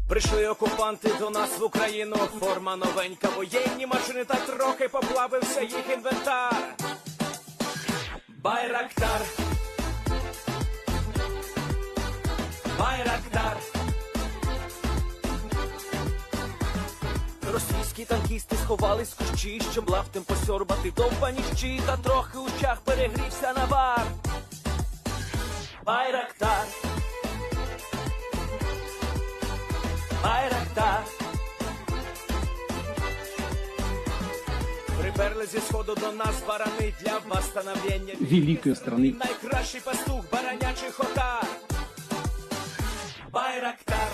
Прийшли окупанти до нас в Україну, форма новенька, воєнні машини, та трохи поплавився їх інвентар. Байрактар, Байрактар. Російські танкісти сховались в кущі, щоб лаптем посьорбати довбані щі, та трохи у чах перегрівся навар. Байрактар, Байрактар. Приперли зі сходу до нас барани для восстановлення великої страни. Найкращий пастух баранячих отар. Байрактар,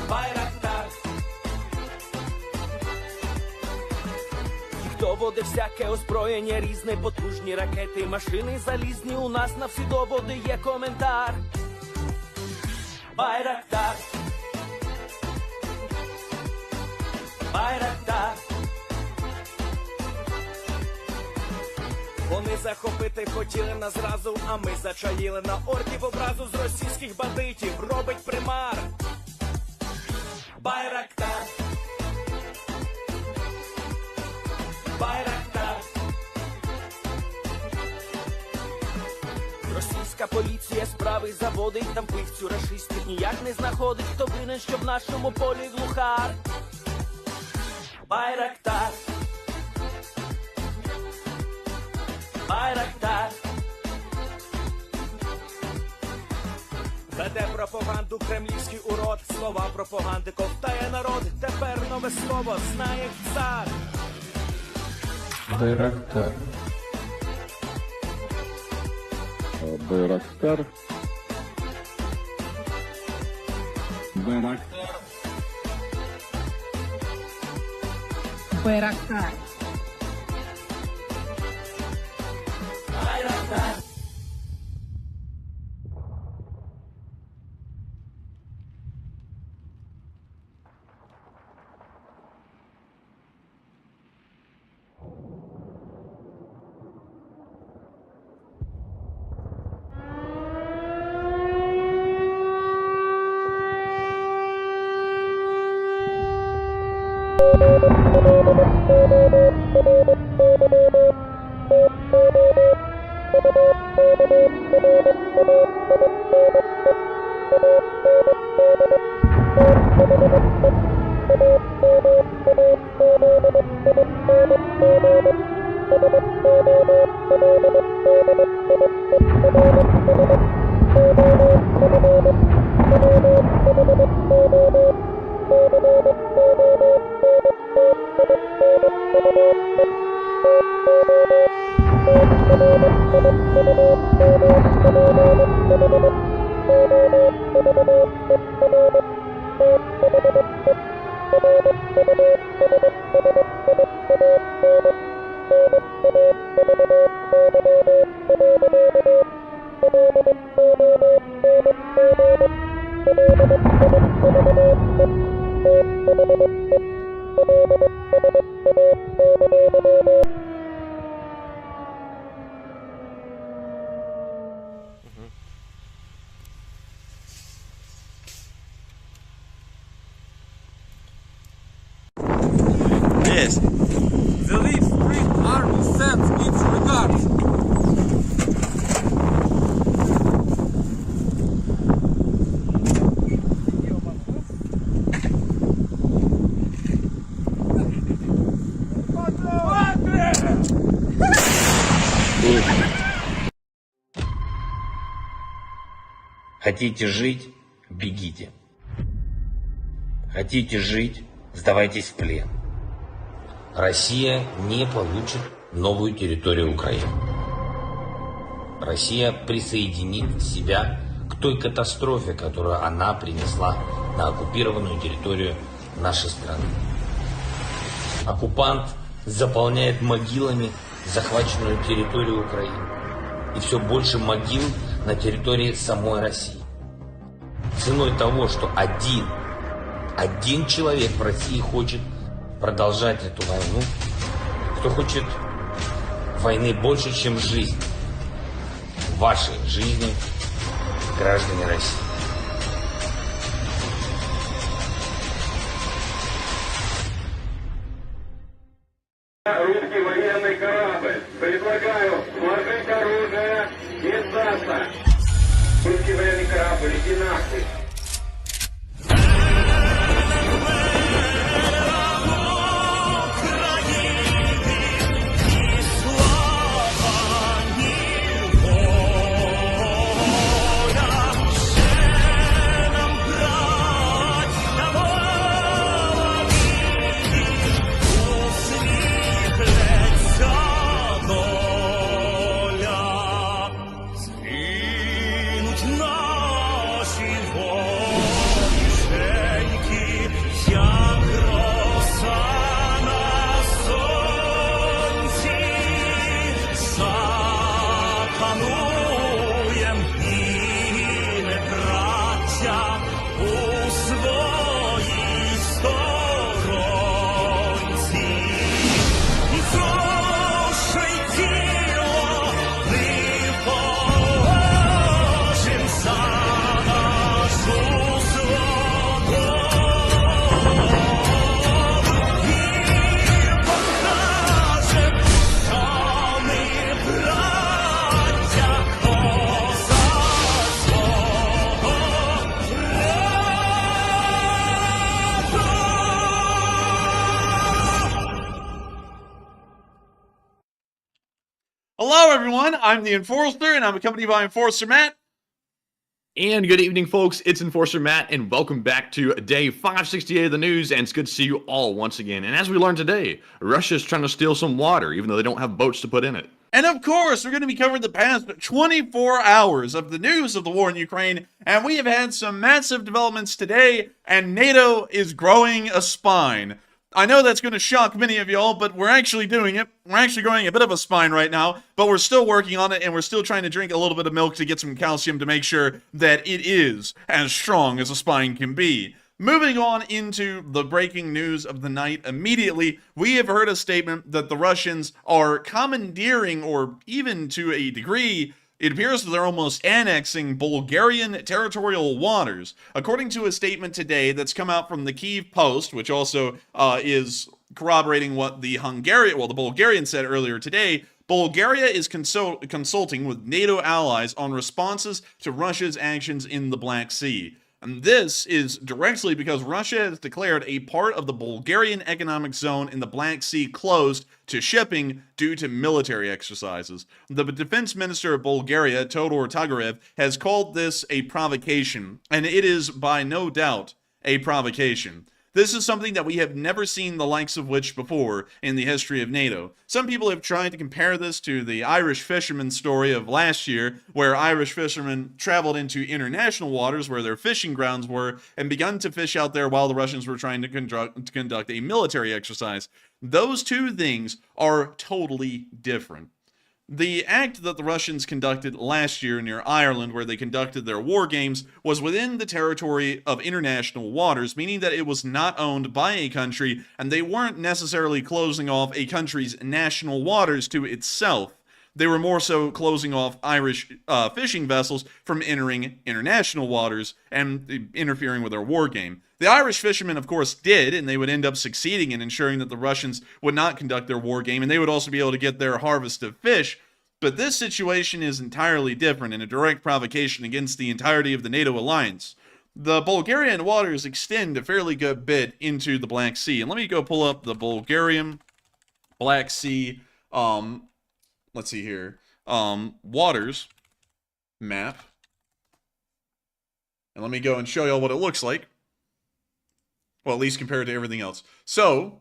Байрактар. Їх доводи всяке озброєння різне, потужні ракети, машини залізні, у нас на всі доводи є коментар. Байрактар, Байрактар. Вони захопити хотіли нас зразу, а ми зачаїли на орків образу з російських бандитів, робить примар. Байрактар, Байрактар. Російська поліція справи заводить, там пивцю рашистів ніяк не знаходить, хто винен, що в нашому полі глухар. Байрактар, Байрактар. Веде пропаганду кремлівський урод, слова пропаганди ковтає народ, тепер нове слово знає цар. Байрактар. Байрактар. Байрактар. Байрактар. Байрактар. Yes. The Leaf Spring Army sends its regards. Хотите жить – бегите. Хотите жить – сдавайтесь в плен. Россия не получит новую территорию Украины. Россия присоединит себя к той катастрофе, которую она принесла на оккупированную территорию нашей страны. Оккупант заполняет могилами захваченную территорию Украины. И все больше могил на территории самой России. Ценой того, что один человек в России хочет продолжать эту войну, кто хочет войны больше, чем жизнь. Ваши жизни, граждане России. Русский военный корабль. Предлагаю сложить оружие и сдаться. Русский военный корабль, иди нахуй. Hello, everyone. I'm the Enforcer, and I'm accompanied by Enforcer Matt. And good evening, folks. It's Enforcer Matt, and welcome back to day 568 of the news, and it's good to see you all once again. And as we learned today, Russia's trying to steal some water, even though they don't have boats to put in it. And of course, we're going to be covering the past 24 hours of the news of the war in Ukraine, and we have had some massive developments today, and NATO is growing a spine. I know that's going to shock many of y'all, but we're actually doing it. We're actually growing a bit of a spine right now, but we're still working on it, and we're still trying to drink a little bit of milk to get some calcium to make sure that it is as strong as a spine can be. Moving on into the breaking news of the night, immediately, we have heard a statement that the Russians are commandeering, or even to a degree, it appears that they're almost annexing Bulgarian territorial waters. According to a statement today that's come out from the Kyiv Post, which also is corroborating what the Bulgarian said earlier today, Bulgaria is consulting with NATO allies on responses to Russia's actions in the Black Sea. And this is directly because Russia has declared a part of the Bulgarian economic zone in the Black Sea closed to shipping due to military exercises. The defense minister of Bulgaria, Todor Tagarev, has called this a provocation, and it is by no doubt a provocation. This is something that we have never seen the likes of which before in the history of NATO. Some people have tried to compare this to the Irish fisherman story of last year, where Irish fishermen traveled into international waters where their fishing grounds were and begun to fish out there while the Russians were trying to conduct a military exercise. Those two things are totally different. The act that the Russians conducted last year near Ireland, where they conducted their war games, was within the territory of international waters, meaning that it was not owned by a country, and they weren't necessarily closing off a country's national waters to itself. They were more so closing off Irish fishing vessels from entering international waters and interfering with their war game. The Irish fishermen, of course, did, and they would end up succeeding in ensuring that the Russians would not conduct their war game, and they would also be able to get their harvest of fish. But this situation is entirely different and a direct provocation against the entirety of the NATO alliance. The Bulgarian waters extend a fairly good bit into the Black Sea. And let me go pull up the Bulgarian Black Sea, let's see here, waters map. And let me go and show y'all what it looks like. Well, at least compared to everything else. So,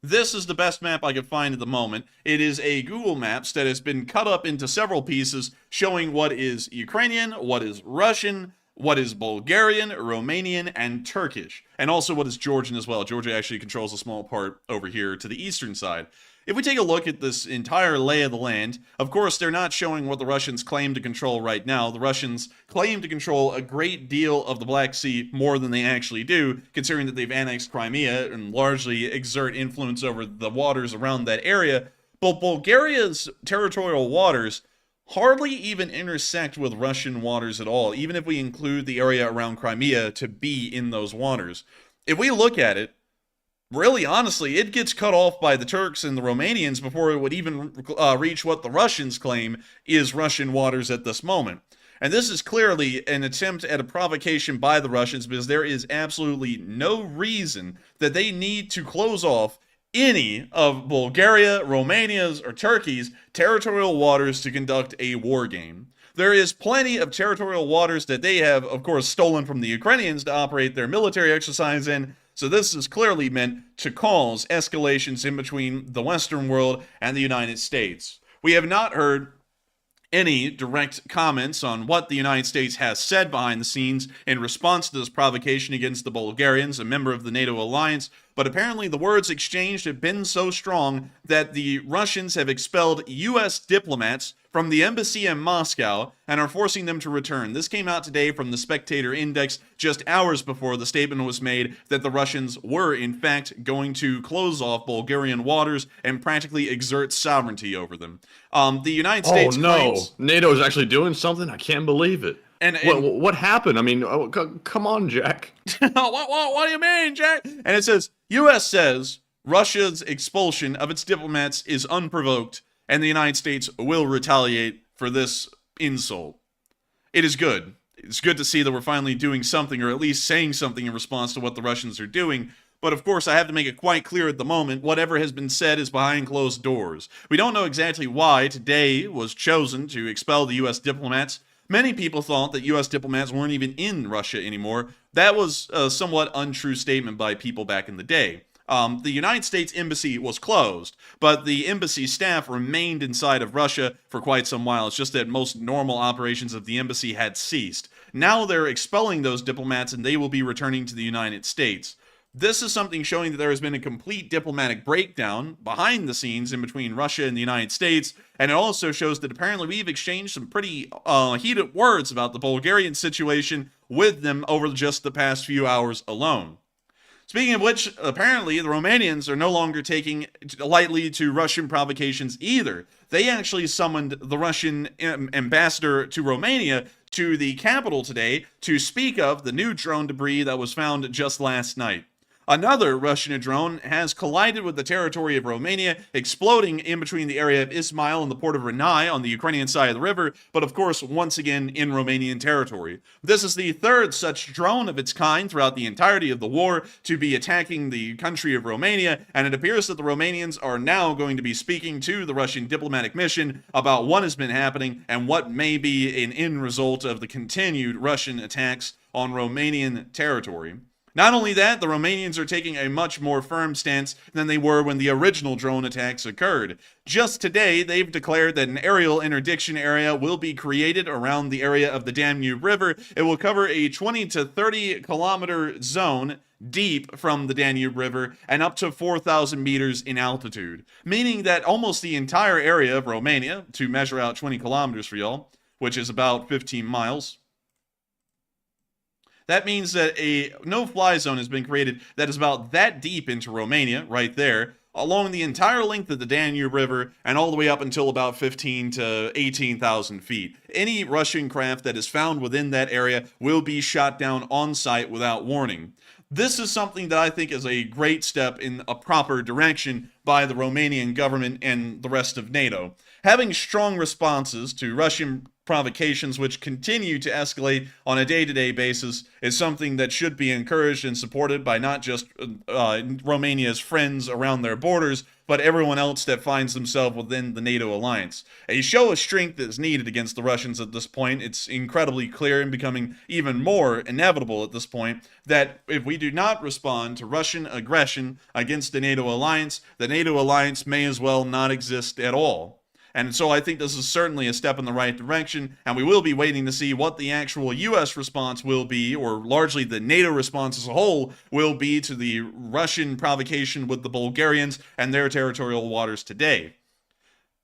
this is the best map I could find at the moment. It is a Google Maps that has been cut up into several pieces showing what is Ukrainian, what is Russian, what is Bulgarian, Romanian, and Turkish. And also what is Georgian as well. Georgia actually controls a small part over here to the eastern side. If we take a look at this entire lay of the land, of course, they're not showing what the Russians claim to control right now. The Russians claim to control a great deal of the Black Sea, more than they actually do, considering that they've annexed Crimea and largely exert influence over the waters around that area. But Bulgaria's territorial waters hardly even intersect with Russian waters at all, even if we include the area around Crimea to be in those waters. If we look at it, really, honestly, it gets cut off by the Turks and the Romanians before it would even reach what the Russians claim is Russian waters at this moment. And this is clearly an attempt at a provocation by the Russians, because there is absolutely no reason that they need to close off any of Bulgaria, Romania's, or Turkey's territorial waters to conduct a war game. There is plenty of territorial waters that they have, of course, stolen from the Ukrainians to operate their military exercise in. So this is clearly meant to cause escalations in between the Western world and the United States. We have not heard any direct comments on what the United States has said behind the scenes in response to this provocation against the Bulgarians, a member of the NATO alliance, but apparently the words exchanged have been so strong that the Russians have expelled U.S. diplomats from the embassy in Moscow and are forcing them to return. This came out today from the Spectator Index just hours before the statement was made that the Russians were, in fact, going to close off Bulgarian waters and practically exert sovereignty over them. The United States claims... NATO is actually doing something? I can't believe it. And what happened? I mean, come on, Jack. what do you mean, Jack? And it says, U.S. says Russia's expulsion of its diplomats is unprovoked, and the United States will retaliate for this insult. It is good. It's good to see that we're finally doing something, or at least saying something in response to what the Russians are doing. But of course, I have to make it quite clear at the moment, whatever has been said is behind closed doors. We don't know exactly why today was chosen to expel the U.S. diplomats. Many people thought that U.S. diplomats weren't even in Russia anymore. That was a somewhat untrue statement by people back in the day. The United States embassy was closed, but the embassy staff remained inside of Russia for quite some while. It's just that most normal operations of the embassy had ceased. Now they're expelling those diplomats, and they will be returning to the United States. This is something showing that there has been a complete diplomatic breakdown behind the scenes in between Russia and the United States, and it also shows that apparently we've exchanged some pretty heated words about the Bulgarian situation with them over just the past few hours alone. Speaking of which, apparently the Romanians are no longer taking lightly to Russian provocations either. They actually summoned the Russian ambassador to Romania to the capital today to speak of the new drone debris that was found just last night. Another Russian drone has collided with the territory of Romania, exploding in between the area of Ismail and the port of Renai on the Ukrainian side of the river, but of course, once again in Romanian territory. This is the third such drone of its kind throughout the entirety of the war to be attacking the country of Romania, and it appears that the Romanians are now going to be speaking to the Russian diplomatic mission about what has been happening and what may be an end result of the continued Russian attacks on Romanian territory. Not only that, the Romanians are taking a much more firm stance than they were when the original drone attacks occurred. Just today, they've declared that an aerial interdiction area will be created around the area of the Danube River. It will cover a 20 to 30 kilometer zone deep from the Danube River and up to 4,000 meters in altitude, meaning that almost the entire area of Romania, to measure out 20 kilometers for y'all, which is about 15 miles, that means that a no-fly zone has been created that is about that deep into Romania, right there, along the entire length of the Danube River and all the way up until about 15 to 18,000 feet. Any Russian craft that is found within that area will be shot down on site without warning. This is something that I think is a great step in a proper direction by the Romanian government and the rest of NATO. Having strong responses to Russian provocations which continue to escalate on a day-to-day basis is something that should be encouraged and supported by not just Romania's friends around their borders, but everyone else that finds themselves within the NATO alliance. A show of strength is needed against the Russians at this point. It's incredibly clear and becoming even more inevitable at this point that if we do not respond to Russian aggression against the NATO alliance may as well not exist at all. And so I think this is certainly a step in the right direction, and we will be waiting to see what the actual U.S. response will be, or largely the NATO response as a whole will be to the Russian provocation with the Bulgarians and their territorial waters today.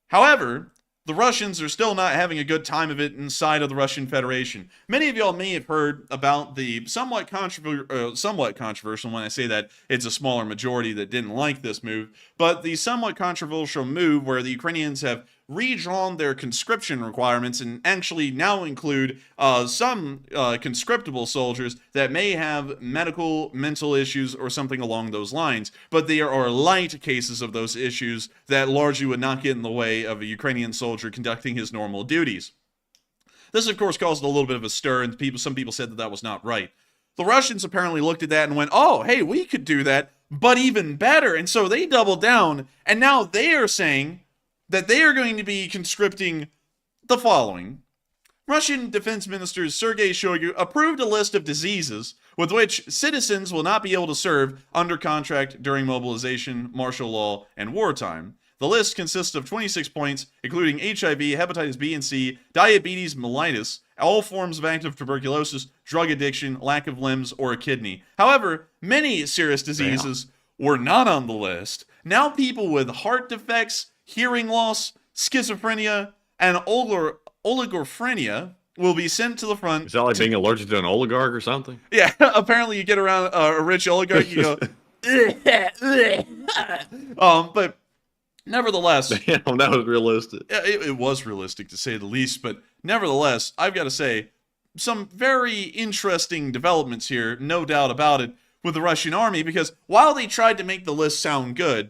However, the Russians are still not having a good time of it inside of the Russian Federation. Many of y'all may have heard about the somewhat controversial, when I say that, it's a smaller majority that didn't like this move, but the somewhat controversial move where the Ukrainians have redrawn their conscription requirements and actually now include some conscriptable soldiers that may have medical, mental issues or something along those lines, but there are light cases of those issues that largely would not get in the way of a Ukrainian soldier conducting his normal duties. This, of course, caused a little bit of a stir, and some people said that that was not right. The Russians apparently looked at that and went, oh, hey, we could do that, but even better. And so they doubled down, and now they are saying that they are going to be conscripting the following. Russian Defense Minister Sergei Shoigu approved a list of diseases with which citizens will not be able to serve under contract during mobilization, martial law, and wartime. The list consists of 26 points, including HIV, hepatitis B and C, diabetes mellitus, all forms of active tuberculosis, drug addiction, lack of limbs, or a kidney. However, many serious diseases were not on the list. Now people with heart defects, hearing loss, schizophrenia, and oligophrenia will be sent to the front. Is that like being allergic to an oligarch or something? Yeah, apparently you get around a rich oligarch, you go, but nevertheless, Damn, that was realistic. it was realistic to say the least, but nevertheless, I've got to say, some very interesting developments here, no doubt about it, with the Russian army, because while they tried to make the list sound good,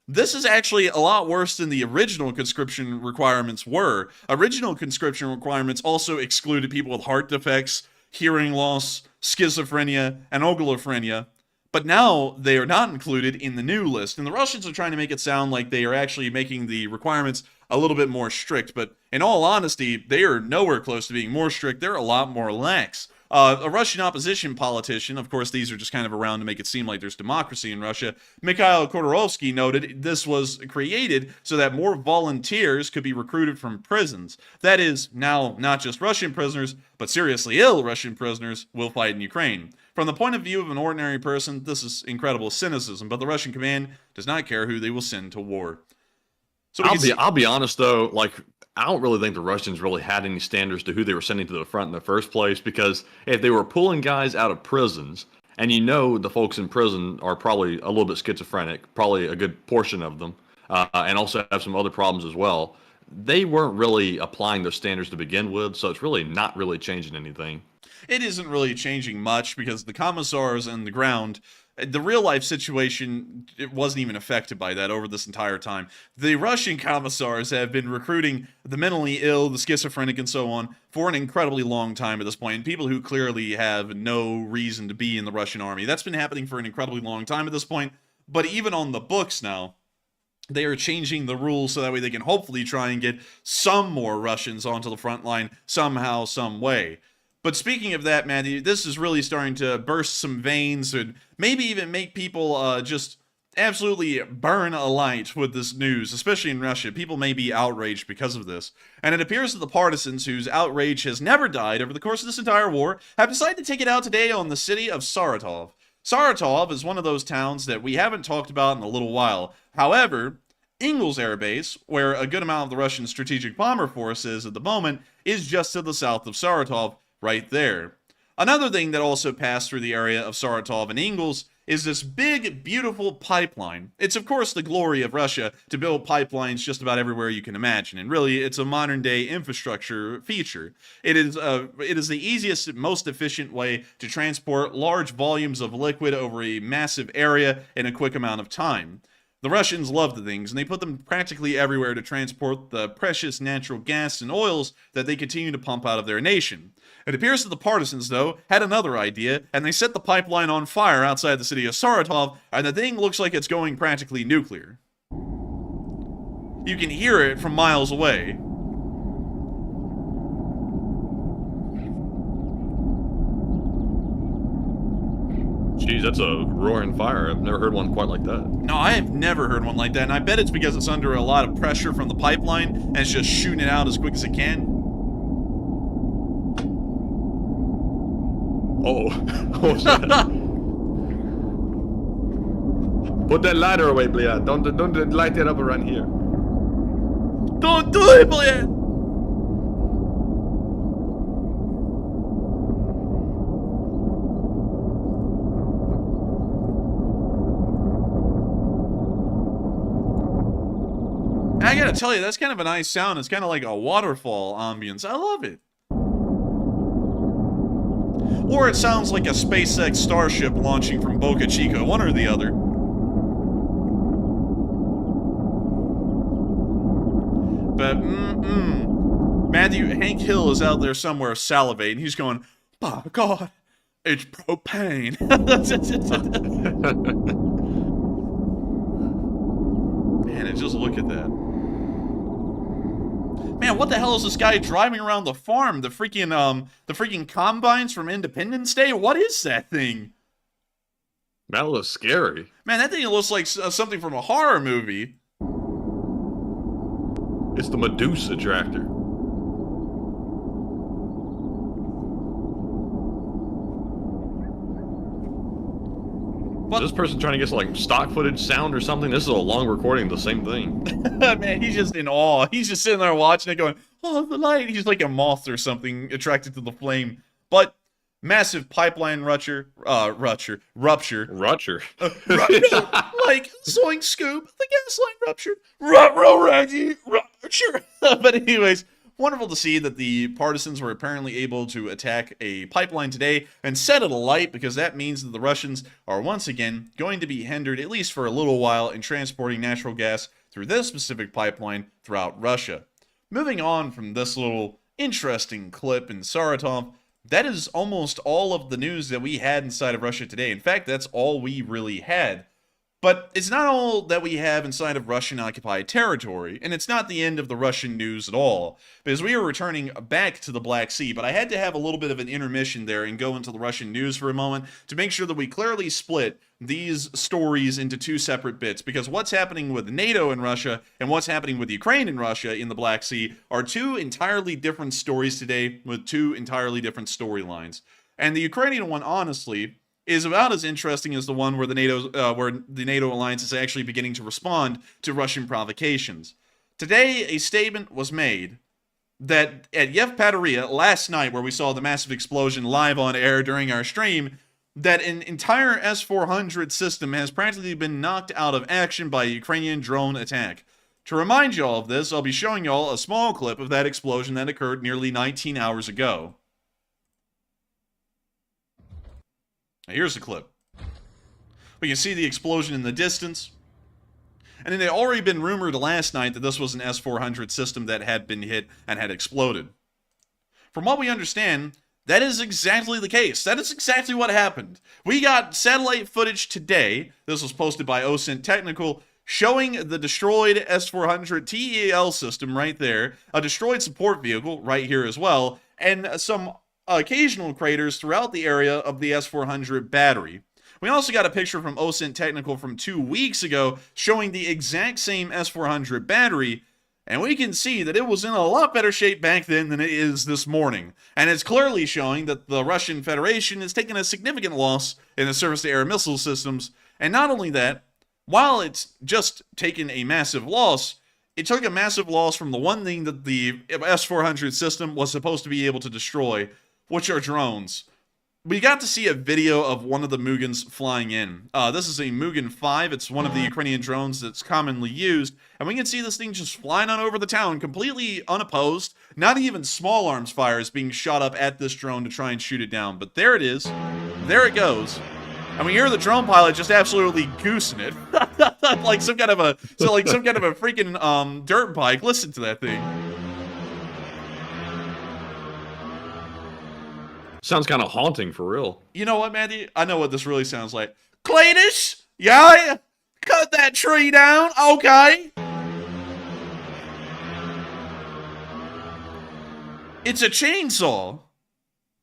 this is actually a lot worse than the original conscription requirements were. Original conscription requirements also excluded people with heart defects, hearing loss, schizophrenia, and oligophrenia. But now they are not included in the new list. And the Russians are trying to make it sound like they are actually making the requirements a little bit more strict. But in all honesty, they are nowhere close to being more strict. They're a lot more lax. A Russian opposition politician, of course, these are just kind of around to make it seem like there's democracy in Russia, Mikhail Khodorkovsky noted this was created so that more volunteers could be recruited from prisons. That is, now not just Russian prisoners, but seriously ill Russian prisoners will fight in Ukraine. From the point of view of an ordinary person, this is incredible cynicism, but the Russian command does not care who they will send to war. So I'll be honest though, like I don't really think the Russians really had any standards to who they were sending to the front in the first place, because if they were pulling guys out of prisons, and you know the folks in prison are probably a little bit schizophrenic, probably a good portion of them, and also have some other problems as well, they weren't really applying those standards to begin with, so it's really not really changing anything. It isn't really changing much because the commissars on the ground, the real life situation, it wasn't even affected by that over this entire time. The Russian commissars have been recruiting the mentally ill, the schizophrenic, and so on for an incredibly long time at this point. People who clearly have no reason to be in the Russian army. That's been happening for an incredibly long time at this point. But even on the books now, they are changing the rules so that way they can hopefully try and get some more Russians onto the front line somehow, some way. But speaking of that, man, this is really starting to burst some veins and maybe even make people just absolutely burn a light with this news, especially in Russia. People may be outraged because of this. And it appears that the partisans, whose outrage has never died over the course of this entire war, have decided to take it out today on the city of Saratov. Saratov is one of those towns that we haven't talked about in a little while. However, Ingalls Air Base, where a good amount of the Russian strategic bomber force is at the moment, is just to the south of Saratov, right there. Another thing that also passed through the area of Saratov and Ingalls is this big, beautiful pipeline. It's, of course, the glory of Russia to build pipelines just about everywhere you can imagine, and really, it's a modern-day infrastructure feature. It is the easiest, most efficient way to transport large volumes of liquid over a massive area in a quick amount of time. The Russians love the things, and they put them practically everywhere to transport the precious natural gas and oils that they continue to pump out of their nation. It appears that the partisans, though, had another idea, and they set the pipeline on fire outside the city of Saratov, and the thing looks like it's going practically nuclear. You can hear it from miles away. Jeez, that's a roaring fire. I've never heard one quite like that. No, I have never heard one like that, and I bet it's because it's under a lot of pressure from the pipeline, and it's just shooting it out as quick as it can. Oh, what was that? Put that lighter away, Blia. Don't light it up around here. Don't do it, please. I gotta tell you, that's kind of a nice sound. It's kind of like a waterfall ambience. I love it. Or it sounds like a SpaceX Starship launching from Boca Chica, one or the other. But, Matthew, Hank Hill is out there somewhere salivating. He's going, oh, God, it's propane. Man, and just look at that. Man, what the hell is this guy driving around the farm? The freaking combines from Independence Day? What is that thing? That looks scary. Man, that thing looks like something from a horror movie. It's the Medusa tractor. Is this person trying to get like stock footage sound or something? This is a long recording of the same thing. Man, he's just in awe. He's just sitting there watching it going, oh, the light. He's like a moth or something attracted to the flame. But massive pipeline rupture. Rupture. Rupture. Like Zoink Scoop, the gas line ruptured. Rupture. But anyways, wonderful to see that the partisans were apparently able to attack a pipeline today and set it alight, because that means that the Russians are once again going to be hindered, at least for a little while, in transporting natural gas through this specific pipeline throughout Russia. Moving on from this little interesting clip in Saratov, that is almost all of the news that we had inside of Russia today. In fact, that's all we really had. But it's not all that we have inside of Russian-occupied territory, and it's not the end of the Russian news at all, because we are returning back to the Black Sea, but I had to have a little bit of an intermission there and go into the Russian news for a moment to make sure that we clearly split these stories into two separate bits, because what's happening with NATO in Russia and what's happening with Ukraine in Russia in the Black Sea are two entirely different stories today with two entirely different storylines. And the Ukrainian one, honestly, is about as interesting as the one where the NATO alliance is actually beginning to respond to Russian provocations. Today, a statement was made that at Yevpatoria last night, where we saw the massive explosion live on air during our stream, that an entire S-400 system has practically been knocked out of action by a Ukrainian drone attack. To remind y'all of this, I'll be showing y'all a small clip of that explosion that occurred nearly 19 hours ago. Now here's the clip. We can see the explosion in the distance. And it had already been rumored last night that this was an S-400 system that had been hit and had exploded. From what we understand, that is exactly the case. That is exactly what happened. We got satellite footage today. This was posted by OSINT Technical, showing the destroyed S-400 TEL system right there, a destroyed support vehicle right here as well, and some occasional craters throughout the area of the S-400 battery. We also got a picture from OSINT Technical from 2 weeks ago showing the exact same S-400 battery, and we can see that it was in a lot better shape back then than it is this morning. And it's clearly showing that the Russian Federation has taken a significant loss in the surface-to-air missile systems. And not only that, while it's just taken a massive loss, it took a massive loss from the one thing that the S-400 system was supposed to be able to destroy, which are drones. We got to see a video of one of the Mugins flying in. This is a Mugen 5. It's one of the Ukrainian drones that's commonly used. And we can see this thing just flying on over the town, completely unopposed. Not even small arms fire is being shot up at this drone to try and shoot it down. But there it is. There it goes. And we hear the drone pilot just absolutely goosing it. like some kind of a freaking dirt bike. Listen to that thing. Sounds kind of haunting for real. You know what, Matthew? I know what this really sounds like. Cletus? Yeah? Cut that tree down? Okay. It's a chainsaw.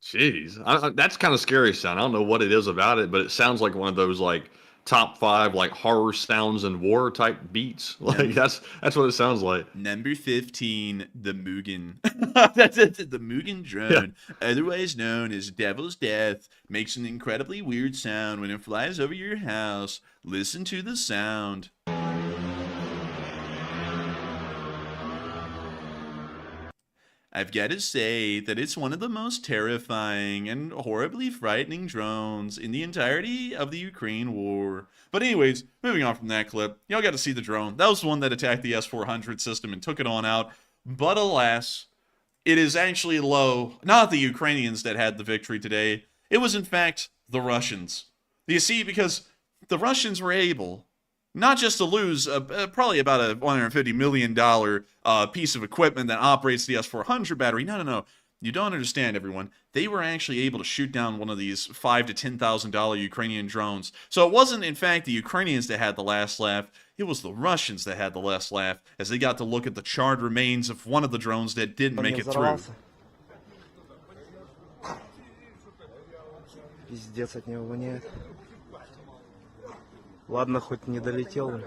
Jeez. That's kind of scary sound. I don't know what it is about it, but it sounds like one of those like top 5 like horror sounds and war type beats. Like that's what it sounds like. Number 15, the Mugen. That's it. The Mugen drone, otherwise known as Devil's Death, makes an incredibly weird sound when it flies over your house. Listen to the sound. I've got to say that it's one of the most terrifying and horribly frightening drones in the entirety of the Ukraine war. But anyways, moving on from that clip, y'all got to see the drone. That was the one that attacked the S-400 system and took it on out. But alas, it is actually not the Ukrainians that had the victory today. It was, in fact, the Russians. You see, because the Russians were able not just to lose probably about a $150 million piece of equipment that operates the S-400 battery. No. You don't understand, everyone. They were actually able to shoot down one of these $5,000 to $10,000 Ukrainian drones. So it wasn't, in fact, the Ukrainians that had the last laugh. It was the Russians that had the last laugh, as they got to look at the charred remains of one of the drones that didn't make it through. Пиздец от него воняет. Ладно, хоть не долетел.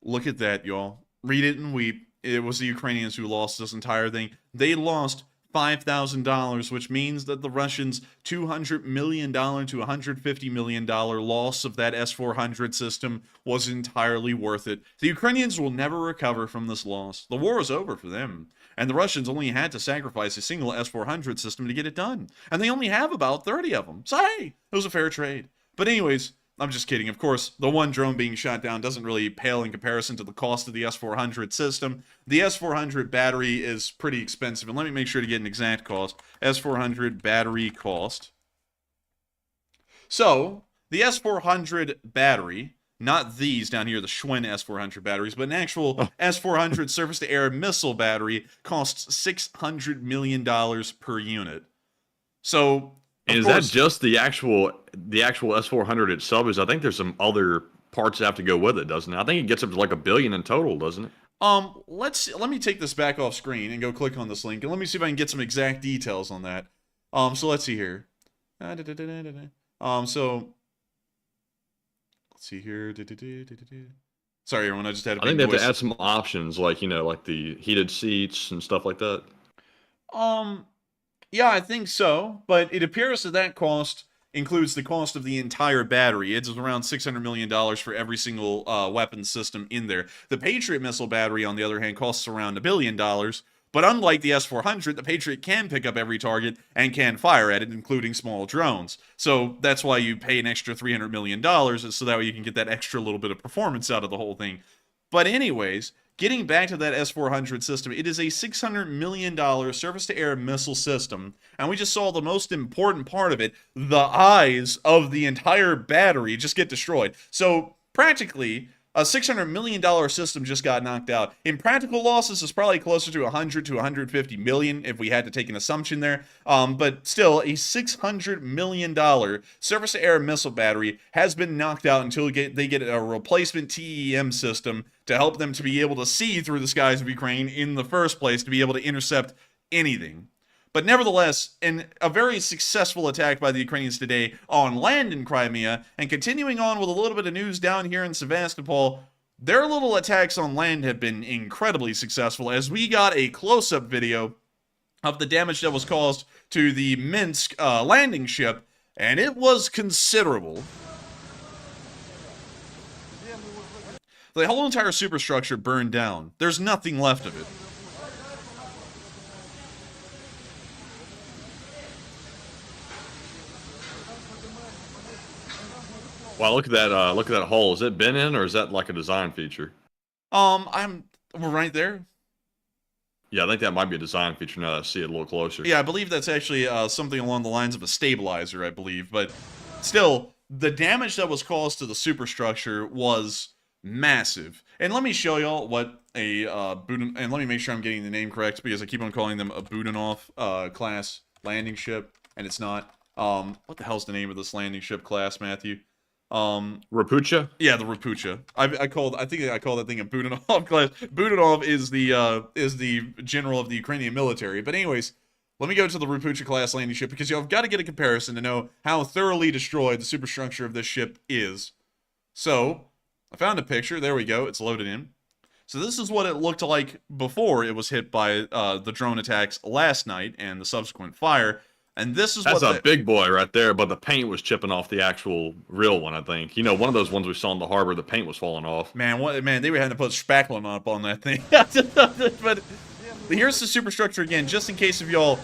Look at that, y'all. Read it and weep. It was the Ukrainians who lost this entire thing. They lost $5,000, which means that the Russians' $200 million to $150 million loss of that S-400 system was entirely worth it. The Ukrainians will never recover from this loss. The war is over for them. And the Russians only had to sacrifice a single S-400 system to get it done. And they only have about 30 of them. So hey, it was a fair trade. But anyways, I'm just kidding. Of course, the one drone being shot down doesn't really pale in comparison to the cost of the S-400 system. The S-400 battery is pretty expensive, and let me make sure to get an exact cost. S-400 battery cost. So, the S-400 battery, not these down here, the Schwinn S-400 batteries, but an actual S-400 surface-to-air missile battery costs $600 million per unit. So, and is that just the actual S-400 itself? Is I think there's some other parts that have to go with it, doesn't it? I think it gets up to like $1 billion in total, doesn't it? Let me take this back off screen and go click on this link, and let me see if I can get some exact details on that. So let's see here. So let's see here. Sorry, everyone. I just had a big I think they have voice. to add some options, like like the heated seats and stuff like that. Yeah, I think so, but it appears that cost includes the cost of the entire battery. It's around $600 million for every single weapon system in there. The Patriot missile battery, on the other hand, costs around $1 billion, but unlike the S-400, the Patriot can pick up every target and can fire at it, including small drones. So that's why you pay an extra $300 million, so that way you can get that extra little bit of performance out of the whole thing. But anyways, getting back to that S-400 system, it is a $600 million surface-to-air missile system, and we just saw the most important part of it, the eyes of the entire battery just get destroyed. So, practically, a $600 million system just got knocked out. In practical losses, it's probably closer to 100 to 150 million if we had to take an assumption there. But still, a $600 million surface-to-air missile battery has been knocked out until they get a replacement TEM system to help them to be able to see through the skies of Ukraine in the first place, to be able to intercept anything. But nevertheless, in a very successful attack by the Ukrainians today on land in Crimea, and continuing on with a little bit of news down here in Sevastopol, their little attacks on land have been incredibly successful, as we got a close-up video of the damage that was caused to the Minsk landing ship, and it was considerable. The whole entire superstructure burned down. There's nothing left of it. Wow, look at that hole. Is it been in, or is that like a design feature? We're right there. Yeah, I think that might be a design feature now that I see it a little closer. Yeah, I believe that's actually something along the lines of a stabilizer, I believe. But still, the damage that was caused to the superstructure was massive. And let me show y'all what a and let me make sure I'm getting the name correct, because I keep on calling them a Budanov class landing ship, and it's not. What the hell's the name of this landing ship class, Matthew? Rapucha? Yeah, the Rapucha. I think I call that thing a Budanov class. Budanov is the general of the Ukrainian military. But anyways, let me go to the Rapucha class landing ship, because you've got to get a comparison to know how thoroughly destroyed the superstructure of this ship is. So, I found a picture. There we go. It's loaded in. So this is what it looked like before it was hit by the drone attacks last night and the subsequent fire. And this is That's a big boy right there, but the paint was chipping off the actual real one, I think. You know, one of those ones we saw in the harbor, the paint was falling off. Man, they were having to put spackling up on that thing. But here's the superstructure again, just in case if y'all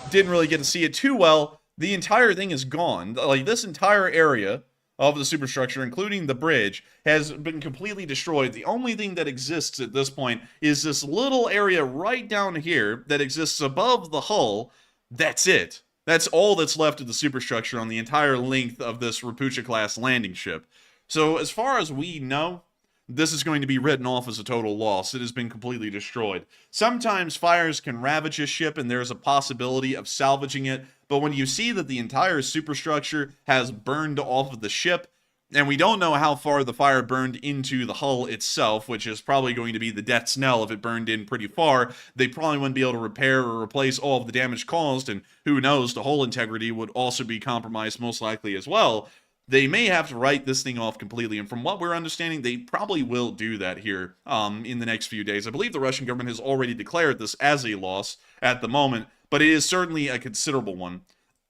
didn't really get to see it too well. The entire thing is gone. Like, this entire area of the superstructure, including the bridge, has been completely destroyed. The only thing that exists at this point is this little area right down here that exists above the hull. That's it. That's all that's left of the superstructure on the entire length of this Rapucha-class landing ship. So, as far as we know, this is going to be written off as a total loss. It has been completely destroyed. Sometimes fires can ravage a ship and there's a possibility of salvaging it, but when you see that the entire superstructure has burned off of the ship, and we don't know how far the fire burned into the hull itself, which is probably going to be the death's knell if it burned in pretty far, they probably wouldn't be able to repair or replace all of the damage caused, and who knows, the hull integrity would also be compromised most likely as well. They may have to write this thing off completely, and from what we're understanding, they probably will do that here in the next few days. I believe the Russian government has already declared this as a loss at the moment, but it is certainly a considerable one.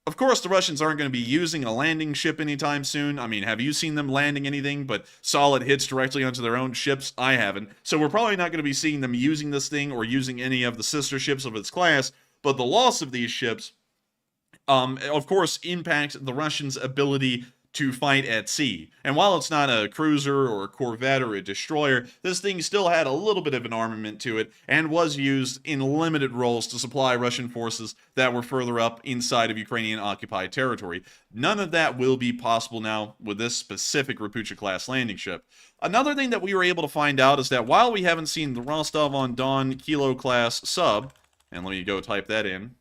Of course, the Russians aren't going to be using a landing ship anytime soon. I mean, have you seen them landing anything but solid hits directly onto their own ships? I haven't. So we're probably not going to be seeing them using this thing or using any of the sister ships of its class, but the loss of these ships, of course, impact the Russians' ability to fight at sea. And while it's not a cruiser or a corvette or a destroyer, this thing still had a little bit of an armament to it and was used in limited roles to supply Russian forces that were further up inside of Ukrainian occupied territory. None of that will be possible now with this specific Rapucha-class landing ship. Another thing that we were able to find out is that while we haven't seen the Rostov-on-Don Kilo-class sub, and let me go type that in,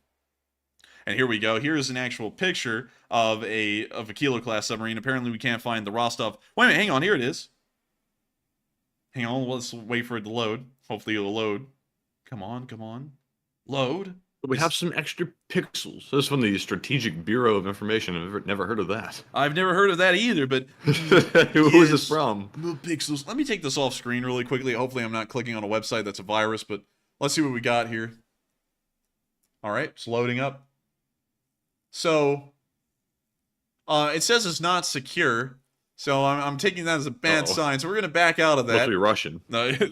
and here we go. Here's an actual picture of a Kilo-class submarine. Apparently, we can't find the Rostov. Wait a minute, hang on. Here it is. Hang on, let's wait for it to load. Hopefully, it'll load. Come on, come on. Load. We have some extra pixels. This is from the Strategic Bureau of Information. I've never heard of that. I've never heard of that either, but... Who is this from? Little pixels. Let me take this off screen really quickly. Hopefully, I'm not clicking on a website that's a virus, but let's see what we got here. All right, it's loading up. So, it says it's not secure, so I'm taking that as a bad sign, so we're going to back out of that. Must be Russian.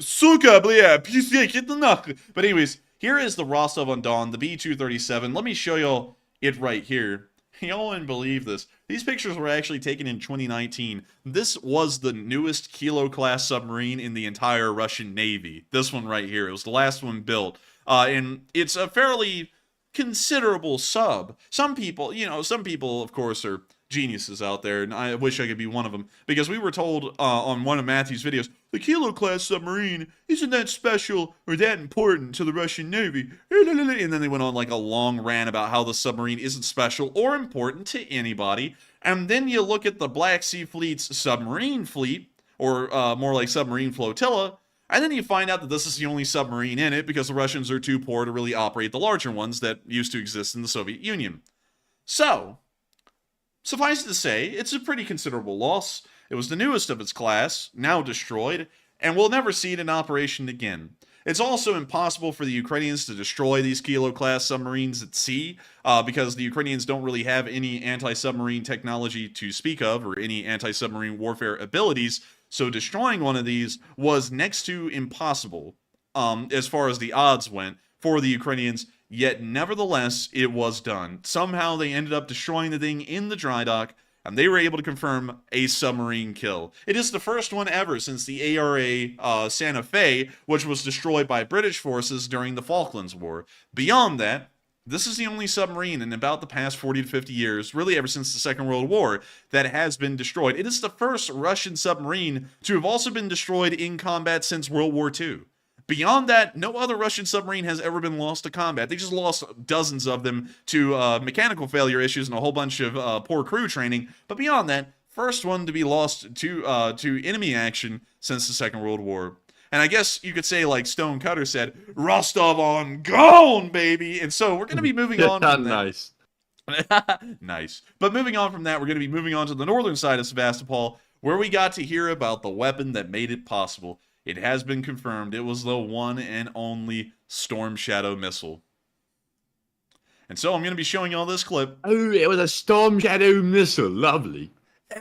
Suka, blia, but anyways, here is the Rostov-on-Don, the B-237. Let me show y'all it right here. Y'all wouldn't believe this. These pictures were actually taken in 2019. This was the newest Kilo-class submarine in the entire Russian Navy. This one right here. It was the last one built. And it's a fairly considerable sub. Some people, of course, are geniuses out there, and I wish I could be one of them, because we were told on one of Matthew's videos, the Kilo-class submarine isn't that special or that important to the Russian Navy, and then they went on like a long rant about how the submarine isn't special or important to anybody, and then you look at the Black Sea Fleet's submarine fleet, or more like submarine flotilla, and then you find out that this is the only submarine in it because the Russians are too poor to really operate the larger ones that used to exist in the Soviet Union. So, suffice it to say, it's a pretty considerable loss. It was the newest of its class, now destroyed, and we'll never see it in operation again. It's also impossible for the Ukrainians to destroy these Kilo-class submarines at sea, because the Ukrainians don't really have any anti-submarine technology to speak of, or any anti-submarine warfare abilities, so destroying one of these was next to impossible, as far as the odds went, for the Ukrainians, yet nevertheless, it was done. Somehow they ended up destroying the thing in the dry dock, and they were able to confirm a submarine kill. It is the first one ever since the ARA Santa Fe, which was destroyed by British forces during the Falklands War. Beyond that, this is the only submarine in about the past 40 to 50 years, really ever since the Second World War, that has been destroyed. It is the first Russian submarine to have also been destroyed in combat since World War II. Beyond that, no other Russian submarine has ever been lost to combat. They just lost dozens of them to mechanical failure issues and a whole bunch of poor crew training. But beyond that, first one to be lost to enemy action since the Second World War. And I guess you could say, like Stone Cutter said, Rostov on gone, baby. And so we're going to be moving on from that. Nice. Nice. But moving on from that, we're going to be moving on to the northern side of Sevastopol, where we got to hear about the weapon that made it possible. It has been confirmed. It was the one and only Storm Shadow missile. And so I'm going to be showing you all this clip. Oh, it was a Storm Shadow missile. Lovely.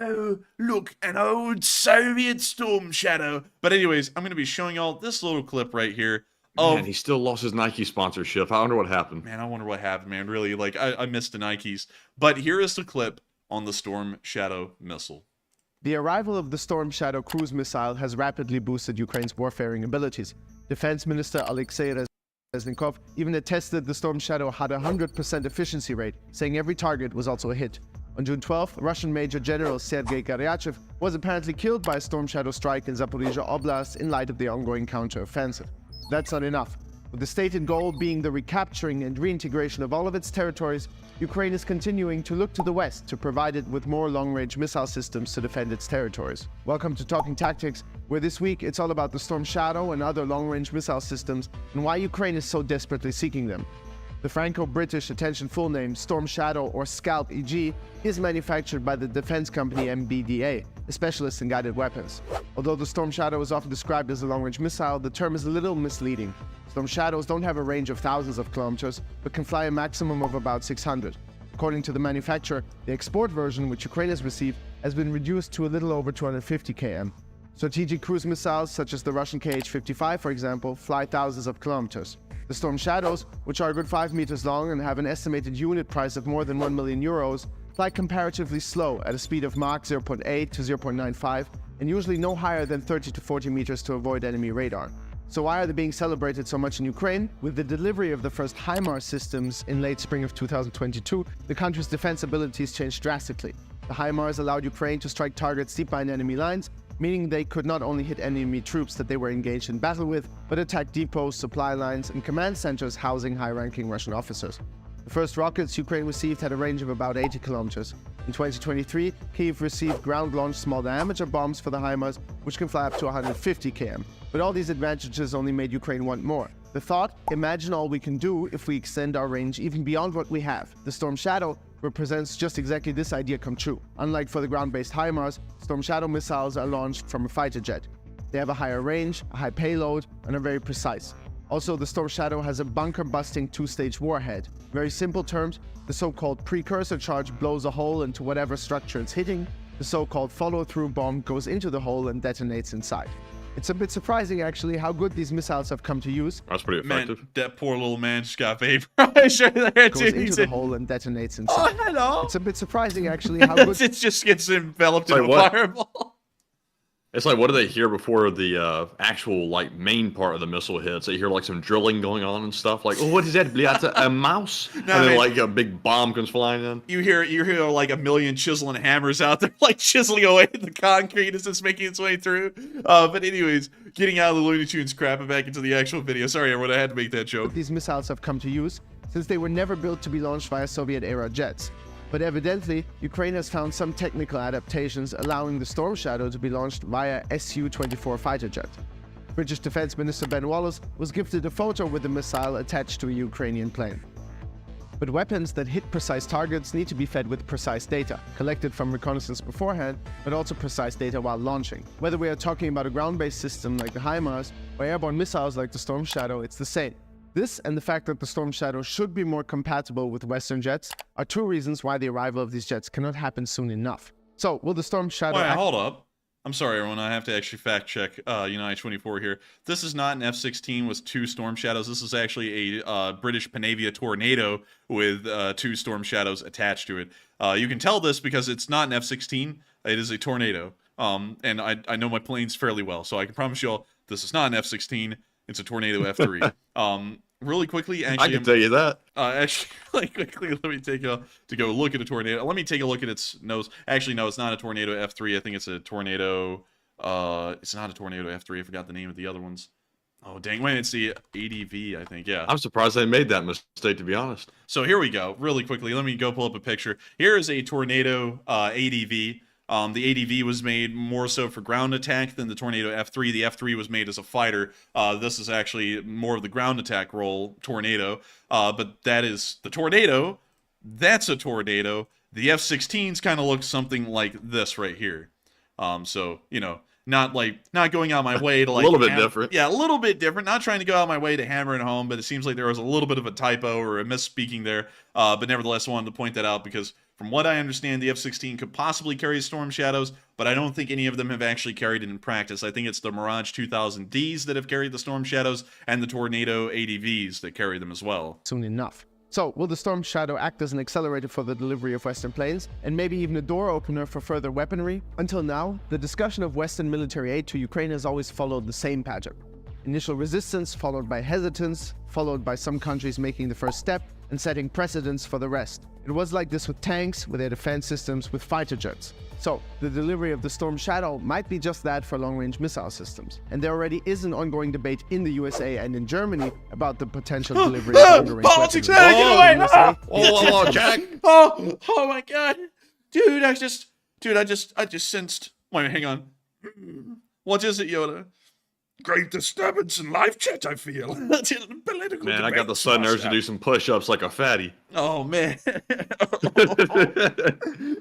Oh, look, an old Soviet Storm Shadow. But anyways, I'm going to be showing y'all this little clip right here Man, he still lost his Nike sponsorship. I wonder what happened. Man, I wonder what happened, man. Really, like, I missed the Nikes. But here is the clip on the Storm Shadow missile. The arrival of the Storm Shadow cruise missile has rapidly boosted Ukraine's warfaring abilities. Defense Minister Alexei Reznikov even attested the Storm Shadow had a 100% efficiency rate, saying every target was also a hit. On June 12th, Russian Major General Sergei Garyachev was apparently killed by a Storm Shadow strike in Zaporizhia Oblast in light of the ongoing counter-offensive. That's not enough. With the stated goal being the recapturing and reintegration of all of its territories, Ukraine is continuing to look to the west to provide it with more long-range missile systems to defend its territories. Welcome to Talking Tactics, where this week it's all about the Storm Shadow and other long-range missile systems and why Ukraine is so desperately seeking them. The Franco-British, attention full name, Storm Shadow or Scalp EG, is manufactured by the defense company MBDA, a specialist in guided weapons. Although the Storm Shadow is often described as a long-range missile, the term is a little misleading. Storm Shadows don't have a range of thousands of kilometers, but can fly a maximum of about 600. According to the manufacturer, the export version, which Ukraine has received, has been reduced to a little over 250 km. Strategic cruise missiles, such as the Russian Kh-55, for example, fly thousands of kilometers. The Storm Shadows, which are a good 5 meters long and have an estimated unit price of more than 1 million euros, fly comparatively slow at a speed of Mach 0.8 to 0.95 and usually no higher than 30 to 40 meters to avoid enemy radar. So why are they being celebrated so much in Ukraine? With the delivery of the first HIMARS systems in late spring of 2022, the country's defense abilities changed drastically. The HIMARS allowed Ukraine to strike targets deep behind enemy lines, meaning they could not only hit enemy troops that they were engaged in battle with, but attack depots, supply lines, and command centers housing high-ranking Russian officers. The first rockets Ukraine received had a range of about 80 kilometers. In 2023, Kyiv received ground-launched small-diameter bombs for the HIMARS, which can fly up to 150 km. But all these advantages only made Ukraine want more. The thought, imagine all we can do if we extend our range even beyond what we have. The Storm Shadow represents just exactly this idea come true. Unlike for the ground-based HIMARS, Storm Shadow missiles are launched from a fighter jet. They have a higher range, a high payload, and are very precise. Also, the Storm Shadow has a bunker-busting two-stage warhead. Very simple terms, the so-called precursor charge blows a hole into whatever structure it's hitting. The so-called follow-through bomb goes into the hole and detonates inside. It's a bit surprising, actually, how good these missiles have come to use. That's pretty effective. Man, that poor little man just got vaporized right there, Goes dude. into the hole and detonates inside. Oh, hello. It's a bit surprising, actually, how good... It just gets enveloped Like in a what? fireball. It's like, what do they hear before the actual, like, main part of the missile hits? They hear, like, some drilling going on and stuff. Like, oh, what is that, Bliata? A mouse? No, and then, man. like, a big bomb comes flying in. You hear like a million chiseling hammers out there, like chiseling away at the concrete as it's making its way through. But anyways, getting out of the Looney Tunes crap and back into the actual video. Sorry, everyone, I had to make that joke. these missiles have come to use, since they were never built to be launched via Soviet-era jets. But evidently, Ukraine has found some technical adaptations allowing the Storm Shadow to be launched via Su-24 fighter jet. British Defense Minister Ben Wallace was gifted a photo with the missile attached to a Ukrainian plane. But weapons that hit precise targets need to be fed with precise data, collected from reconnaissance beforehand, but also precise data while launching. Whether we are talking about a ground-based system like the HIMARS or airborne missiles like the Storm Shadow, it's the same. This and the fact that the Storm Shadow should be more compatible with Western jets are two reasons why the arrival of these jets cannot happen soon enough. So, will the Storm Shadow... Wait, hold up. I'm sorry, everyone. I have to actually fact check United 24 here. This is not an F-16 with 2 Storm Shadows. This is actually a British Panavia Tornado with 2 Storm Shadows attached to it. You can tell this because it's not an F-16. It is a Tornado. And I know my planes fairly well, so I can promise you all this is not an F-16. It's a Tornado F3. Really quickly, actually, I can tell you that. Actually, really quickly, let me take to go look at a Tornado. Let me take a look at its nose. Actually, no, it's not a Tornado F3. I think it's a Tornado. It's not a Tornado F3. I forgot the name of the other ones. Oh, dang. Wait, it's the ADV, I think. Yeah. I'm surprised they made that mistake, to be honest. So here we go. Really quickly, let me go pull up a picture. Here is a Tornado ADV. The ADV was made more so for ground attack than the Tornado F3. The F3 was made as a fighter. This is actually more of the ground attack role, Tornado. But that is the Tornado. That's a Tornado. The F-16s kind of look something like this right here. So, you know, not going out my way to like... a little bit different. Yeah, a little bit different. Not trying to go out my way to hammer it home, but it seems like there was a little bit of a typo or a misspeaking there. But nevertheless, I wanted to point that out because From what I understand, the F-16 could possibly carry Storm Shadows, but I don't think any of them have actually carried it in practice. I think it's the Mirage 2000Ds that have carried the Storm Shadows and the Tornado ADVs that carry them as well. Soon enough. So, will the Storm Shadow act as an accelerator for the delivery of Western planes, and maybe even a door opener for further weaponry? Until now, the discussion of Western military aid to Ukraine has always followed the same pattern. Initial resistance, followed by hesitance, followed by some countries making the first step, and setting precedents for the rest. It was like this with tanks, with their defense systems, with fighter jets. So, the delivery of the Storm Shadow might be just that for long-range missile systems. And there already is an ongoing debate in the USA and in Germany about the potential delivery of longer-range politics! weapons. Get away! Oh, Jack! Oh my god, dude! I just sensed. Wait, hang on. What is it, Yoda? Great disturbance in live chat, I feel. Political Man, I got the sudden urge to do some push-ups like a fatty. Oh, man.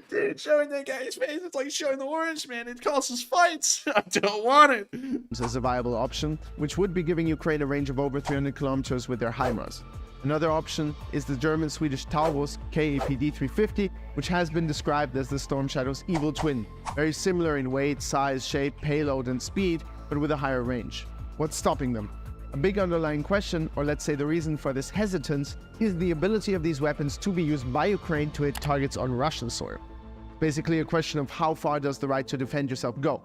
Dude, showing that guy's face, it's like showing the orange, man. It causes fights. I don't want it. As a viable option, which would be giving Ukraine a range of over 300 kilometers with their HIMARS. Another option is the German-Swedish Taurus KAPD-350, which has been described as the Storm Shadow's evil twin. Very similar in weight, size, shape, payload, and speed, but with a higher range. What's stopping them? A big underlying question, or let's say the reason for this hesitance, is the ability of these weapons to be used by Ukraine to hit targets on Russian soil. Basically a question of how far does the right to defend yourself go?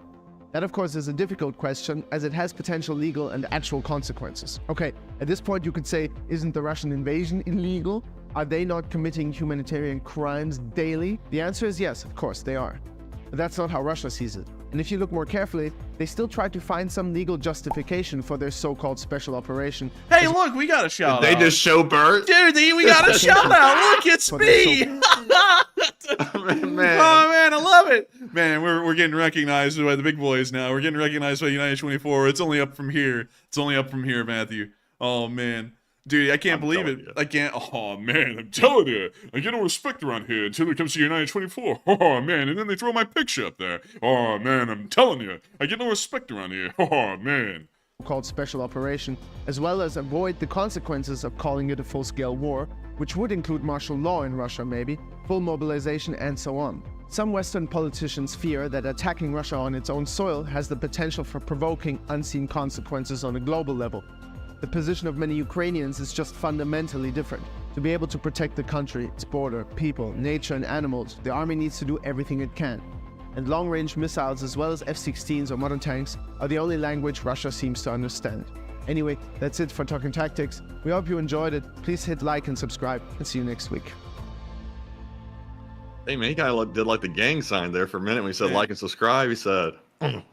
That of course is a difficult question, as it has potential legal and actual consequences. Okay, at this point you could say, isn't the Russian invasion illegal? Are they not committing humanitarian crimes daily? The answer is yes, of course they are. But that's not how Russia sees it. And if you look more carefully, they still try to find some legal justification for their so-called special operation. Hey, look, we got a shout out. They just show Bert? Dude, we got a shout out. Look, it's me. Man. Oh, man, I love it. Man, we're getting recognized by the big boys now. We're getting recognized by United 24. It's only up from here. It's only up from here, Matthew. Oh, man. Dude, I can't believe it. I can't. Oh, man, I'm telling you. I get no respect around here until it comes to United 24. Oh, man, and then they throw my picture up there. Oh, man, I'm telling you. I get no respect around here. Oh, man. Called special operation, as well as avoid the consequences of calling it a full-scale war, which would include martial law in Russia maybe, full mobilization and so on. Some Western politicians fear that attacking Russia on its own soil has the potential for provoking unseen consequences on a global level. The position of many Ukrainians is just fundamentally different. To be able to protect the country, its border, people, nature and animals, the army needs to do everything it can. And long-range missiles as well as F-16s or modern tanks are the only language Russia seems to understand. Anyway, that's it for Talking Tactics. We hope you enjoyed it. Please hit like and subscribe, and see you next week. Hey, man, he kind of did like the gang sign there for a minute when he said like and subscribe. He said...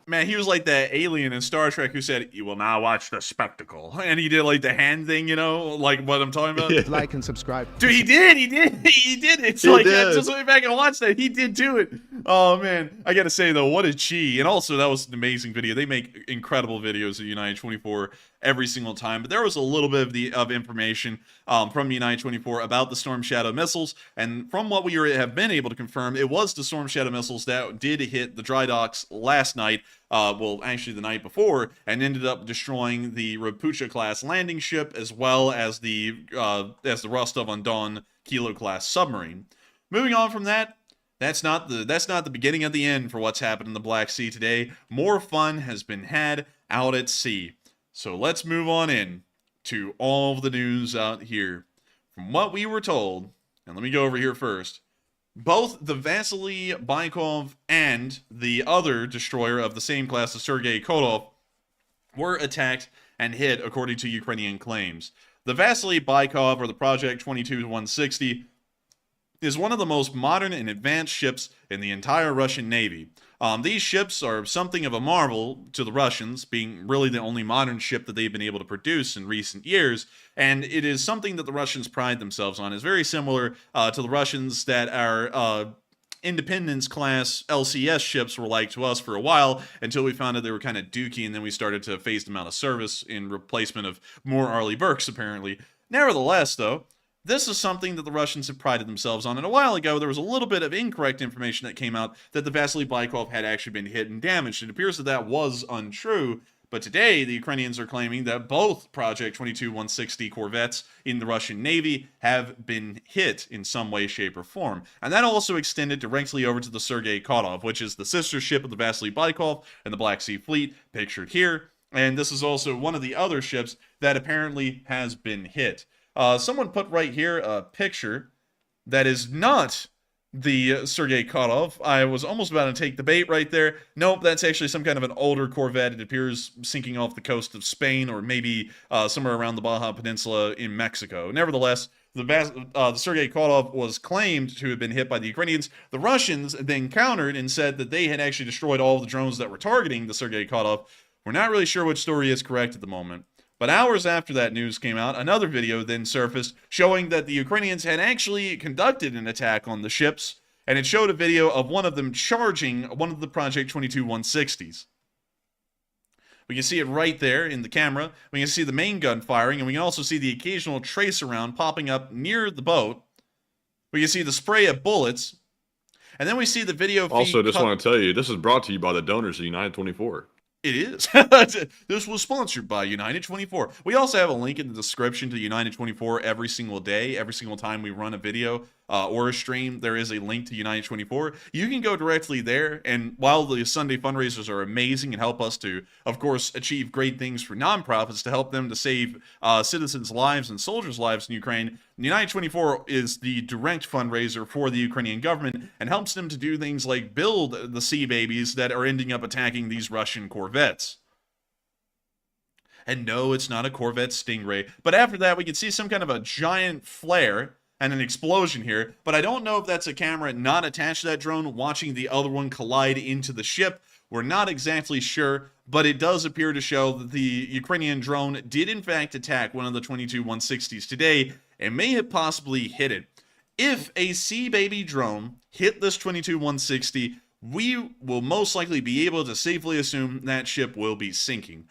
Man, he was like that alien in Star Trek who said, "You will now watch the spectacle." And he did like the hand thing, you know, like what I'm talking about. Yeah. Like and subscribe. Dude, he did. It's He like, did. just went back and watched that. He did do it. Oh, man. I got to say, though, what a G. And also, that was an amazing video. They make incredible videos at United 24 every single time. But there was a little bit of information from United 24 about the Storm Shadow missiles. And from what we have been able to confirm, it was the Storm Shadow missiles that did hit the dry docks last night. Well, actually the night before, and ended up destroying the Rapucha class landing ship as well as the Rostov-on-Don Kilo class submarine. Moving on from that, that's not the beginning of the end for what's happened in the Black Sea today. More fun has been had out at sea. So let's move on in to all of the news out here. From what we were told, and let me go over here first. Both the Vasily Baikov and the other destroyer of the same class, the Sergei Kotov, were attacked and hit according to Ukrainian claims. The Vasily Baikov, or the Project 22-160, is one of the most modern and advanced ships in the entire Russian Navy. These ships are something of a marvel to the Russians, being really the only modern ship that they've been able to produce in recent years, and it is something that the Russians pride themselves on. It's very similar to the Russians that our Independence class LCS ships were like to us for a while, until we found out they were kind of dookie, and then we started to phase them out of service in replacement of more Arleigh Burkes, apparently. Nevertheless, though, this is something that the Russians have prided themselves on. And a while ago, there was a little bit of incorrect information that came out that the Vasily Baikov had actually been hit and damaged. It appears that that was untrue, But today, the Ukrainians are claiming that both Project 22-160 corvettes in the Russian Navy have been hit in some way, shape, or form. And that also extended directly over to the Sergei Kotov, which is the sister ship of the Vasily Baikov and the Black Sea Fleet, pictured here. And this is also one of the other ships that apparently has been hit. Someone put right here a picture that is not the Sergei Kotov. I was almost about to take the bait right there. Nope, that's actually some kind of an older corvette. It appears sinking off the coast of Spain, or maybe somewhere around the Baja Peninsula in Mexico. Nevertheless, the Sergei Kotov was claimed to have been hit by the Ukrainians. The Russians then countered and said that they had actually destroyed all of the drones that were targeting the Sergei Kotov. We're not really sure which story is correct at the moment. But hours after that news came out, another video then surfaced showing that the Ukrainians had actually conducted an attack on the ships, and it showed a video of one of them charging one of the Project 22-160s. We can see it right there in the camera. We can see the main gun firing, and we can also see the occasional tracer round popping up near the boat. We can see the spray of bullets, and then we see the video feed. Also, just want to tell you, this is brought to you by the donors of United 24. It is. This was sponsored by United 24. We also have a link in the description to United 24 every single day. Every single time we run a video or a stream, there is a link to United 24. You can go directly there, and while the Sunday fundraisers are amazing and help us to, of course, achieve great things for nonprofits to help them to save citizens' lives and soldiers' lives in Ukraine, United 24 is the direct fundraiser for the Ukrainian government and helps them to do things like build the sea babies that are ending up attacking these Russian corvettes. And no, it's not a Corvette Stingray. But after that, we can see some kind of a giant flare and an explosion here. But I don't know if that's a camera not attached to that drone watching the other one collide into the ship. We're not exactly sure, but it does appear to show that the Ukrainian drone did in fact attack one of the 22-160s today and may have possibly hit it. If a Sea Baby drone hit this 22-160, we will most likely be able to safely assume that ship will be sinking.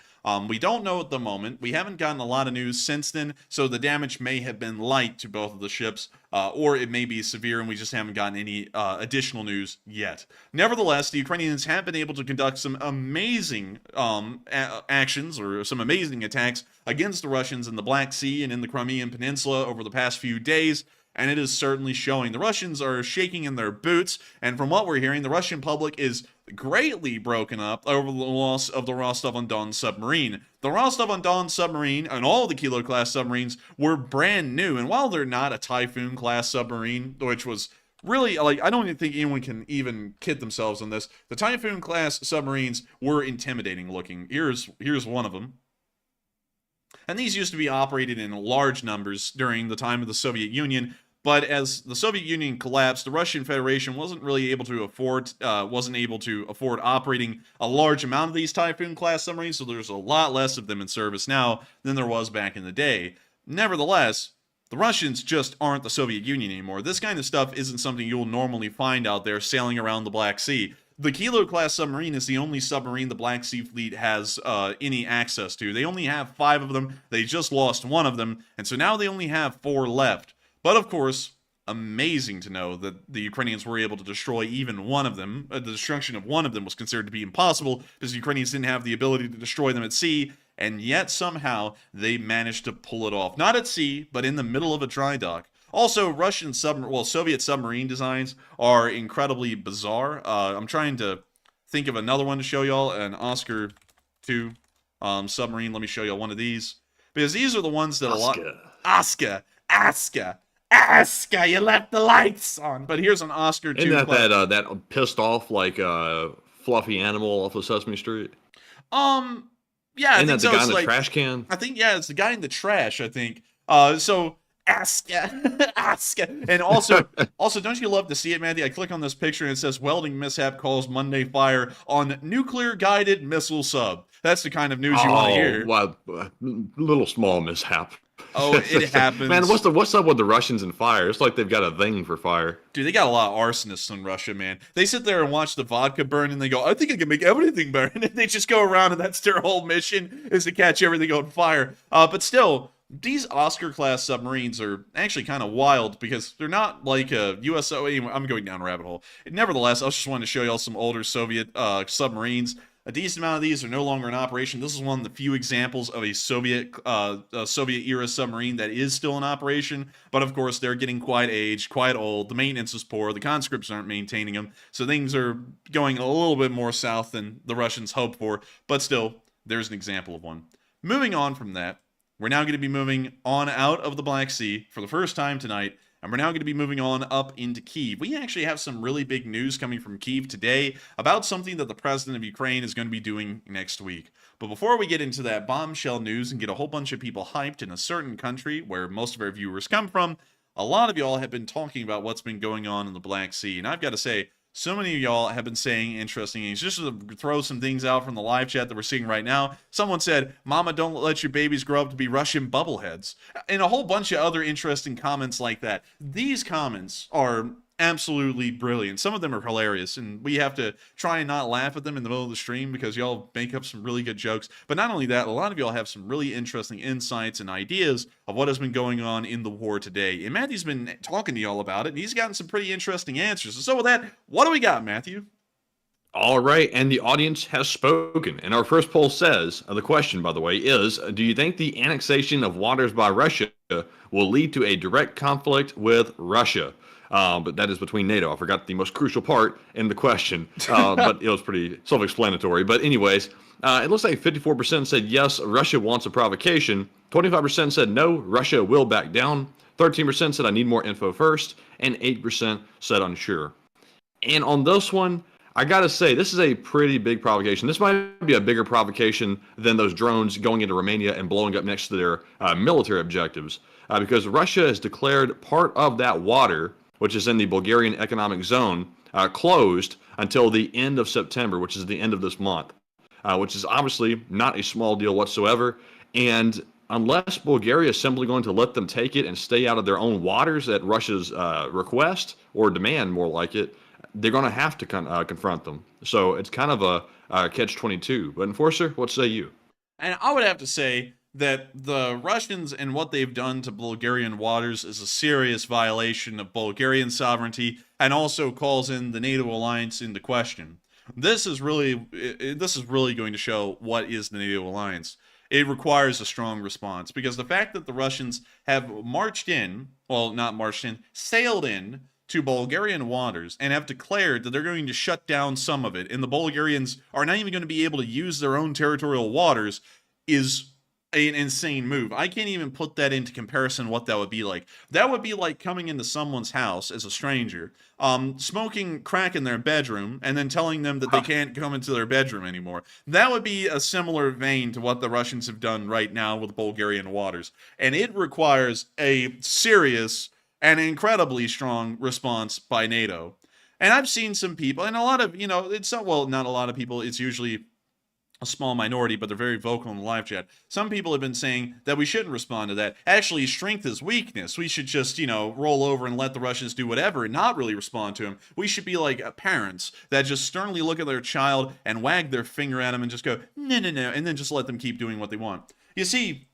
We don't know at the moment. We haven't gotten a lot of news since then, so the damage may have been light to both of the ships, or it may be severe and we just haven't gotten any additional news yet. Nevertheless, the Ukrainians have been able to conduct some amazing actions, or some amazing attacks against the Russians in the Black Sea and in the Crimean Peninsula over the past few days. And it is certainly showing. The Russians are shaking in their boots, and from what we're hearing, the Russian public is greatly broken up over the loss of the Rostov-on-Don submarine. The Rostov-on-Don submarine and all the Kilo-class submarines were brand new, and while they're not a Typhoon-class submarine, which was really, like, I don't even think anyone can even kid themselves on this, the Typhoon-class submarines were intimidating looking. Here's one of them. And these used to be operated in large numbers during the time of the Soviet Union. But as the Soviet Union collapsed, the Russian Federation wasn't able to afford operating a large amount of these Typhoon-class submarines, so there's a lot less of them in service now than there was back in the day. Nevertheless, the Russians just aren't the Soviet Union anymore. This kind of stuff isn't something you'll normally find out there sailing around the Black Sea. The Kilo-class submarine is the only submarine the Black Sea Fleet has any access to. They only have 5 of them. They just lost 1 of them, and so now they only have 4 left. But of course, amazing to know that the Ukrainians were able to destroy even one of them. The destruction of one of them was considered to be impossible because the Ukrainians didn't have the ability to destroy them at sea, and yet somehow they managed to pull it off. Not at sea, but in the middle of a dry dock. Also, Soviet submarine designs are incredibly bizarre. I'm trying to think of another one to show y'all, an Oscar II submarine. Let me show y'all one of these. Because these are the ones that Oscar, you left the lights on. But here's an Oscar II. Isn't that pissed off, like, fluffy animal off of Sesame Street? Yeah, Isn't that the guy in the trash can? I think, yeah, it's the guy in the trash, I think. So... Oscar. And also, don't you love to see it, Matthew? I click on this picture and it says welding mishap caused Monday fire on nuclear guided missile sub. That's the kind of news you want to hear. Well, little small mishap. Oh, it happens. Man, what's up with the Russians and fire? It's like they've got a thing for fire. Dude, they got a lot of arsonists in Russia, man. They sit there and watch the vodka burn and they go, I think I can make everything burn. And they just go around and that's their whole mission, is to catch everything on fire. But still, these Oscar-class submarines are actually kind of wild because they're not like a USO. Anyway, I'm going down a rabbit hole. Nevertheless, I just wanted to show y'all some older Soviet submarines. A decent amount of these are no longer in operation. This is one of the few examples of a Soviet-era submarine that is still in operation. But of course, they're getting quite aged, quite old. The maintenance is poor. The conscripts aren't maintaining them. So things are going a little bit more south than the Russians hoped for. But still, there's an example of one. Moving on from that, we're now going to be moving on out of the Black Sea for the first time tonight. And we're now going to be moving on up into Kyiv. We actually have some really big news coming from Kyiv today about something that the president of Ukraine is going to be doing next week. But before we get into that bombshell news and get a whole bunch of people hyped in a certain country where most of our viewers come from, a lot of y'all have been talking about what's been going on in the Black Sea. And I've got to say, so many of y'all have been saying interesting things. Just to throw some things out from the live chat that we're seeing right now. Someone said, "Mama, don't let your babies grow up to be Russian bubbleheads." And a whole bunch of other interesting comments like that. These comments are absolutely brilliant. Some of them are hilarious, and we have to try and not laugh at them in the middle of the stream because y'all make up some really good jokes. But not only that, a lot of y'all have some really interesting insights and ideas of what has been going on in the war today. And Matthew's been talking to y'all about it, and he's gotten some pretty interesting answers. So with that, what do we got, Matthew? All right, and the audience has spoken. And our first poll says, the question, by the way, is, do you think the annexation of waters by Russia will lead to a direct conflict with Russia? But that is between NATO. I forgot the most crucial part in the question, but it was pretty self-explanatory. But anyways, it looks like 54% said yes, Russia wants a provocation. 25% said no, Russia will back down. 13% said I need more info first. And 8% said unsure. And on this one, I gotta say, this is a pretty big provocation. This might be a bigger provocation than those drones going into Romania and blowing up next to their military objectives. Because Russia has declared part of that water, which is in the Bulgarian economic zone, closed until the end of September, which is the end of this month, which is obviously not a small deal whatsoever. And unless Bulgaria is simply going to let them take it and stay out of their own waters at Russia's request or demand, more like it, they're going to have to confront them. So it's kind of a catch-22. But Enforcer, what say you? And I would have to say that the Russians and what they've done to Bulgarian waters is a serious violation of Bulgarian sovereignty and also calls in the NATO alliance into question. This is really going to show what is the NATO alliance. It requires a strong response because the fact that the Russians have sailed in to Bulgarian waters and have declared that they're going to shut down some of it, and the Bulgarians are not even going to be able to use their own territorial waters, is an insane move. I can't even put that into comparison what that would be like. That would be like coming into someone's house as a stranger, smoking crack in their bedroom, and then telling them that they can't come into their bedroom anymore. That would be a similar vein to what the Russians have done right now with Bulgarian waters. And it requires a serious and incredibly strong response by NATO. And I've seen some people, and a lot of, not a lot of people, it's usually a small minority, but they're very vocal in the live chat. Some people have been saying that we shouldn't respond to that. Actually, strength is weakness. We should just, roll over and let the Russians do whatever and not really respond to them. We should be like parents that just sternly look at their child and wag their finger at them and just go, no, and then just let them keep doing what they want. You see,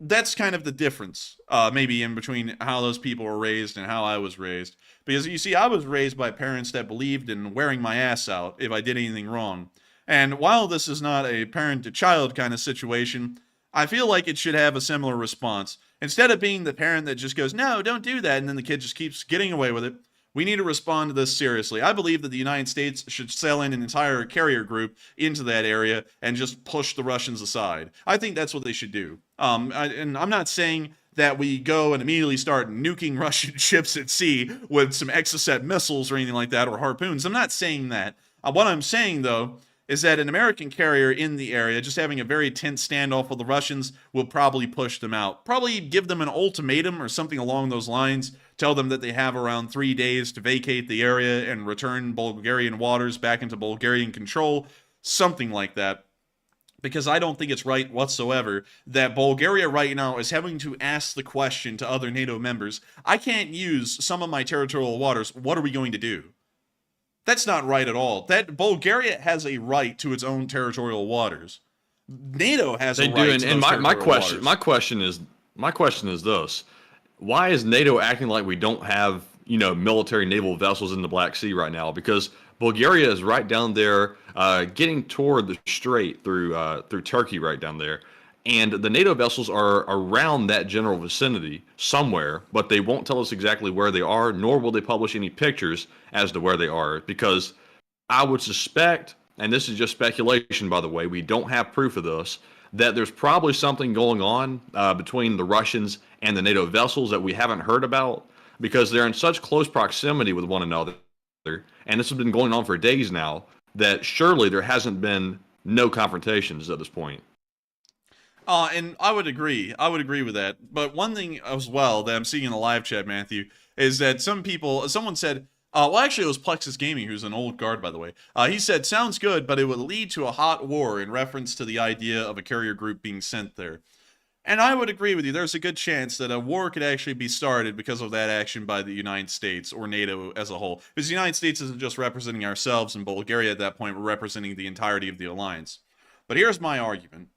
that's kind of the difference, maybe in between how those people were raised and how I was raised. Because, you see, I was raised by parents that believed in wearing my ass out if I did anything wrong. And while this is not a parent-to-child kind of situation, I feel like it should have a similar response. Instead of being the parent that just goes, no, don't do that, and then the kid just keeps getting away with it, we need to respond to this seriously. I believe that the United States should sail in an entire carrier group into that area and just push the Russians aside. I think that's what they should do. And I'm not saying that we go and immediately start nuking Russian ships at sea with some Exocet missiles or anything like that, or harpoons. I'm not saying that. What I'm saying, though, is that an American carrier in the area, just having a very tense standoff with the Russians, will probably push them out. Probably give them an ultimatum or something along those lines. Tell them that they have around 3 days to vacate the area and return Bulgarian waters back into Bulgarian control. Something like that. Because I don't think it's right whatsoever that Bulgaria right now is having to ask the question to other NATO members, I can't use some of my territorial waters, what are we going to do? That's not right at all. That Bulgaria has a right to its own territorial waters. NATO has a right to those territorial waters. My question is this: why is NATO acting like we don't have military naval vessels in the Black Sea right now? Because Bulgaria is right down there, getting toward the strait through Turkey, right down there. And the NATO vessels are around that general vicinity somewhere, but they won't tell us exactly where they are, nor will they publish any pictures as to where they are, because I would suspect, and this is just speculation, by the way, we don't have proof of this, that there's probably something going on between the Russians and the NATO vessels that we haven't heard about, because they're in such close proximity with one another, and this has been going on for days now, that surely there hasn't been no confrontations at this point. And I would agree. I would agree with that. But one thing as well that I'm seeing in the live chat, Matthew, is that someone said, well, actually, it was Plexus Gaming, who's an old guard, by the way. He said, sounds good, but it would lead to a hot war in reference to the idea of a carrier group being sent there. And I would agree with you. There's a good chance that a war could actually be started because of that action by the United States or NATO as a whole. Because the United States isn't just representing ourselves and Bulgaria at that point, we're representing the entirety of the alliance. But here's my argument.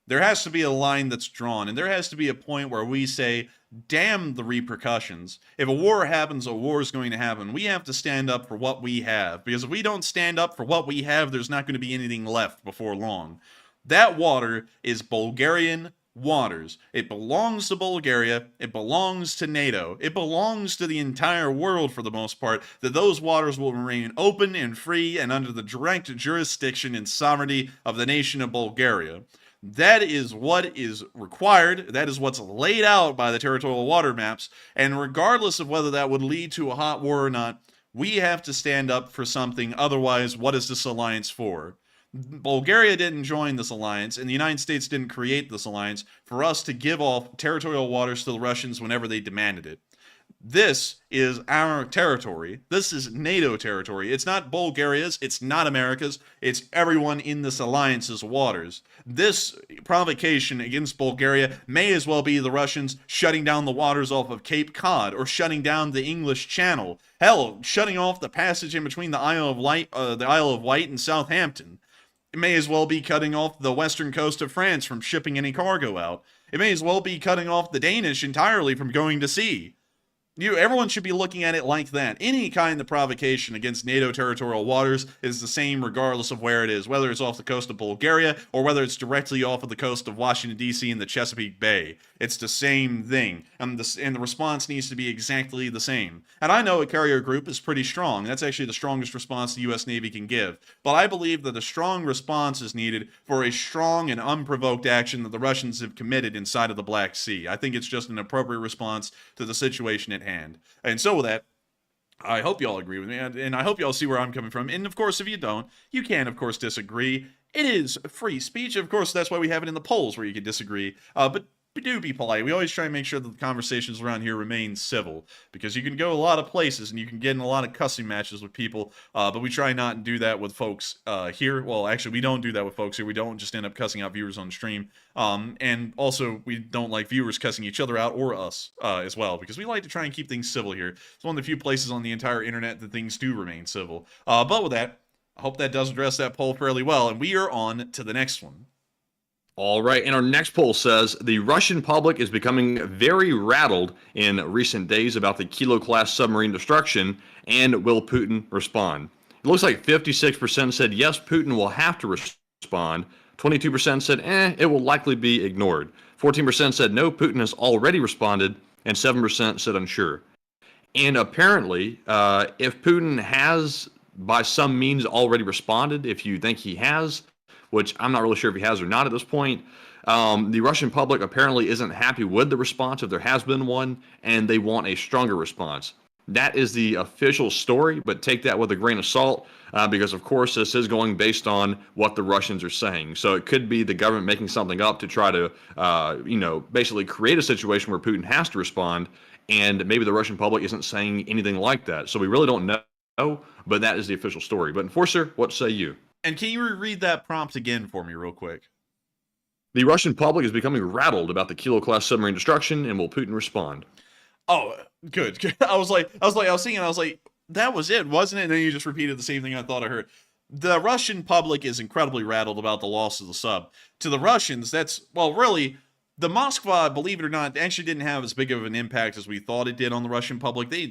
There has to be a line that's drawn, and there has to be a point where we say, damn the repercussions. If a war happens, a war is going to happen. We have to stand up for what we have, because if we don't stand up for what we have, there's not going to be anything left before long. That water is Bulgarian waters. It belongs to Bulgaria. It belongs to NATO. It belongs to the entire world for the most part, that those waters will remain open and free and under the direct jurisdiction and sovereignty of the nation of Bulgaria. That is what is required. That is what's laid out by the territorial water maps. And regardless of whether that would lead to a hot war or not, we have to stand up for something. Otherwise, what is this alliance for? Bulgaria didn't join this alliance, and the United States didn't create this alliance for us to give off territorial waters to the Russians whenever they demanded it. This is our territory. This is NATO territory. It's not Bulgaria's. It's not America's. It's everyone in this alliance's waters. This provocation against Bulgaria may as well be the Russians shutting down the waters off of Cape Cod or shutting down the English Channel. Hell, shutting off the passage in between the Isle of Wight and Southampton. It may as well be cutting off the western coast of France from shipping any cargo out. It may as well be cutting off the Danish entirely from going to sea. Everyone should be looking at it like that. Any kind of provocation against NATO territorial waters is the same regardless of where it is, whether it's off the coast of Bulgaria or whether it's directly off of the coast of Washington, D.C. in the Chesapeake Bay. It's the same thing, and the response needs to be exactly the same. And I know a carrier group is pretty strong. That's actually the strongest response the U.S. Navy can give. But I believe that a strong response is needed for a strong and unprovoked action that the Russians have committed inside of the Black Sea. I think it's just an appropriate response to the situation at hand. And so with that, I hope y'all agree with me, and I hope y'all see where I'm coming from. And of course, if you don't, you can, of course, disagree. It is free speech. Of course, that's why we have it in the polls where you can disagree. But do be polite. We always try and make sure that the conversations around here remain civil, because you can go a lot of places and you can get in a lot of cussing matches with people, but we try not to do that with folks here. Well, actually, we don't do that with folks here. We don't just end up cussing out viewers on stream. And also, we don't like viewers cussing each other out or us as well, because we like to try and keep things civil here. It's one of the few places on the entire internet that things do remain civil. But with that, I hope that does address that poll fairly well, and we are on to the next one. All right, and our next poll says the Russian public is becoming very rattled in recent days about the Kilo-class submarine destruction, and will Putin respond? It looks like 56% said yes, Putin will have to respond. 22% said it will likely be ignored. 14% said no, Putin has already responded, and 7% said unsure. And apparently, if Putin has by some means already responded, if you think he has, which I'm not really sure if he has or not at this point, the Russian public apparently isn't happy with the response, if there has been one, and they want a stronger response. That is the official story, but take that with a grain of salt, because of course this is going based on what the Russians are saying. So it could be the government making something up to try to, basically create a situation where Putin has to respond, and maybe the Russian public isn't saying anything like that. So we really don't know, but that is the official story. But Enforcer, what say you? And can you reread that prompt again for me real quick? The Russian public is becoming rattled about the Kilo-class submarine destruction, and will Putin respond? Oh, good. I was thinking, that was it, wasn't it? And then you just repeated the same thing I thought I heard. The Russian public is incredibly rattled about the loss of the sub. To the Russians, really, the Moskva, believe it or not, actually didn't have as big of an impact as we thought it did on the Russian public. They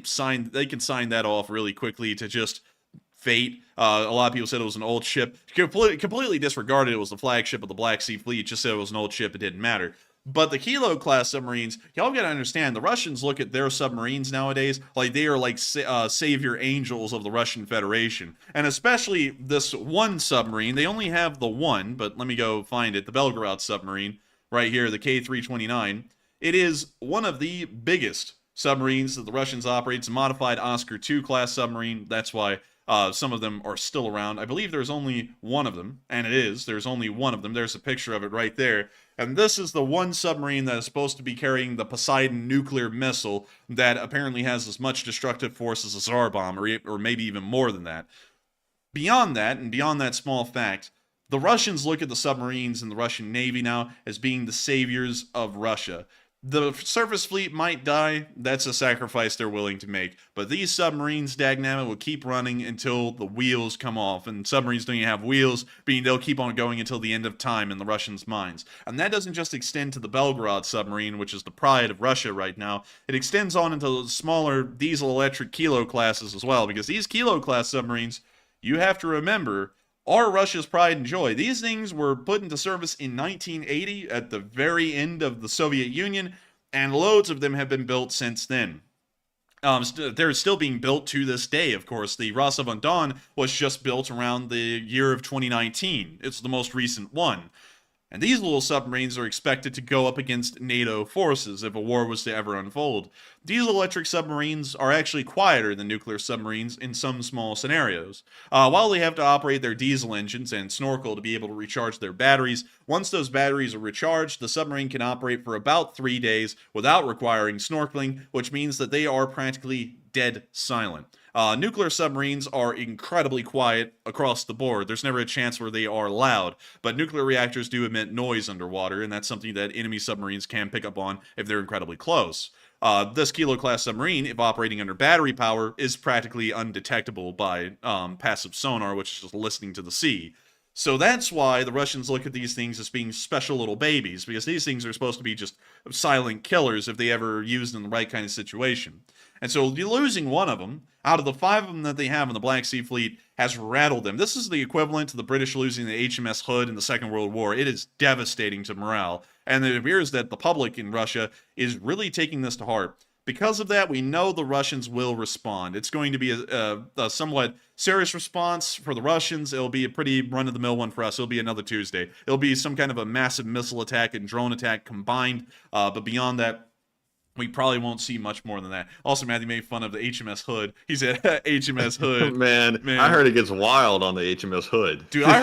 can sign that off really quickly to just fate. A lot of people said it was an old ship. Completely disregarded it was the flagship of the Black Sea Fleet. Just said it was an old ship. It didn't matter. But the Kilo class submarines, y'all gotta understand, the Russians look at their submarines nowadays like they are like savior angels of the Russian Federation. And especially this one submarine, they only have the one, but let me go find it, the Belgorod submarine, right here, the K-329. It is one of the biggest submarines that the Russians operate. It's a modified Oscar II class submarine. That's why some of them are still around. I believe there's only one of them, and it is. There's only one of them. There's a picture of it right there. And this is the one submarine that is supposed to be carrying the Poseidon nuclear missile that apparently has as much destructive force as a Tsar bomb, or maybe even more than that. Beyond that, and beyond that small fact, the Russians look at the submarines in the Russian Navy now as being the saviors of Russia. The surface fleet might die, that's a sacrifice they're willing to make. But these submarines, dagnabbit, will keep running until the wheels come off. And submarines don't even have wheels, meaning they'll keep on going until the end of time in the Russians' minds. And that doesn't just extend to the Belgorod submarine, which is the pride of Russia right now. It extends on into smaller diesel-electric Kilo classes as well, because these Kilo class submarines, you have to remember, are Russia's pride and joy. These things were put into service in 1980 at the very end of the Soviet Union, and loads of them have been built since then. They're still being built to this day, of course. The Rostov-on-Don was just built around the year of 2019. It's the most recent one. And these little submarines are expected to go up against NATO forces if a war was to ever unfold. Diesel-electric submarines are actually quieter than nuclear submarines in some small scenarios. While they have to operate their diesel engines and snorkel to be able to recharge their batteries, once those batteries are recharged, the submarine can operate for about 3 days without requiring snorkeling, which means that they are practically dead silent. Nuclear submarines are incredibly quiet across the board. There's never a chance where they are loud, but nuclear reactors do emit noise underwater, and that's something that enemy submarines can pick up on if they're incredibly close. This Kilo-class submarine, if operating under battery power, is practically undetectable by passive sonar, which is just listening to the sea. So that's why the Russians look at these things as being special little babies, because these things are supposed to be just silent killers if they ever used in the right kind of situation. And so losing one of them, out of the 5 of them that they have in the Black Sea Fleet, has rattled them. This is the equivalent to the British losing the HMS Hood in the Second World War. It is devastating to morale. And it appears that the public in Russia is really taking this to heart. Because of that, we know the Russians will respond. It's going to be a somewhat serious response for the Russians. It'll be a pretty run-of-the-mill one for us. It'll be another Tuesday. It'll be some kind of a massive missile attack and drone attack combined. But beyond that, we probably won't see much more than that. Also, Matthew made fun of the HMS Hood. He said HMS Hood. Man, I heard it gets wild on the HMS Hood. Dude, I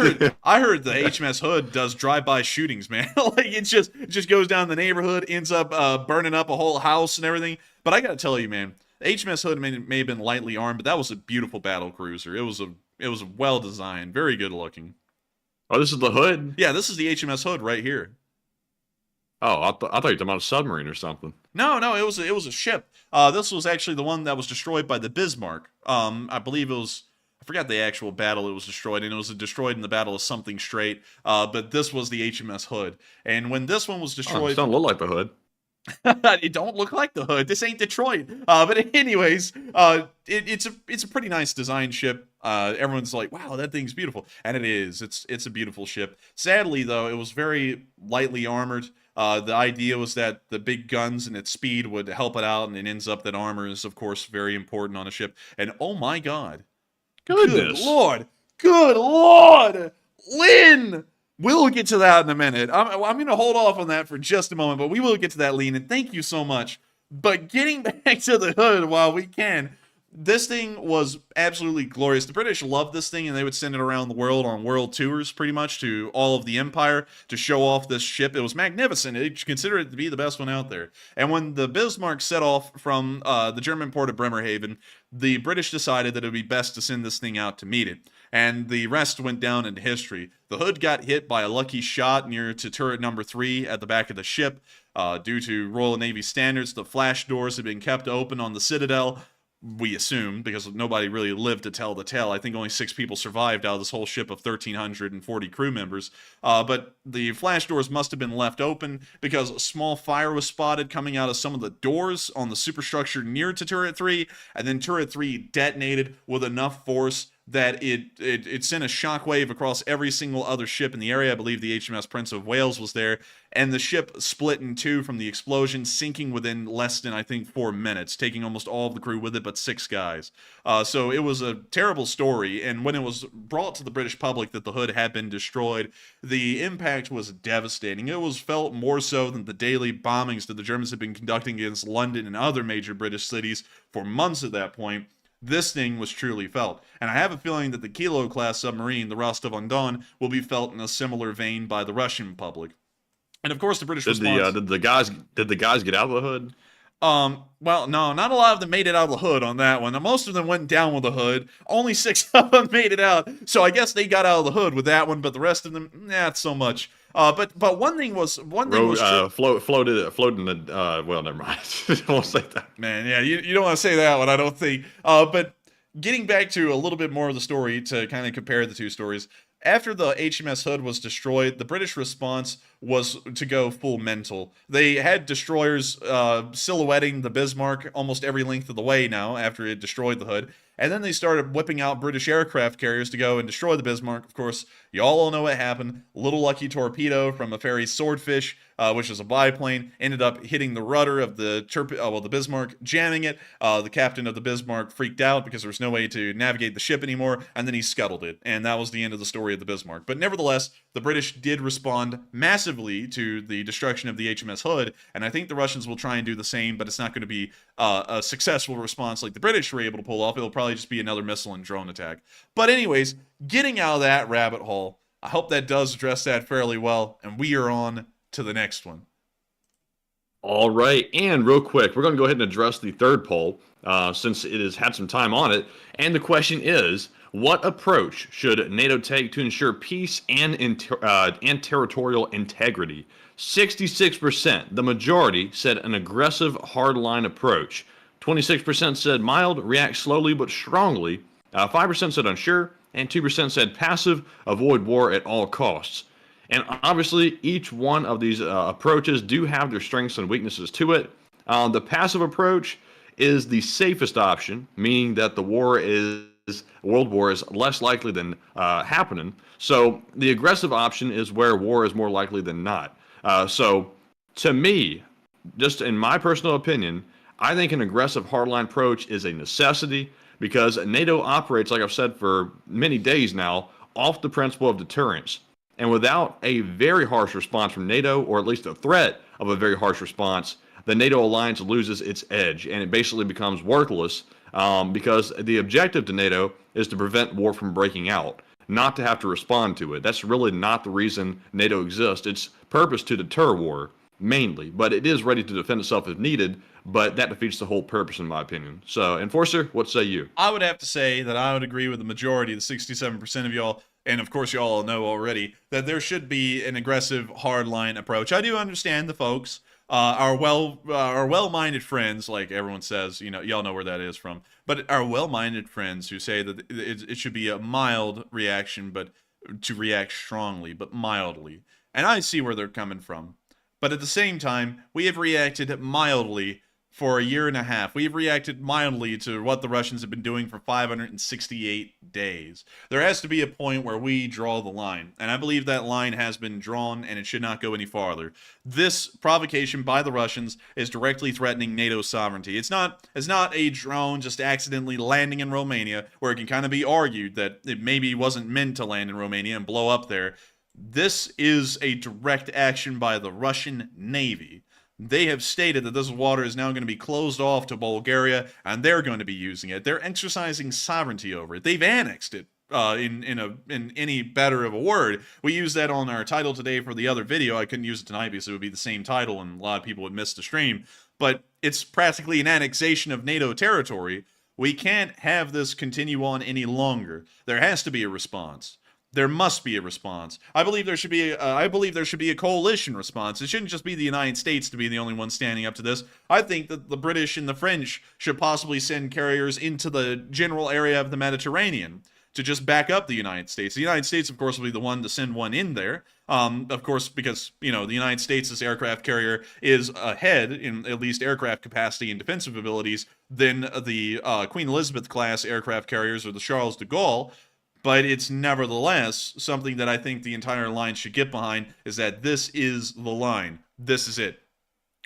heard the HMS Hood does drive-by shootings, man. Like it just goes down the neighborhood, ends up burning up a whole house and everything. But I gotta tell you, man, the HMS Hood may have been lightly armed, but that was a beautiful battle cruiser. It was well designed, very good looking. Oh, this is the Hood? Yeah, this is the HMS Hood right here. Oh, I thought you were talking about a submarine or something. No, it was a ship. This was actually the one that was destroyed by the Bismarck. I believe it was, I forgot the actual battle it was destroyed in. It was destroyed in the Battle of Something Strait. But this was the HMS Hood. And when this one was destroyed, it don't look like the Hood. It don't look like the Hood. This ain't Detroit. But anyways, it's a pretty nice design ship. Everyone's like, wow, that thing's beautiful. And it is. It's a beautiful ship. Sadly, though, it was very lightly armored. The idea was that the big guns and its speed would help it out, and it ends up that armor is, of course, very important on a ship. And oh my god. Goodness. Good lord! Lynn! We'll get to that in a minute. I'm going to hold off on that for just a moment, but we will get to that, Lean, and thank you so much. But getting back to the Hood while we can, this thing was absolutely glorious. The British loved this thing, and they would send it around the world on world tours, pretty much, to all of the empire to show off this ship. It was magnificent. They considered it to be the best one out there. And when the Bismarck set off from the German port of Bremerhaven, the British decided that it would be best to send this thing out to meet it. And the rest went down into history. The Hood got hit by a lucky shot near to turret number 3 at the back of the ship. Due to Royal Navy standards, the flash doors had been kept open on the Citadel, we assume, because nobody really lived to tell the tale. I think only 6 people survived out of this whole ship of 1,340 crew members. But the flash doors must have been left open because a small fire was spotted coming out of some of the doors on the superstructure near to turret 3, and then turret 3 detonated with enough force that it sent a shockwave across every single other ship in the area. I believe the HMS Prince of Wales was there, and the ship split in two from the explosion, sinking within less than, I think, 4 minutes, taking almost all of the crew with it but 6 guys. So it was a terrible story, and when it was brought to the British public that the hood had been destroyed, the impact was devastating. It was felt more so than the daily bombings that the Germans had been conducting against London and other major British cities for months at that point. This thing was truly felt. And I have a feeling that the Kilo-class submarine, the Rostov-on-Don, will be felt in a similar vein by the Russian public. And of course, the British response... Did the guys get out of the hood? Well, no, not a lot of them made it out of the hood on that one. Most of them went down with the hood. Only 6 of them made it out. So I guess they got out of the hood with that one, but the rest of them, not so much. But one thing was floated in the well, never mind. I won't say that. Man, yeah, you don't want to say that one, I don't think. But getting back to a little bit more of the story to kind of compare the two stories. After the HMS Hood was destroyed, the British response was to go full mental. They had destroyers silhouetting the Bismarck almost every length of the way now after it destroyed the Hood. And then they started whipping out British aircraft carriers to go and destroy the Bismarck. Of course, y'all all know what happened. Little lucky torpedo from a ferry Swordfish, which is a biplane, ended up hitting the rudder of the Bismarck, jamming it. The captain of the Bismarck freaked out because there was no way to navigate the ship anymore, and then he scuttled it. And that was the end of the story of the Bismarck. But nevertheless, the British did respond massively to the destruction of the HMS Hood, and I think the Russians will try and do the same, but it's not going to be a successful response like the British were able to pull off. It'll probably just be another missile and drone attack. But anyways, getting out of that rabbit hole, I hope that does address that fairly well, and we are on to the next one. All right, and real quick, we're going to go ahead and address the third poll since it has had some time on it. And the question is, what approach should NATO take to ensure peace and territorial integrity? 66%, the majority, said an aggressive hardline approach. 26% said mild, react slowly but strongly. 5% said unsure, and 2% said passive, avoid war at all costs. And obviously, each one of these approaches do have their strengths and weaknesses to it. The passive approach is the safest option, meaning that the world war is less likely than happening. So the aggressive option is where war is more likely than not. So to me, just in my personal opinion, I think an aggressive hardline approach is a necessity because NATO operates, like I've said for many days now, off the principle of deterrence. And without a very harsh response from NATO, or at least a threat of a very harsh response, the NATO alliance loses its edge and it basically becomes worthless because the objective to NATO is to prevent war from breaking out, not to have to respond to it. That's really not the reason NATO exists. Its purpose to deter war, mainly, but it is ready to defend itself if needed, but that defeats the whole purpose in my opinion. So, Enforcer, what say you? I would have to say that I would agree with the majority, the 67% of y'all, and of course y'all know already, that there should be an aggressive hardline approach. I do understand the folks, our well-minded friends, like everyone says, y'all know where that is from, but our well-minded friends who say that it should be a mild reaction, but to react strongly, but mildly. And I see where they're coming from. But at the same time, we have reacted mildly for a year and a half. We've reacted mildly to what the Russians have been doing for 568 days. There has to be a point where we draw the line. And I believe that line has been drawn and it should not go any farther. This provocation by the Russians is directly threatening NATO's sovereignty. It's not a drone just accidentally landing in Romania where it can kind of be argued that it maybe wasn't meant to land in Romania and blow up there. This is a direct action by the Russian Navy. They have stated that this water is now going to be closed off to Bulgaria, and they're going to be using it. They're exercising sovereignty over it. They've annexed it, in any better of a word. We used that on our title today for the other video. I couldn't use it tonight because it would be the same title, and a lot of people would miss the stream. But it's practically an annexation of NATO territory. We can't have this continue on any longer. There has to be a response. There must be a response. I believe there should be a coalition response. It shouldn't just be the United States to be the only one standing up to this. I think that the British and the French should possibly send carriers into the general area of the Mediterranean. to just back up the United States. The United States, of course, will be the one to send one in there. Of course, because, the United States' aircraft carrier is ahead in at least aircraft capacity and defensive abilities than the Queen Elizabeth class aircraft carriers or the Charles de Gaulle. But it's nevertheless something that I think the entire line should get behind, is that this is the line. This is it.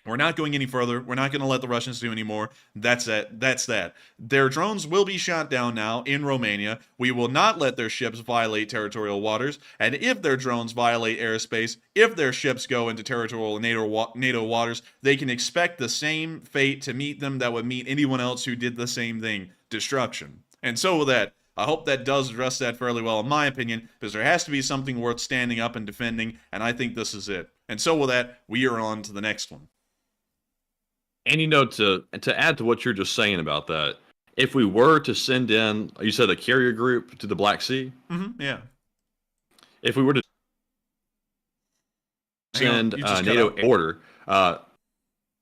We're not going any further. We're not going to let the Russians do any more. That's it. That's that. Their drones will be shot down now in Romania. We will not let their ships violate territorial waters. And if their drones violate airspace, if their ships go into territorial NATO waters, they can expect the same fate to meet them that would meet anyone else who did the same thing: destruction. And so with that, I hope that does address that fairly well, in my opinion, because there has to be something worth standing up and defending, and I think this is it. And so with that, we are on to the next one. And to add to what you're just saying about that, if we were to send in, you said a carrier group to the Black Sea? Yeah. If we were to send NATO order, can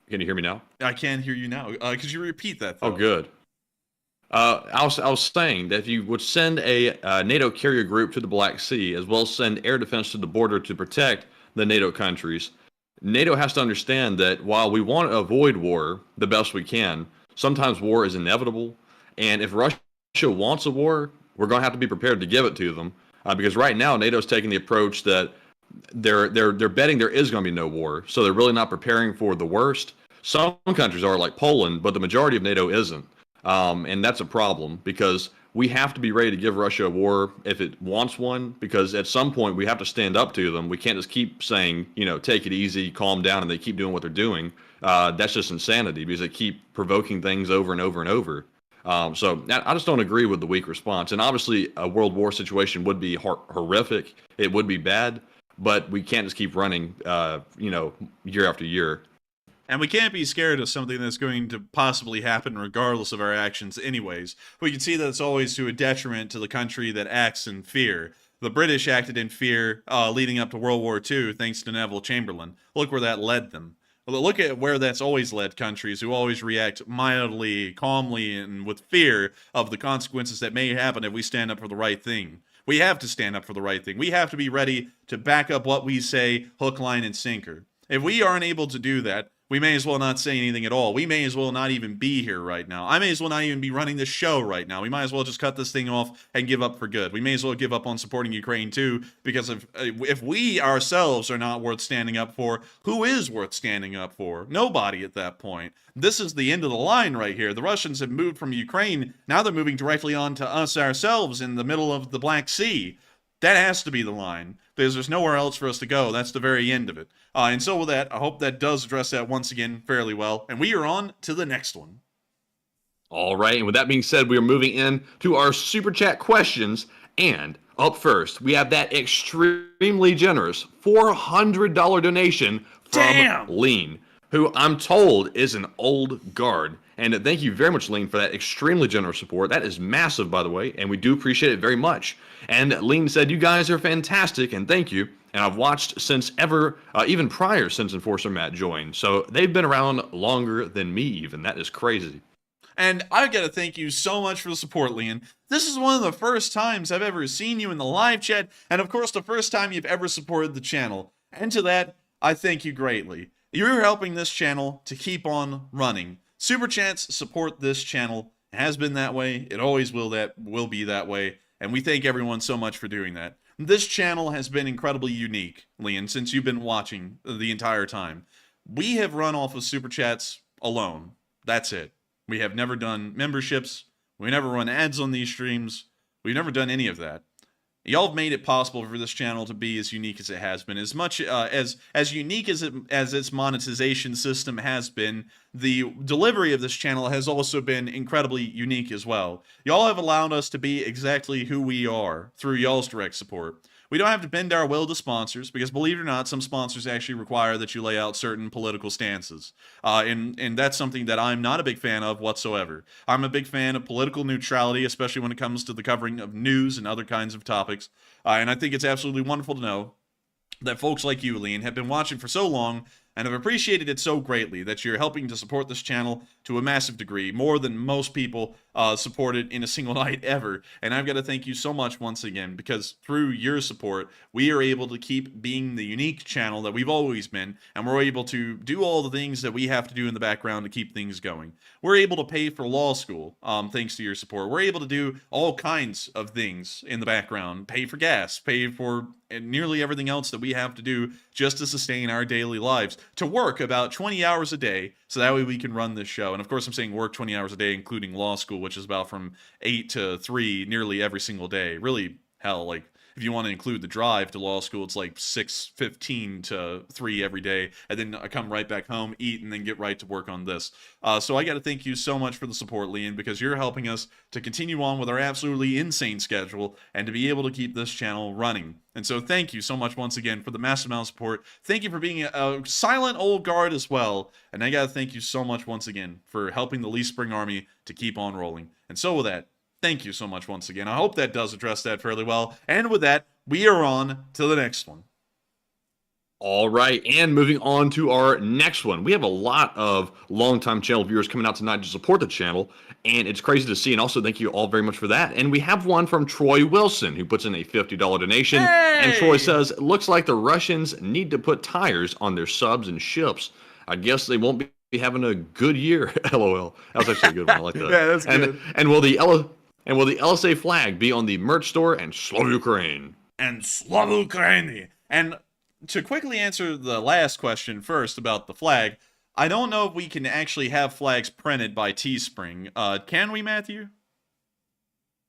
you hear me now? I can hear you now. Could you repeat that, though? Oh, good. I was saying that if you would send a NATO carrier group to the Black Sea, as well as send air defense to the border to protect the NATO countries, NATO has to understand that while we want to avoid war the best we can, sometimes war is inevitable. And if Russia wants a war, we're going to have to be prepared to give it to them. Because right now, NATO's taking the approach that they're betting there is going to be no war. So they're really not preparing for the worst. Some countries are, like Poland, but the majority of NATO isn't. And that's a problem, because we have to be ready to give Russia a war if it wants one, because at some point we have to stand up to them. We can't just keep saying, take it easy, calm down, and they keep doing what they're doing. That's just insanity, because they keep provoking things over and over and over. So I just don't agree with the weak response. And obviously a world war situation would be horrific. It would be bad, but we can't just keep running, year after year. And we can't be scared of something that's going to possibly happen regardless of our actions anyways. We can see that it's always to a detriment to the country that acts in fear. The British acted in fear leading up to World War II thanks to Neville Chamberlain. Look where that led them. Look at where that's always led countries who always react mildly, calmly, and with fear of the consequences that may happen if we stand up for the right thing. We have to stand up for the right thing. We have to be ready to back up what we say, hook, line, and sinker. If we aren't able to do that, we may as well not say anything at all. We may as well not even be here right now. I may as well not even be running this show right now. We might as well just cut this thing off and give up for good. We may as well give up on supporting Ukraine too, because if we ourselves are not worth standing up for, who is worth standing up for? Nobody at that point. This is the end of the line right here. The Russians have moved from Ukraine. Now they're moving directly on to us ourselves in the middle of the Black Sea. That has to be the line, because there's nowhere else for us to go. That's the very end of it. And so with that, I hope that does address that once again fairly well. And we are on to the next one. All right, and with that being said, we are moving in to our Super Chat questions. And up first, we have that extremely generous $400 donation from Lean, who I'm told is an old guard. And thank you very much, Lean, for that extremely generous support. That is massive, by the way, and we do appreciate it very much. And Lean said, "You guys are fantastic, and thank you. And I've watched since even prior since Enforcer Matt joined. So they've been around longer than me even. That is crazy." And I've got to thank you so much for the support, Leon. This is one of the first times I've ever seen you in the live chat, and of course the first time you've ever supported the channel. And to that, I thank you greatly. You're helping this channel to keep on running. Super Chats support this channel. It has been that way. It always will be that way. And we thank everyone so much for doing that. This channel has been incredibly unique, Leon, since you've been watching the entire time. We have run off of Super Chats alone. That's it. We have never done memberships. We never run ads on these streams. We've never done any of that. Y'all have made it possible for this channel to be as unique as it has been. As much as unique as its monetization system has been, the delivery of this channel has also been incredibly unique as well. Y'all have allowed us to be exactly who we are through y'all's direct support. We don't have to bend our will to sponsors, because believe it or not, some sponsors actually require that you lay out certain political stances. And that's something that I'm not a big fan of whatsoever. I'm a big fan of political neutrality, especially when it comes to the covering of news and other kinds of topics. And I think it's absolutely wonderful to know that folks like you, Lean, have been watching for so long And I've appreciated it so greatly that you're helping to support this channel to a massive degree, more than most people support it in a single night ever. And I've got to thank you so much once again, because through your support, we are able to keep being the unique channel that we've always been, and we're able to do all the things that we have to do in the background to keep things going. We're able to pay for law school, thanks to your support. We're able to do all kinds of things in the background, pay for gas, pay for nearly everything else that we have to do just to sustain our daily lives, to work about 20 hours a day, so that way we can run this show. And of course, I'm saying work 20 hours a day, including law school, which is about from 8 to 3 nearly every single day. Really, hell, like, if you want to include the drive to law school, it's like 6:15 to 3 every day, and then I come right back home, eat, and then get right to work on this. So I got to thank you so much for the support, Liam, because you're helping us to continue on with our absolutely insane schedule and to be able to keep this channel running. And so thank you so much once again for the massive amount of support. Thank you for being a silent old guard as well. And I got to thank you so much once again for helping the Lee Spring Army to keep on rolling. And so with that, thank you so much once again. I hope that does address that fairly well. And with that, we are on to the next one. All right, and moving on to our next one. We have a lot of longtime channel viewers coming out tonight to support the channel, and it's crazy to see, and also thank you all very much for that. And we have one from Troy Wilson, who puts in a $50 donation, and Troy says, it looks like the Russians need to put tires on their subs and ships. I guess they won't be having a good year, LOL. That was actually a good one, I like that. Yeah, that's good. And will the LSA flag be on the merch store and Slav Ukraine? And Slav Ukraine. And to quickly answer the last question first about the flag, I don't know if we can actually have flags printed by Teespring. Can we, Matthew?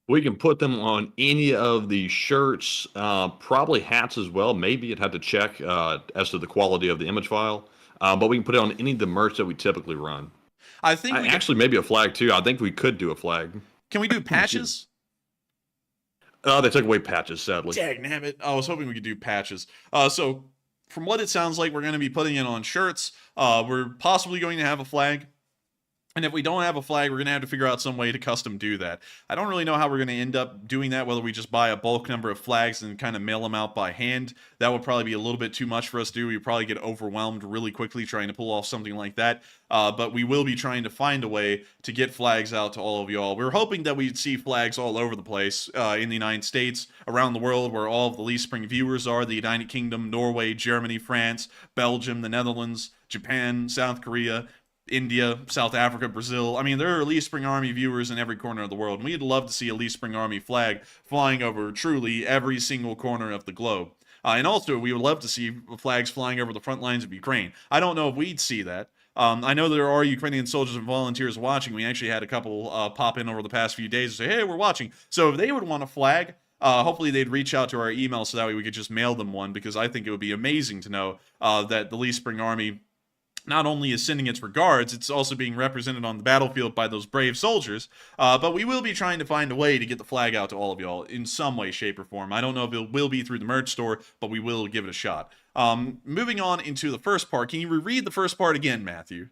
We can put them on any of the shirts, probably hats as well. Maybe you'd have to check as to the quality of the image file. But we can put it on any of the merch that we typically run. I think actually maybe a flag too. I think we could do a flag. Can we do patches? They took away patches, sadly. Dagnabbit. I was hoping we could do patches. So from what it sounds like, we're going to be putting it on shirts. We're possibly going to have a flag. And if we don't have a flag, we're going to have to figure out some way to custom do that. I don't really know how we're going to end up doing that, whether we just buy a bulk number of flags and kind of mail them out by hand. That would probably be a little bit too much for us to do. We'd probably get overwhelmed really quickly trying to pull off something like that. But we will be trying to find a way to get flags out to all of y'all. We're hoping that we'd see flags all over the place in the United States, around the world, where all of the Lee Spring viewers are, the United Kingdom, Norway, Germany, France, Belgium, the Netherlands, Japan, South Korea, India, South Africa, Brazil. I mean, there are Lee Spring Army viewers in every corner of the world, and we'd love to see a Lee Spring Army flag flying over truly every single corner of the globe. And also, we would love to see flags flying over the front lines of Ukraine. I don't know if we'd see that. I know there are Ukrainian soldiers and volunteers watching. We actually had a couple pop in over the past few days and say, hey, we're watching. So if they would want a flag, hopefully they'd reach out to our email so that way we could just mail them one, because I think it would be amazing to know that the Lee Spring Army not only is sending its regards, it's also being represented on the battlefield by those brave soldiers. But we will be trying to find a way to get the flag out to all of y'all in some way, shape, or form. I don't know if it will be through the merch store, but we will give it a shot. Moving on into the first part. Can you reread the first part again, Matthew?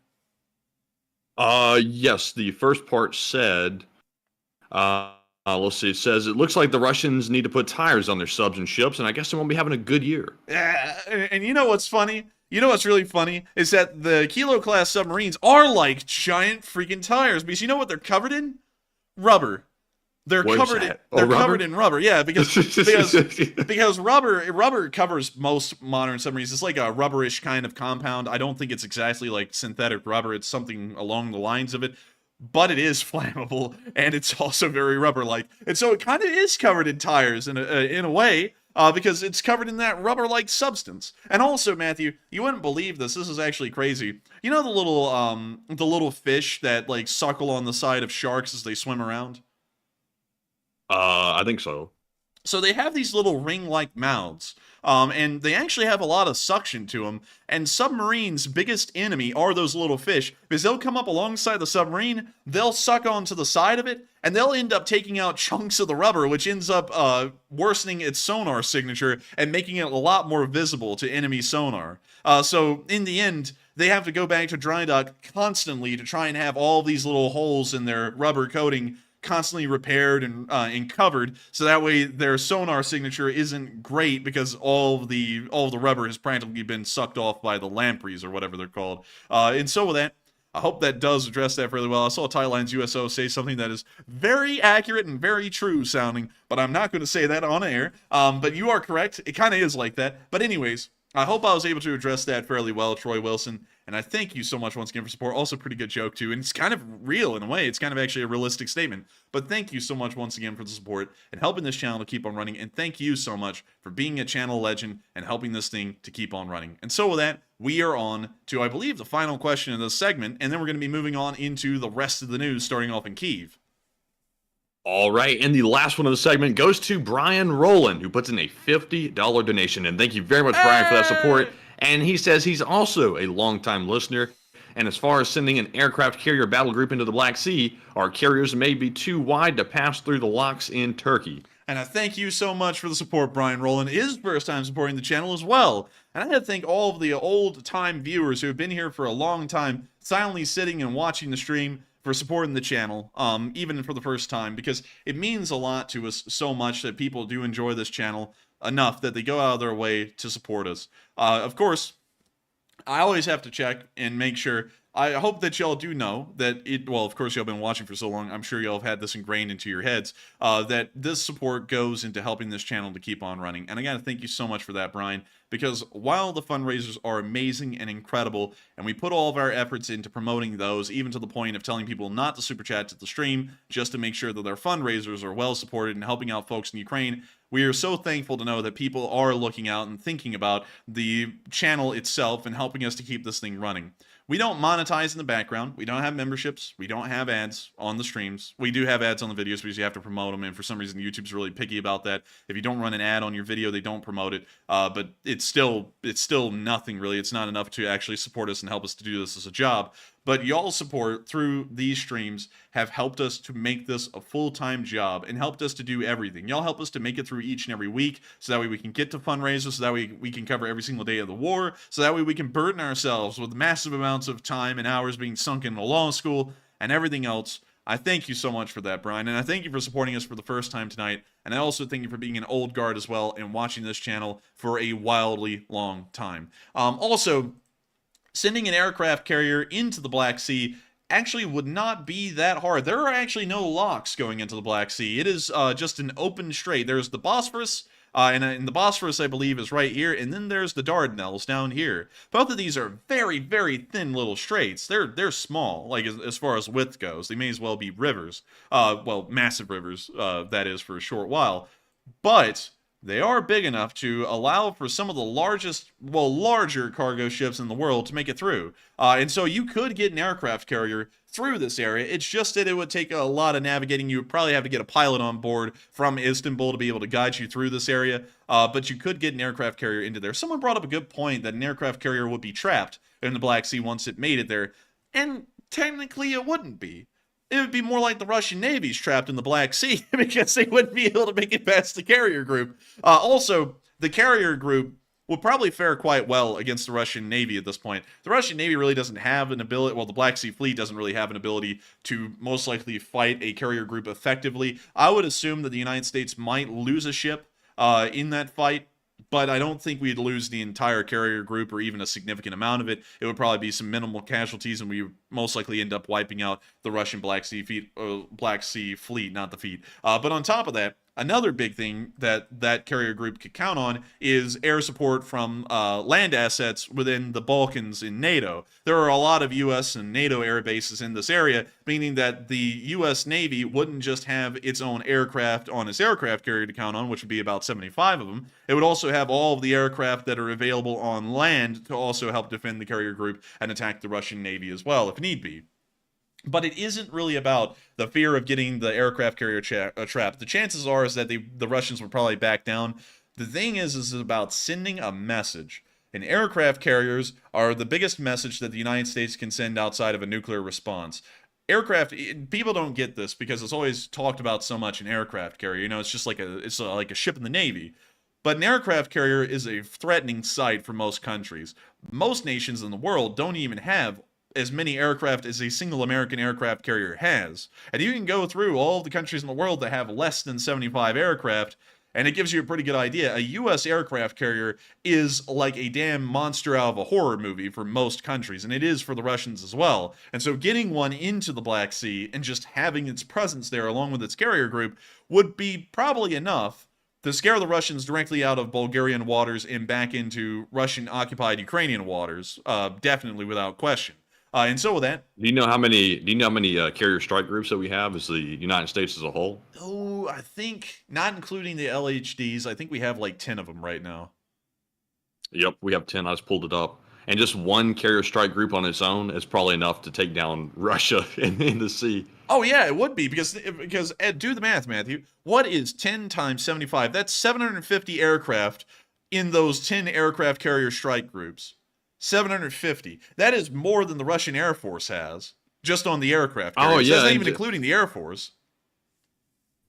Yes, the first part said, let's see, it says, it looks like the Russians need to put tires on their subs and ships, and I guess they won't be having a good year. And you know what's funny? You know what's really funny is that the Kilo-class submarines are like giant freaking tires, because you know what they're covered in? Rubber. They're covered in rubber. Yeah, because rubber covers most modern submarines. It's like a rubberish kind of compound. I don't think it's exactly like synthetic rubber. It's something along the lines of it. But it is flammable, and it's also very rubber-like. And so it kind of is covered in tires in a way. Because it's covered in that rubber-like substance. And also, Matthew, you wouldn't believe this. This is actually crazy. You know the little fish that like suckle on the side of sharks as they swim around? I think so. So they have these little ring-like mouths. And they actually have a lot of suction to them. And submarines' biggest enemy are those little fish, because they'll come up alongside the submarine, they'll suck onto the side of it, and they'll end up taking out chunks of the rubber, which ends up worsening its sonar signature and making it a lot more visible to enemy sonar. So in the end, they have to go back to dry dock constantly to try and have all these little holes in their rubber coating constantly repaired and covered, so that way their sonar signature isn't great because all the rubber has practically been sucked off by the lampreys or whatever they're called. And so with that, I hope that does address that fairly well. I saw Thailand's USO say something that is very accurate and very true sounding, but I'm not going to say that on air. But you are correct. It kind of is like that. But anyways, I hope I was able to address that fairly well, Troy Wilson. And I thank you so much once again for support. Also, pretty good joke, too. And it's kind of real in a way. It's kind of actually a realistic statement. But thank you so much once again for the support and helping this channel to keep on running. And thank you so much for being a channel legend and helping this thing to keep on running. And so with that, we are on to, I believe, the final question of this segment. And then we're going to be moving on into the rest of the news, starting off in Kyiv. All right, and the last one of the segment goes to Brian Rowland, who puts in a $50 donation. And thank you very much, Brian, for that support. And he says he's also a longtime listener. And as far as sending an aircraft carrier battle group into the Black Sea, our carriers may be too wide to pass through the locks in Turkey. And I thank you so much for the support, Brian Rowland. It is first time supporting the channel as well. And I had to thank all of the old-time viewers who have been here for a long time, silently sitting and watching the stream, for supporting the channel, even for the first time, because it means a lot to us so much that people do enjoy this channel enough that they go out of their way to support us. Of course, I always have to check and make sure. I hope that y'all do know that well, of course, y'all been watching for so long. I'm sure y'all have had this ingrained into your heads, that this support goes into helping this channel to keep on running. And I got to thank you so much for that, Brian, because while the fundraisers are amazing and incredible, and we put all of our efforts into promoting those, even to the point of telling people not to super chat to the stream, just to make sure that their fundraisers are well supported and helping out folks in Ukraine, we are so thankful to know that people are looking out and thinking about the channel itself and helping us to keep this thing running. We don't monetize in the background. We don't have memberships. We don't have ads on the streams. We do have ads on the videos because you have to promote them, and for some reason YouTube's really picky about that. If you don't run an ad on your video, they don't promote it. But it's still nothing really. It's not enough to actually support us and help us to do this as a job. But y'all's support through these streams have helped us to make this a full-time job and helped us to do everything. Y'all help us to make it through each and every week, so that way we can get to fundraisers, so that way we can cover every single day of the war, so that way we can burden ourselves with massive amounts of time and hours being sunk in the law school and everything else. I thank you so much for that, Brian, and I thank you for supporting us for the first time tonight, and I also thank you for being an old guard as well and watching this channel for a wildly long time. Also, sending an aircraft carrier into the Black Sea actually would not be that hard. There are actually no locks going into the Black Sea. It is just an open strait. There's the Bosphorus, and the Bosphorus, I believe, is right here, and then there's the Dardanelles down here. Both of these are very, very thin little straits. They're small, like as far as width goes. They may as well be rivers. Well, massive rivers, that is, for a short while. But they are big enough to allow for some of the larger cargo ships in the world to make it through. And so you could get an aircraft carrier through this area. It's just that it would take a lot of navigating. You would probably have to get a pilot on board from Istanbul to be able to guide you through this area. But you could get an aircraft carrier into there. Someone brought up a good point that an aircraft carrier would be trapped in the Black Sea once it made it there. And technically it wouldn't be. It would be more like the Russian Navy's trapped in the Black Sea because they wouldn't be able to make it past the carrier group. Also, the carrier group would probably fare quite well against the Russian Navy at this point. The Russian Navy really doesn't have an ability, well, the Black Sea Fleet doesn't really have an ability to most likely fight a carrier group effectively. I would assume that the United States might lose a ship in that fight, but I don't think we'd lose the entire carrier group or even a significant amount of it. It would probably be some minimal casualties, and we would most likely end up wiping out the Russian Black Sea Fleet, not the fleet. But on top of that, another big thing that carrier group could count on is air support from land assets within the Balkans in NATO. There are a lot of U.S. and NATO air bases in this area, meaning that the U.S. Navy wouldn't just have its own aircraft on its aircraft carrier to count on, which would be about 75 of them. It would also have all of the aircraft that are available on land to also help defend the carrier group and attack the Russian Navy as well, if need be. But it isn't really about the fear of getting the aircraft carrier trapped. The chances are is that the Russians would probably back down. The thing is about sending a message. And aircraft carriers are the biggest message that the United States can send outside of a nuclear response. Aircraft, people don't get this because it's always talked about so much in aircraft carrier. You know, it's just like a ship in the Navy. But an aircraft carrier is a threatening sight for most countries. Most nations in the world don't even have as many aircraft as a single American aircraft carrier has. And you can go through all of the countries in the world that have less than 75 aircraft, and it gives you a pretty good idea. A U.S. aircraft carrier is like a damn monster out of a horror movie for most countries, and it is for the Russians as well. And so getting one into the Black Sea and just having its presence there along with its carrier group would be probably enough to scare the Russians directly out of Bulgarian waters and back into Russian-occupied Ukrainian waters, definitely without question. And so with that, Do you know how many? Do you know how many carrier strike groups that we have as the United States as a whole? oh, I think, not including the LHDs, I think we have like 10 of them right now. Yep, we have 10. I just pulled it up, and just one carrier strike group on its own is probably enough to take down Russia in the sea. Oh yeah, it would be because do the math, Matthew. What is 10 times 75? That's 750 aircraft in those 10 aircraft carrier strike groups. 750. That is more than the Russian Air Force has just on the aircraft carriers. Oh yeah, That's not and even including the Air Force.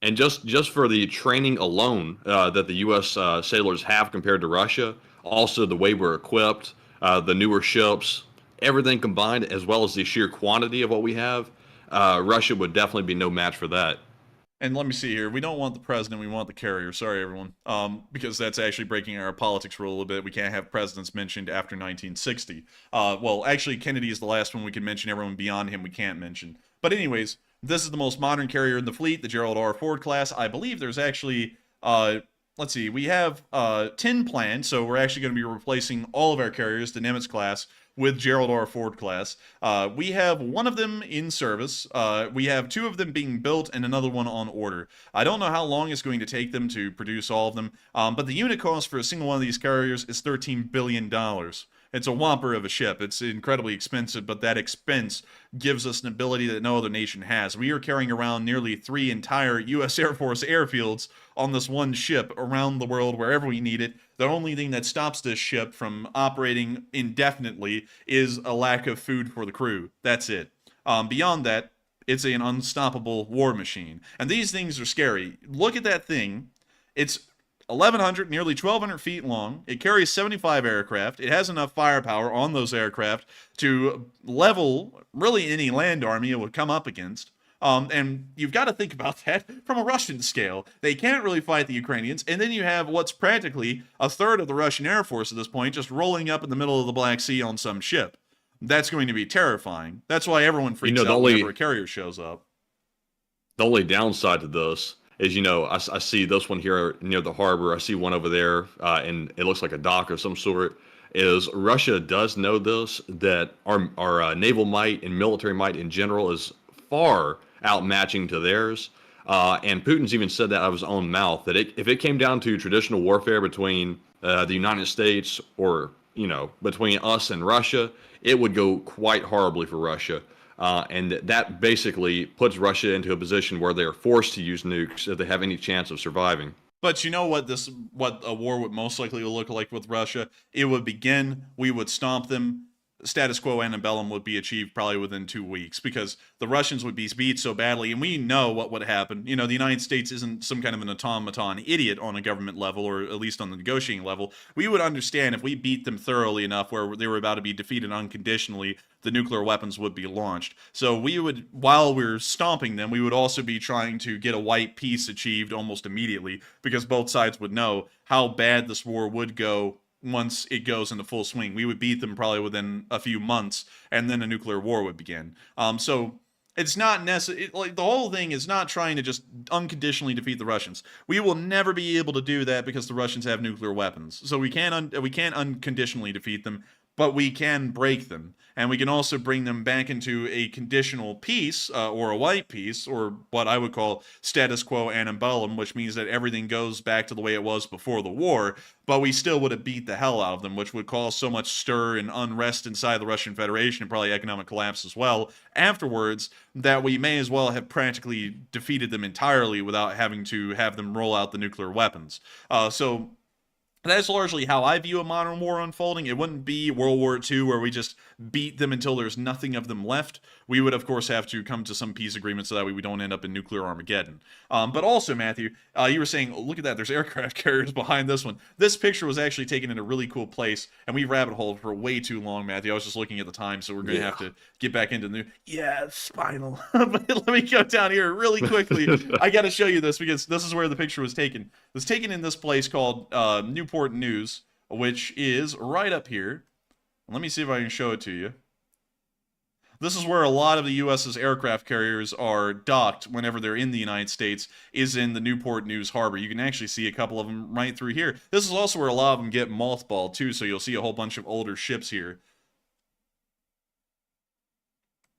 And just for the training alone that the U.S. Sailors have compared to Russia, also the way we're equipped, the newer ships, everything combined, as well as the sheer quantity of what we have, Russia would definitely be no match for that. And let me see here. We don't want the president. We want the carrier. Sorry, everyone. Because that's actually breaking our politics rule a little bit. We can't have presidents mentioned after 1960. Well, actually, Kennedy is the last one we can mention. Everyone beyond him we can't mention. But anyways, this is the most modern carrier in the fleet, the Gerald R. Ford class. I believe there's actually, let's see, we have 10 planned. So we're actually going to be replacing all of our carriers, the Nimitz class, with Gerald R. Ford class. We have one of them in service. We have two of them being built and another one on order. I don't know how long it's going to take them to produce all of them, but the unit cost for a single one of these carriers is $13 billion. It's a whopper of a ship. It's incredibly expensive, but that expense gives us an ability that no other nation has. We are carrying around nearly 3 entire U.S. Air Force airfields on this one ship around the world wherever we need it. The only thing that stops this ship from operating indefinitely is a lack of food for the crew. That's it. Beyond that, it's an unstoppable war machine. And these things are scary. Look at that thing. It's 1,100, nearly 1,200 feet long. It carries 75 aircraft. It has enough firepower on those aircraft to level really any land army it would come up against. And you've got to think about that from a Russian scale. They can't really fight the Ukrainians. And then you have what's practically a third of the Russian Air Force at this point just rolling up in the middle of the Black Sea on some ship. That's going to be terrifying. That's why everyone freaks out whenever a carrier shows up. The only downside to this is, I see this one here near the harbor. I see one over there, and it looks like a dock of some sort. Is Russia does know this, that our naval might and military might in general is far outmatching to theirs. And Putin's even said that out of his own mouth, that if it came down to traditional warfare between the United States or, between us and Russia, it would go quite horribly for Russia. And that basically puts Russia into a position where they are forced to use nukes if they have any chance of surviving. But you know what a war would most likely look like with Russia? It would begin, we would stomp them, status quo antebellum would be achieved probably within 2 weeks because the Russians would be beat so badly, and we know what would happen. The United States isn't some kind of an automaton idiot on a government level, or at least on the negotiating level. We would understand if we beat them thoroughly enough where they were about to be defeated unconditionally, the nuclear weapons would be launched. So we would, while we're stomping them, we would also be trying to get a white peace achieved almost immediately because both sides would know how bad this war would go once it goes into full swing. We would beat them probably within a few months, and then a nuclear war would begin. So it's not necessary. Like, the whole thing is not trying to just unconditionally defeat the Russians. We will never be able to do that because the Russians have nuclear weapons. So we can't unconditionally defeat them, but we can break them. And we can also bring them back into a conditional peace, or a white peace, or what I would call status quo antebellum, which means that everything goes back to the way it was before the war, but we still would have beat the hell out of them, which would cause so much stir and unrest inside the Russian Federation, and probably economic collapse as well afterwards, that we may as well have practically defeated them entirely without having to have them roll out the nuclear weapons. So That's largely how I view a modern war unfolding. It wouldn't be World War II where we just beat them until there's nothing of them left. We would, of course, have to come to some peace agreement so that way we don't end up in nuclear Armageddon. But also, Matthew, you were saying, look at that, there's aircraft carriers behind this one. This picture was actually taken in a really cool place, and we rabbit holed for way too long, Matthew. I was just looking at the time, so we're going to have to get back into the new... Yeah, it's spinal. But let me go down here really quickly. I got to show you this because this is where the picture was taken. It was taken in this place called Newport News, which is right up here. Let me see if I can show it to you. This is where a lot of the U.S.'s aircraft carriers are docked whenever they're in the United States, is in the Newport News Harbor. You can actually see a couple of them right through here. This is also where a lot of them get mothballed, too, so you'll see a whole bunch of older ships here.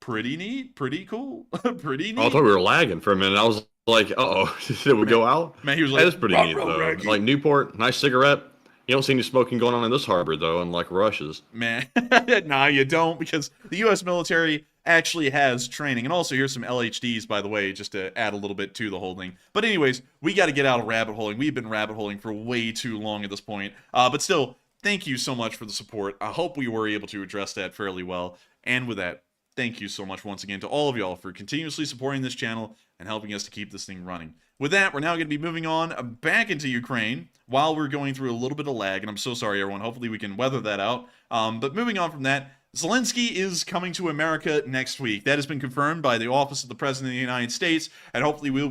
Pretty neat, pretty cool, pretty neat. I thought we were lagging for a minute. I was like, uh-oh, did we go out? Man, he was like, that's pretty neat, though. Like, Newport, nice cigarette. You don't see any smoking going on in this harbor, though, unlike Russia's. Man, nah, you don't, because the U.S. military actually has training. And also, here's some LHDs, by the way, just to add a little bit to the whole thing. But anyways, we got to get out of rabbit holing. We've been rabbit holing for way too long at this point. But still, thank you so much for the support. I hope we were able to address that fairly well. And with that, thank you so much once again to all of y'all for continuously supporting this channel and helping us to keep this thing running. With that, we're now going to be moving on back into Ukraine while we're going through a little bit of lag, and I'm so sorry, everyone. Hopefully we can weather that out. But moving on from that, Zelenskyy is coming to America next week. That has been confirmed by the Office of the President of the United States, and hopefully we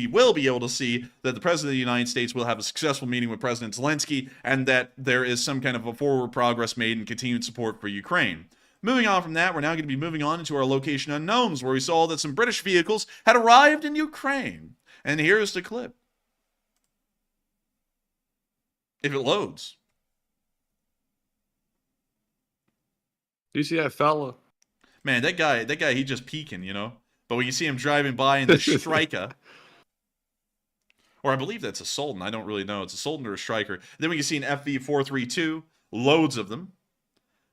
will be able to see that the President of the United States will have a successful meeting with President Zelenskyy, and that there is some kind of a forward progress made in continued support for Ukraine. Moving on from that, we're now going to be moving on into our location unknowns, where we saw that some British vehicles had arrived in Ukraine. And here's the clip. If it loads. Do you see that fella? Man, that guy, he just peeking, you know? But when you see him driving by in the Striker, or I believe that's a Sultan, I don't really know. It's a Sultan or a Striker. Then we can see an FV-432, loads of them.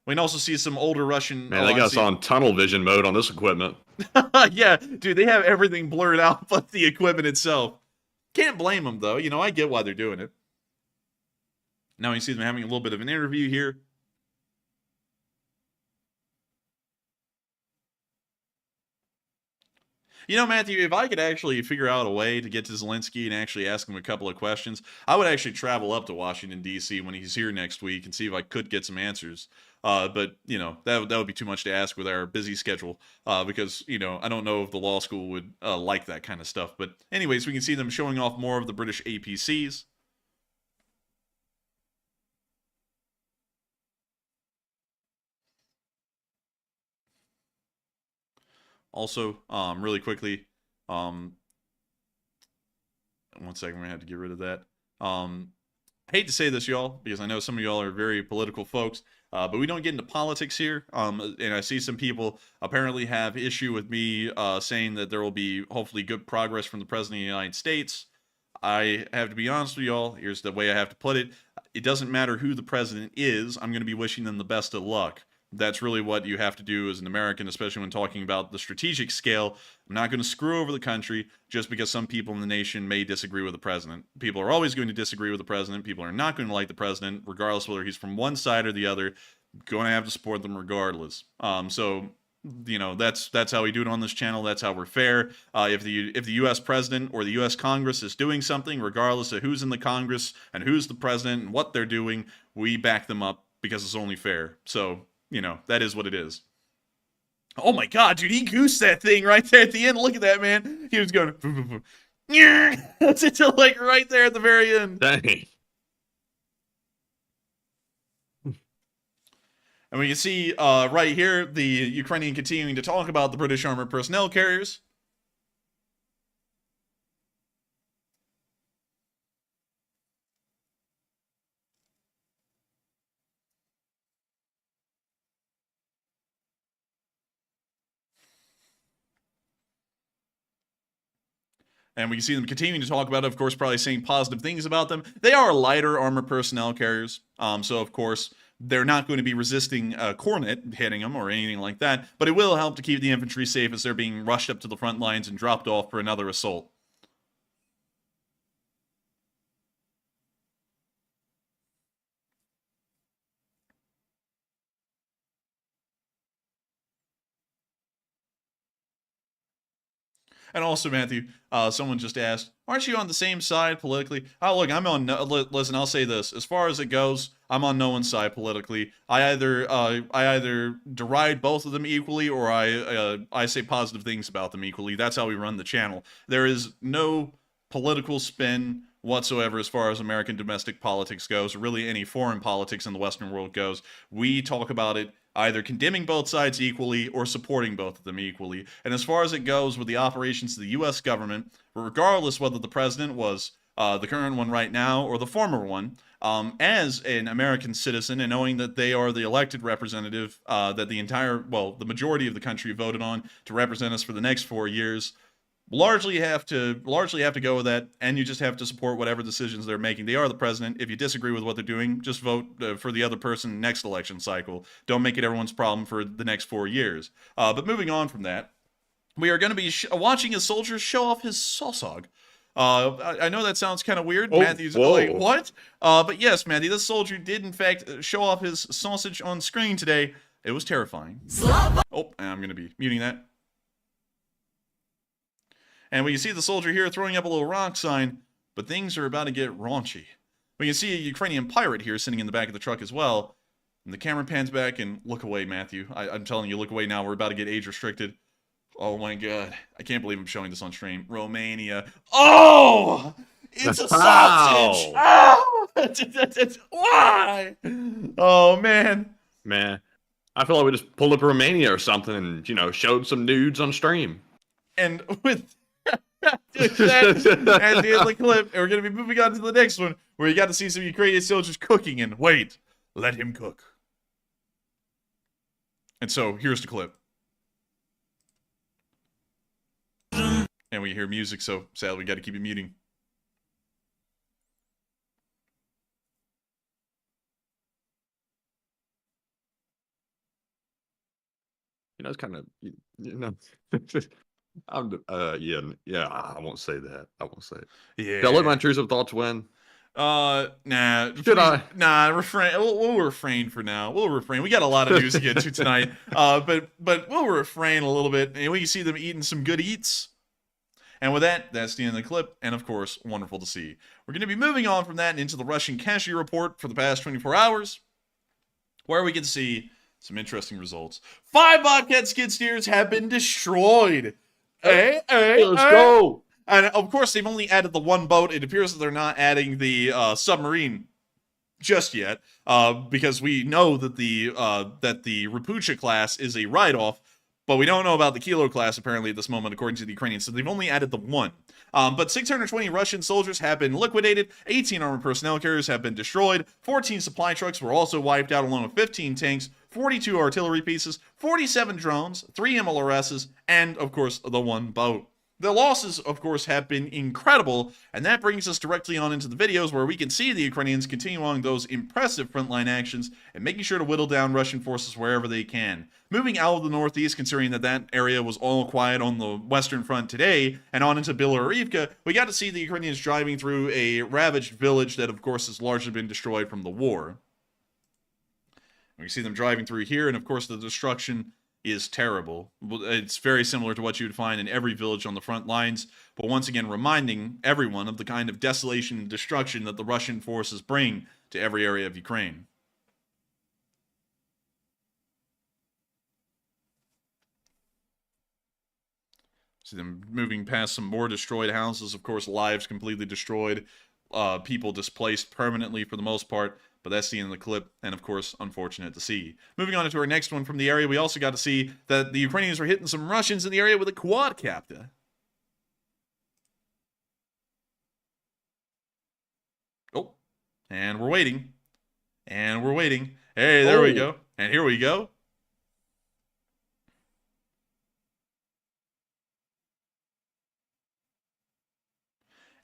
We can also see some older Russian... Man, they got us on tunnel vision mode on this equipment. Yeah, dude, they have everything blurred out but the equipment itself. Can't blame them, though. You know, I get why they're doing it. Now you see them having a little bit of an interview here. You know, Matthew, if I could actually figure out a way to get to Zelenskyy and actually ask him a couple of questions, I would actually travel up to Washington, D.C. when he's here next week and see if I could get some answers. But, you know, that would be too much to ask with our busy schedule because, you know, I don't know if the law school would like that kind of stuff. But anyways, we can see them showing off more of the British APCs. Also, really quickly, one second, we're gonna have to get rid of that. I hate to say this, y'all, because I know some of y'all are very political folks, but we don't get into politics here. And I see some people apparently have issue with me saying that there will be hopefully good progress from the President of the United States. I have to be honest with y'all. Here's the way I have to put it. It doesn't matter who the president is. I'm going to be wishing them the best of luck. That's really what you have to do as an American, especially when talking about the strategic scale. I'm not going to screw over the country just because some people in the nation may disagree with the president. People are always going to disagree with the president. People are not going to like the president, regardless whether he's from one side or the other. Going to have to support them regardless. So, you know, that's how we do it on this channel. That's how we're fair. If the U.S. president or the U.S. Congress is doing something, regardless of who's in the Congress and who's the president and what they're doing, we back them up because it's only fair. So, you know, that is what it is. Oh my god, dude, he goosed that thing right there at the end. Look at that, man. He was going, that's it, like right there at the very end. Dang. And we can see right here the Ukrainian continuing to talk about the British armored personnel carriers. And we can see them continuing to talk about it, of course, probably saying positive things about them. They are lighter armored personnel carriers. So, of course, they're not going to be resisting a cornet hitting them or anything like that. But it will help to keep the infantry safe as they're being rushed up to the front lines and dropped off for another assault. And also, Matthew, someone just asked, aren't you on the same side politically? Oh, look, I'm on. Listen, I'll say this: as far as it goes, I'm on no one's side politically. I either deride both of them equally, or I say positive things about them equally. That's how we run the channel. There is no political spin whatsoever as far as American domestic politics goes, or really any foreign politics in the Western world goes. We talk about it either condemning both sides equally or supporting both of them equally. And as far as it goes with the operations of the U.S. government, regardless whether the president was the current one right now or the former one, as an American citizen and knowing that they are the elected representative that the majority of the country voted on to represent us for the next 4 years, largely have to go with that, and you just have to support whatever decisions they're making. They are the president. If you disagree with what they're doing, just vote for the other person next election cycle. Don't make it everyone's problem for the next 4 years. But moving on from that, we are going to be watching a soldier show off his sausage. I know that sounds kind of weird. Matthew's like, what? But yes, Matthew, this soldier did in fact show off his sausage on screen today. It was terrifying. Oh, I'm going to be muting that. And we can see the soldier here throwing up a little rock sign, but things are about to get raunchy. We can see a Ukrainian pirate here sitting in the back of the truck as well. And the camera pans back and look away, Matthew. I'm telling you, look away now. We're about to get age restricted. Oh my god. I can't believe I'm showing this on stream. Romania. Oh! It's a sausage! Oh! Why? Oh, man. Man, I feel like we just pulled up Romania or something and, showed some nudes on stream. And with that, at the end of the clip, we're going to be moving on to the next one, where you got to see some Ukrainian soldiers cooking, and wait, let him cook. And so, here's the clip. And we hear music, so sadly we got to keep it muting. It's kind of, I won't say that. I won't say it. Yeah. Did I let my intrusive thoughts win? Nah. Should I? Nah, refrain. We'll refrain for now. We'll refrain. We got a lot of news to get to tonight. But we'll refrain a little bit, and we can see them eating some good eats. And with that, that's the end of the clip, and of course, wonderful to see. We're going to be moving on from that into the Russian casualty report for the past 24 hours, where we can see some interesting results. 5 Bobcat skid steers have been destroyed. Let's go. And of course, they've only added the one boat. It appears that they're not adding the submarine just yet, because we know that the Rapucha class is a write-off, but we don't know about the Kilo class apparently at this moment, according to the Ukrainians. So they've only added the one. But 620 Russian soldiers have been liquidated, 18 armored personnel carriers have been destroyed, 14 supply trucks were also wiped out along with 15 tanks, 42 artillery pieces, 47 drones, 3 MLRSs, and, of course, the one boat. The losses, of course, have been incredible, and that brings us directly on into the videos where we can see the Ukrainians continue on those impressive frontline actions and making sure to whittle down Russian forces wherever they can. Moving out of the northeast, considering that area was all quiet on the western front today, and on into Bilorivka, we got to see the Ukrainians driving through a ravaged village that, of course, has largely been destroyed from the war. We see them driving through here, and of course the destruction is terrible. It's very similar to what you would find in every village on the front lines, but once again reminding everyone of the kind of desolation and destruction that the Russian forces bring to every area of Ukraine. See them moving past some more destroyed houses, of course lives completely destroyed, people displaced permanently for the most part. But that's the end of the clip, and of course, unfortunate to see. Moving on into our next one from the area, we also got to see that the Ukrainians were hitting some Russians in the area with a quadcopter. Oh, and we're waiting. And we're waiting. Hey, there we go. And here we go.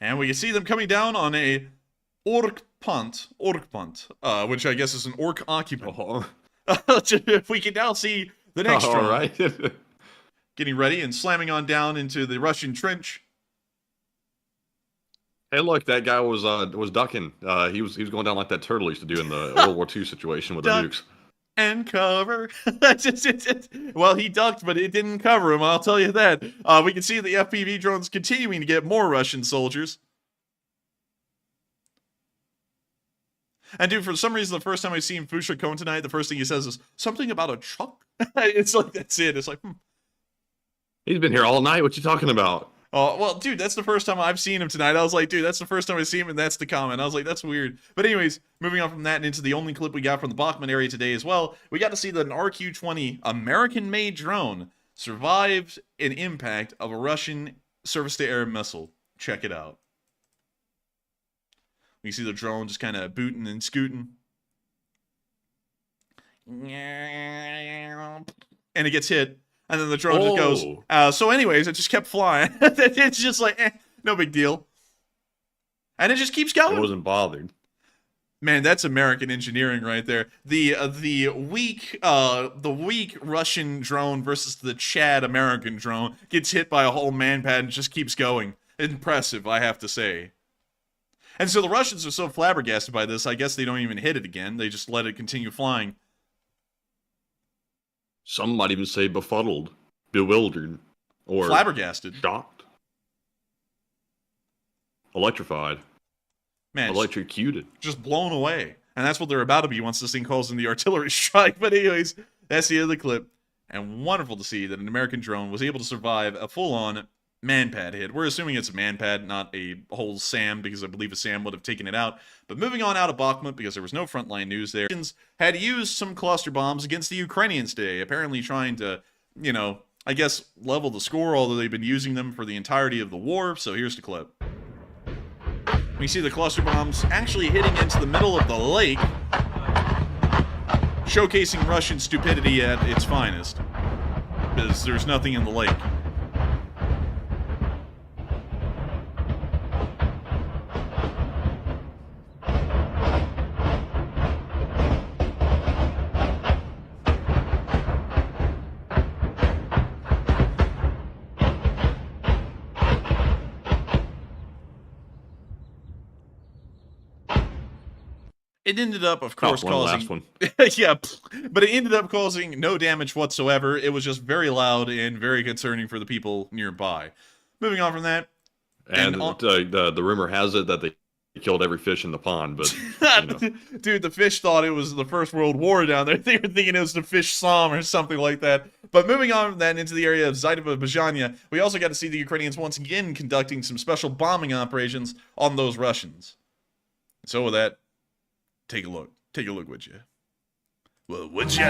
And we can see them coming down on a orc punt, which I guess is an orc occupant. We can now see the next drone. Right. Getting ready and slamming on down into the Russian trench. Hey, look, that guy was ducking. He was going down like that turtle used to do in the World War II situation with the nukes. and cover. Well, he ducked, but it didn't cover him, I'll tell you that. We can see the FPV drones continuing to get more Russian soldiers. And dude, for some reason, the first time I see him Fusha Cone tonight, the first thing he says is something about a truck. It's like, that's it. It's like, He's been here all night. What you talking about? Oh, well, dude, that's the first time I've seen him tonight. I was like, dude, that's the first time I see him, and that's the comment. I was like, that's weird. But anyways, moving on from that and into the only clip we got from the Bachman area today as well, we got to see that an RQ-20 American-made drone survived an impact of a Russian surface-to-air missile. Check it out. You see the drone just kind of booting and scooting. And it gets hit. And then the drone just goes. So anyways, it just kept flying. It's just like, no big deal. And it just keeps going. I wasn't bothered. Man, that's American engineering right there. The weak Russian drone versus the Chad American drone gets hit by a whole manpad and just keeps going. Impressive, I have to say. And so the Russians are so flabbergasted by this, I guess they don't even hit it again. They just let it continue flying. Some might even say befuddled, bewildered, or flabbergasted, shocked, electrified, man, electrocuted, just blown away. And that's what they're about to be once this thing calls in the artillery strike. But anyways, that's the end of the clip. And wonderful to see that an American drone was able to survive a full-on manpad hit. We're assuming it's a manpad, not a whole SAM, because I believe a SAM would have taken it out. But moving on out of Bakhmut, because there was no frontline news there, had used some cluster bombs against the Ukrainians today, apparently trying to, you know, I guess level the score, although they've been using them for the entirety of the war. So here's the clip. We see the cluster bombs actually hitting into the middle of the lake, showcasing Russian stupidity at its finest, because there's nothing in the lake. It ended up, of course, causing... yeah, but it ended up causing no damage whatsoever. It was just very loud and very concerning for the people nearby. Moving on from that... And the rumor has it that they killed every fish in the pond, but... You know. Dude, the fish thought it was the First World War down there. They were thinking it was the fish Somme or something like that. But moving on from that into the area of Zaydova-Bajanya, we also got to see the Ukrainians once again conducting some special bombing operations on those Russians. So with that... Take a look. Take a look, would you? Well, would you?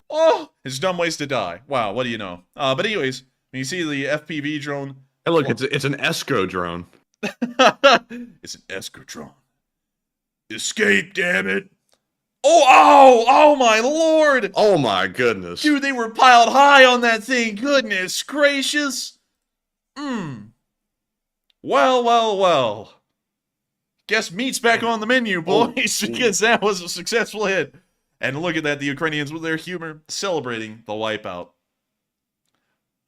Oh! It's dumb ways to die. Wow, what do you know? But anyways, when you see the FPV drone... Hey, look, it's an ESCO drone. It's an ESCO drone. Escape, damn it! Oh, my lord! Oh my goodness. Dude, they were piled high on that thing. Goodness gracious. Well. Guess meat's back on the menu, boys, because that was a successful hit. And look at that, the Ukrainians with their humor celebrating the wipeout.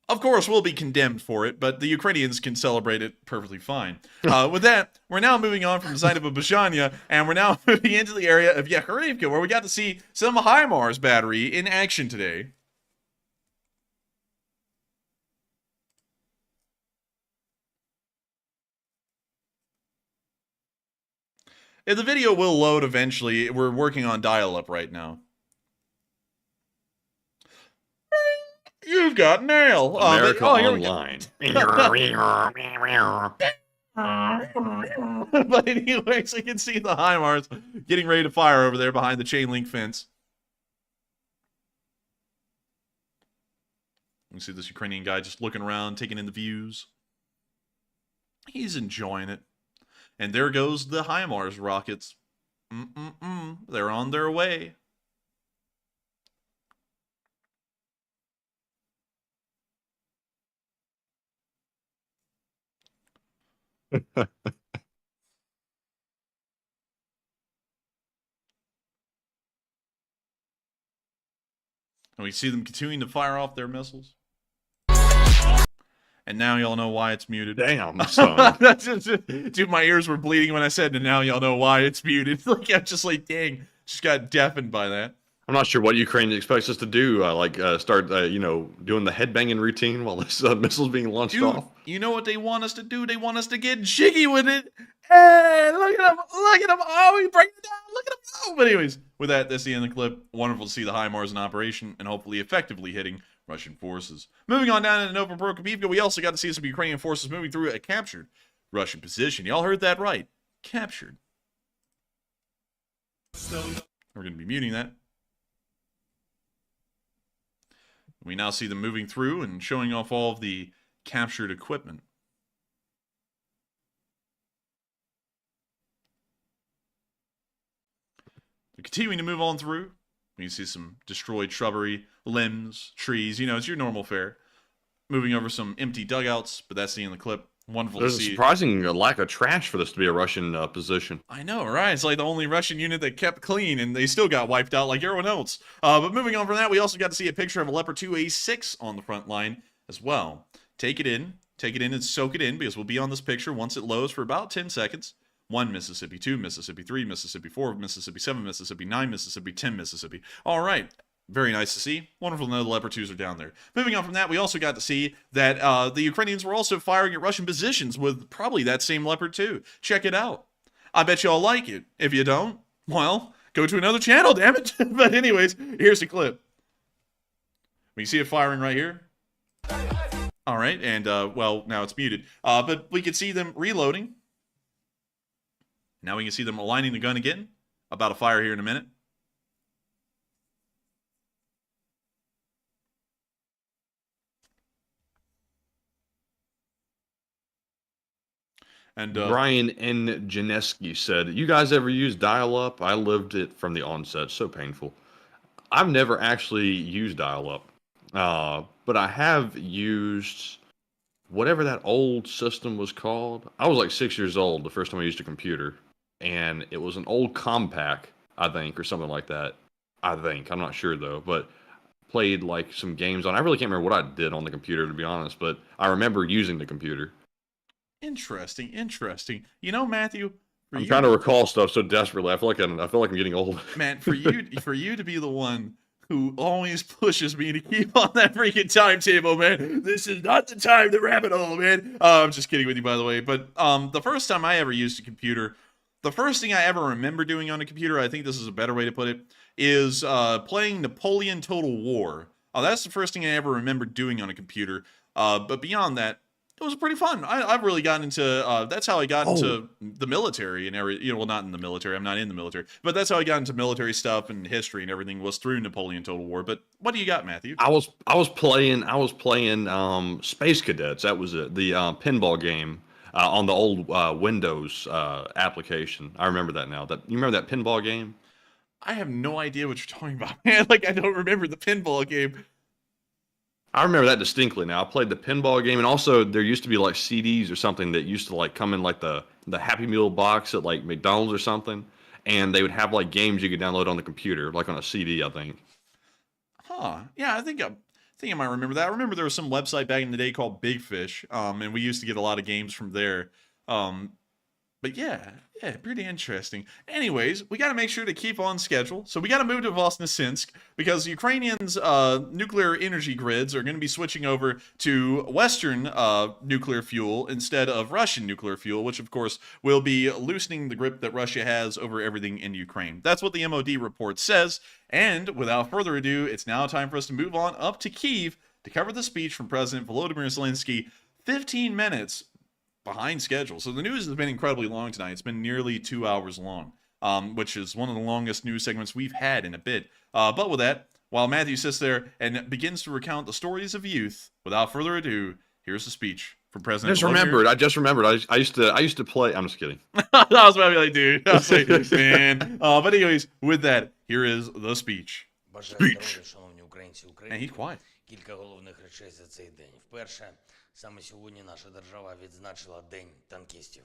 Of course, we'll be condemned for it, but the Ukrainians can celebrate it perfectly fine. With that, we're now moving on from Zaydova-Bajanya, and we're now moving into the area of Yekharivka, where we got to see some HIMARS battery in action today. The video will load eventually. We're working on dial-up right now. You've got nail. America Online. But anyways, you can see the HIMARS getting ready to fire over there behind the chain link fence. You see this Ukrainian guy just looking around, taking in the views. He's enjoying it. And there goes the HIMARS rockets. They're on their way. And we see them continuing to fire off their missiles. And now y'all know why it's muted. Damn, son. Dude, my ears were bleeding when I said, and now y'all know why it's muted. Like, I'm just like, dang, just got deafened by that. I'm not sure what Ukraine expects us to do. Start, doing the headbanging routine while this missile's being launched Dude, off. you know what they want us to do? They want us to get jiggy with it. Hey, look at him. Look at him. Oh, he breaks it down. Look at him go. But anyways, with that, that's the end of the clip. Wonderful to see the HIMARS in operation and hopefully effectively hitting Russian forces. Moving on down into Novopolska, we also got to see some Ukrainian forces moving through a captured Russian position. Y'all heard that right. Captured. We're going to be muting that. We now see them moving through and showing off all of the captured equipment. They're continuing to move on through. You can see some destroyed shrubbery, limbs, trees. You know, it's your normal fare. Moving over some empty dugouts, but that's the end of the clip. Wonderful There's to a see. surprising lack of trash for this to be a Russian position. I know, right? It's like the only Russian unit that kept clean, and they still got wiped out like everyone else. But moving on from that, we also got to see a picture of a Leopard 2A6 on the front line as well. Take it in and soak it in, because we'll be on this picture once it loads for about 10 seconds. 1 Mississippi, 2 Mississippi, 3 Mississippi, 4 Mississippi, 7 Mississippi, 9 Mississippi, 10 Mississippi. All right. Very nice to see. Wonderful to know the Leopard 2s are down there. Moving on from that, we also got to see that the Ukrainians were also firing at Russian positions with probably that same Leopard 2. Check it out. I bet y'all like it. If you don't, well, go to another channel, damn it. But anyways, here's the clip. We see it firing right here. All right, and, well, now it's muted. But we can see them reloading. Now we can see them aligning the gun again. About to fire here in a minute. And Brian N. Janeski said, "You guys ever use dial-up? I lived it from the onset. So painful. I've never actually used dial-up, but I have used whatever that old system was called. I was like 6 years old the first time I used a computer, and it was an old Compaq, I think, or something like that. I think. I'm not sure, though, but played like some games on. I really can't remember what I did on the computer, to be honest, but I remember using the computer." Interesting. You know, Matthew, I'm trying to recall stuff so desperately. I feel like I'm getting old. Man, for you to be the one who always pushes me to keep on that freaking timetable, man. This is not the time to rabbit hole, man. I'm just kidding with you, by the way. But the first time I ever used a computer, the first thing I ever remember doing on a computer, I think this is a better way to put it, is playing Napoleon Total War. That's the first thing I ever remember doing on a computer. But beyond that, it was pretty fun. I've really gotten into, that's how I got into the military and well, not in the military. I'm not in the military. But that's how I got into military stuff and history and everything, was through Napoleon Total War. But what do you got, Matthew? I was playing Space Cadets. That was it. The pinball game on the old Windows application. I remember that now. You remember that pinball game? I have no idea what you're talking about, man. Like, I don't remember the pinball game. I remember that distinctly now. I played the pinball game, and also there used to be like CDs or something that used to like come in like the Happy Meal box at like McDonald's or something, and they would have like games you could download on the computer, like on a CD, I think. Huh. Yeah, I think I might remember that. I remember there was some website back in the day called Big Fish, and we used to get a lot of games from there. But yeah, pretty interesting. Anyways, we got to make sure to keep on schedule. So we got to move to Voznesensk because Ukrainians' nuclear energy grids are going to be switching over to Western nuclear fuel instead of Russian nuclear fuel, which of course will be loosening the grip that Russia has over everything in Ukraine. That's what the MOD report says. And without further ado, it's now time for us to move on up to Kyiv to cover the speech from President Volodymyr Zelenskyy. 15 minutes behind schedule. So the news has been incredibly long tonight. It's been nearly 2 hours long, which is one of the longest news segments we've had in a bit. But with that, while Matthew sits there and begins to recount the stories of youth, without further ado, here's the speech from President. I just remembered. I used to play. I'm just kidding. I was about to be like, dude. I was like, man. But anyways, with that, here is the speech. And he's quiet. Кілька головних речей за цей день. Вперше, саме сьогодні наша держава відзначила День танкістів.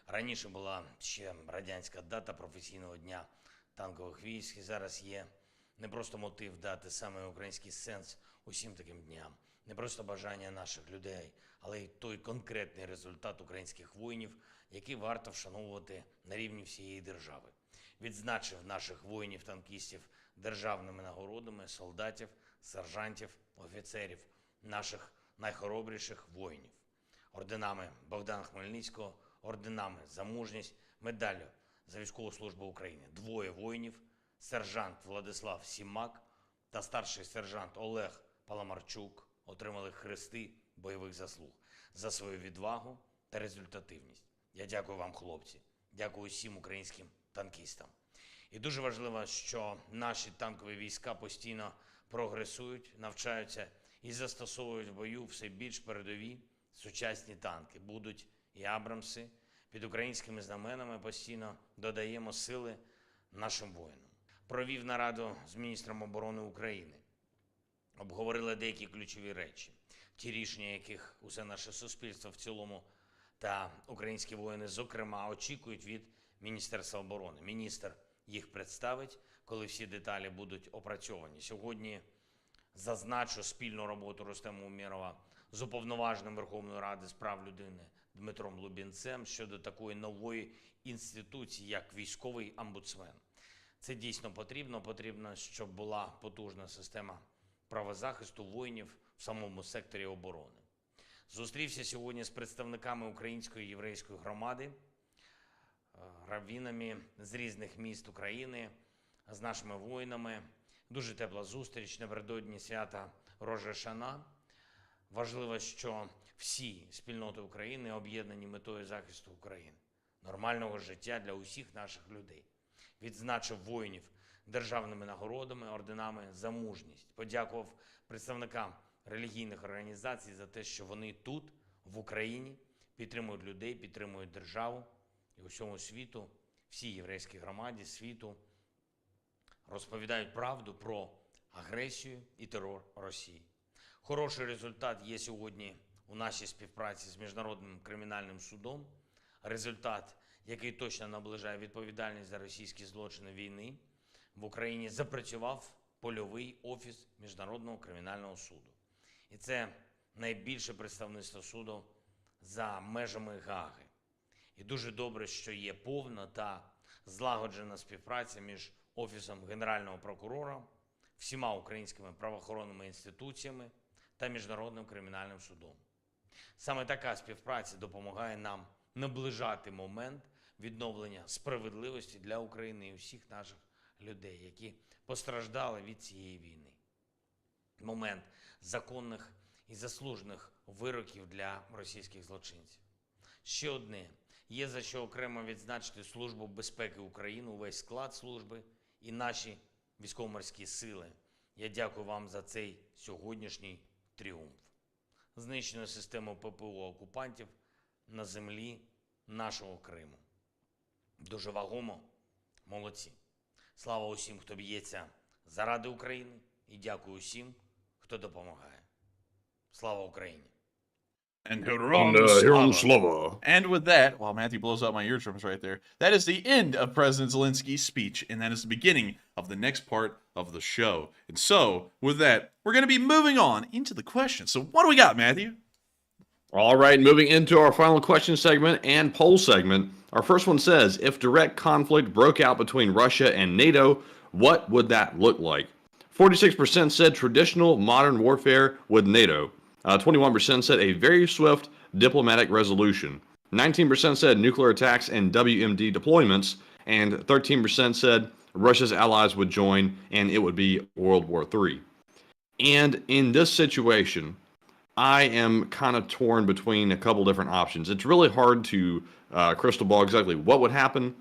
Раніше була ще радянська дата професійного дня танкових військ, і зараз є не просто мотив дати саме український сенс усім таким дням, не просто бажання наших людей, але й той конкретний результат українських воїнів, який варто вшановувати на рівні всієї держави. відзначив наших воїнів-танкістів державними нагородами, солдатів, сержантів, офіцерів, наших найхоробріших воїнів. Орденами Богдана Хмельницького, орденами за мужність, медаллю за військову службу України. Двоє воїнів, сержант Владислав Сімак та старший сержант Олег Паламарчук отримали хрести бойових заслуг за свою відвагу та результативність. Я дякую вам, хлопці. Дякую всім українським танкістам. І дуже важливо, що наші танкові війська постійно прогресують, навчаються і застосовують в бою все більш передові сучасні танки. Будуть і Абрамси. Під українськими знаменами постійно додаємо сили нашим воїнам. Провів нараду з міністром оборони України. Обговорили деякі ключові речі, ті рішення, яких усе наше суспільство в цілому та українські воїни, зокрема, очікують від Міністерства оборони. Міністр їх представить, коли всі деталі будуть опрацьовані. Сьогодні зазначу спільну роботу Рустема Умєрова з уповноваженим Верховної Ради з прав людини Дмитром Лубінцем щодо такої нової інституції, як військовий омбудсмен. Це дійсно потрібно. Потрібно, щоб була потужна система правозахисту воїнів в самому секторі оборони. Зустрівся сьогодні з представниками української єврейської громади, раввінами з різних міст України, з нашими воїнами. Дуже тепла зустріч напередодні свята Рош ха-Шана. Важливо, що всі спільноти України об'єднані метою захисту України, нормального життя для усіх наших людей. Відзначив воїнів державними нагородами, орденами за мужність. Подякував представникам релігійних організацій за те, що вони тут, в Україні, підтримують людей, підтримують державу і усьому світу, всій єврейській громаді світу розповідають правду про агресію і терор Росії. Хороший результат є сьогодні у нашій співпраці з Міжнародним кримінальним судом. Результат, який точно наближає відповідальність за російські злочини війни. В Україні запрацював польовий офіс Міжнародного кримінального суду. І це найбільше представництво суду за межами Гааги. І дуже добре, що є повна та злагоджена співпраця між Офісом Генерального прокурора, всіма українськими правоохоронними інституціями та Міжнародним кримінальним судом. Саме така співпраця допомагає нам наближати момент відновлення справедливості для України і всіх наших людей, які постраждали від цієї війни. Момент законних і заслужених вироків для російських злочинців. Ще одне. Є за що окремо відзначити Службу безпеки України, увесь склад служби і наші військово-морські сили. Я дякую вам за цей сьогоднішній тріумф. Знищено систему ППО окупантів на землі нашого Криму. Дуже вагомо. Молодці. Слава усім, хто б'ється заради України, і дякую усім, хто допомагає. Слава Україні! And Heron Slava. And with that, while Matthew blows out my eardrums right there, that is the end of President Zelensky's speech, and that is the beginning of the next part of the show. And so, with that, we're going to be moving on into the questions. So what do we got, Matthew? All right, moving into our final question segment and poll segment. Our first one says, if direct conflict broke out between Russia and NATO, what would that look like? 46% said traditional modern warfare with NATO. 21% said a very swift diplomatic resolution. 19% said nuclear attacks and WMD deployments. And 13% said Russia's allies would join and it would be World War III. And in this situation, I am kind of torn between a couple different options. It's really hard to crystal ball exactly what would happen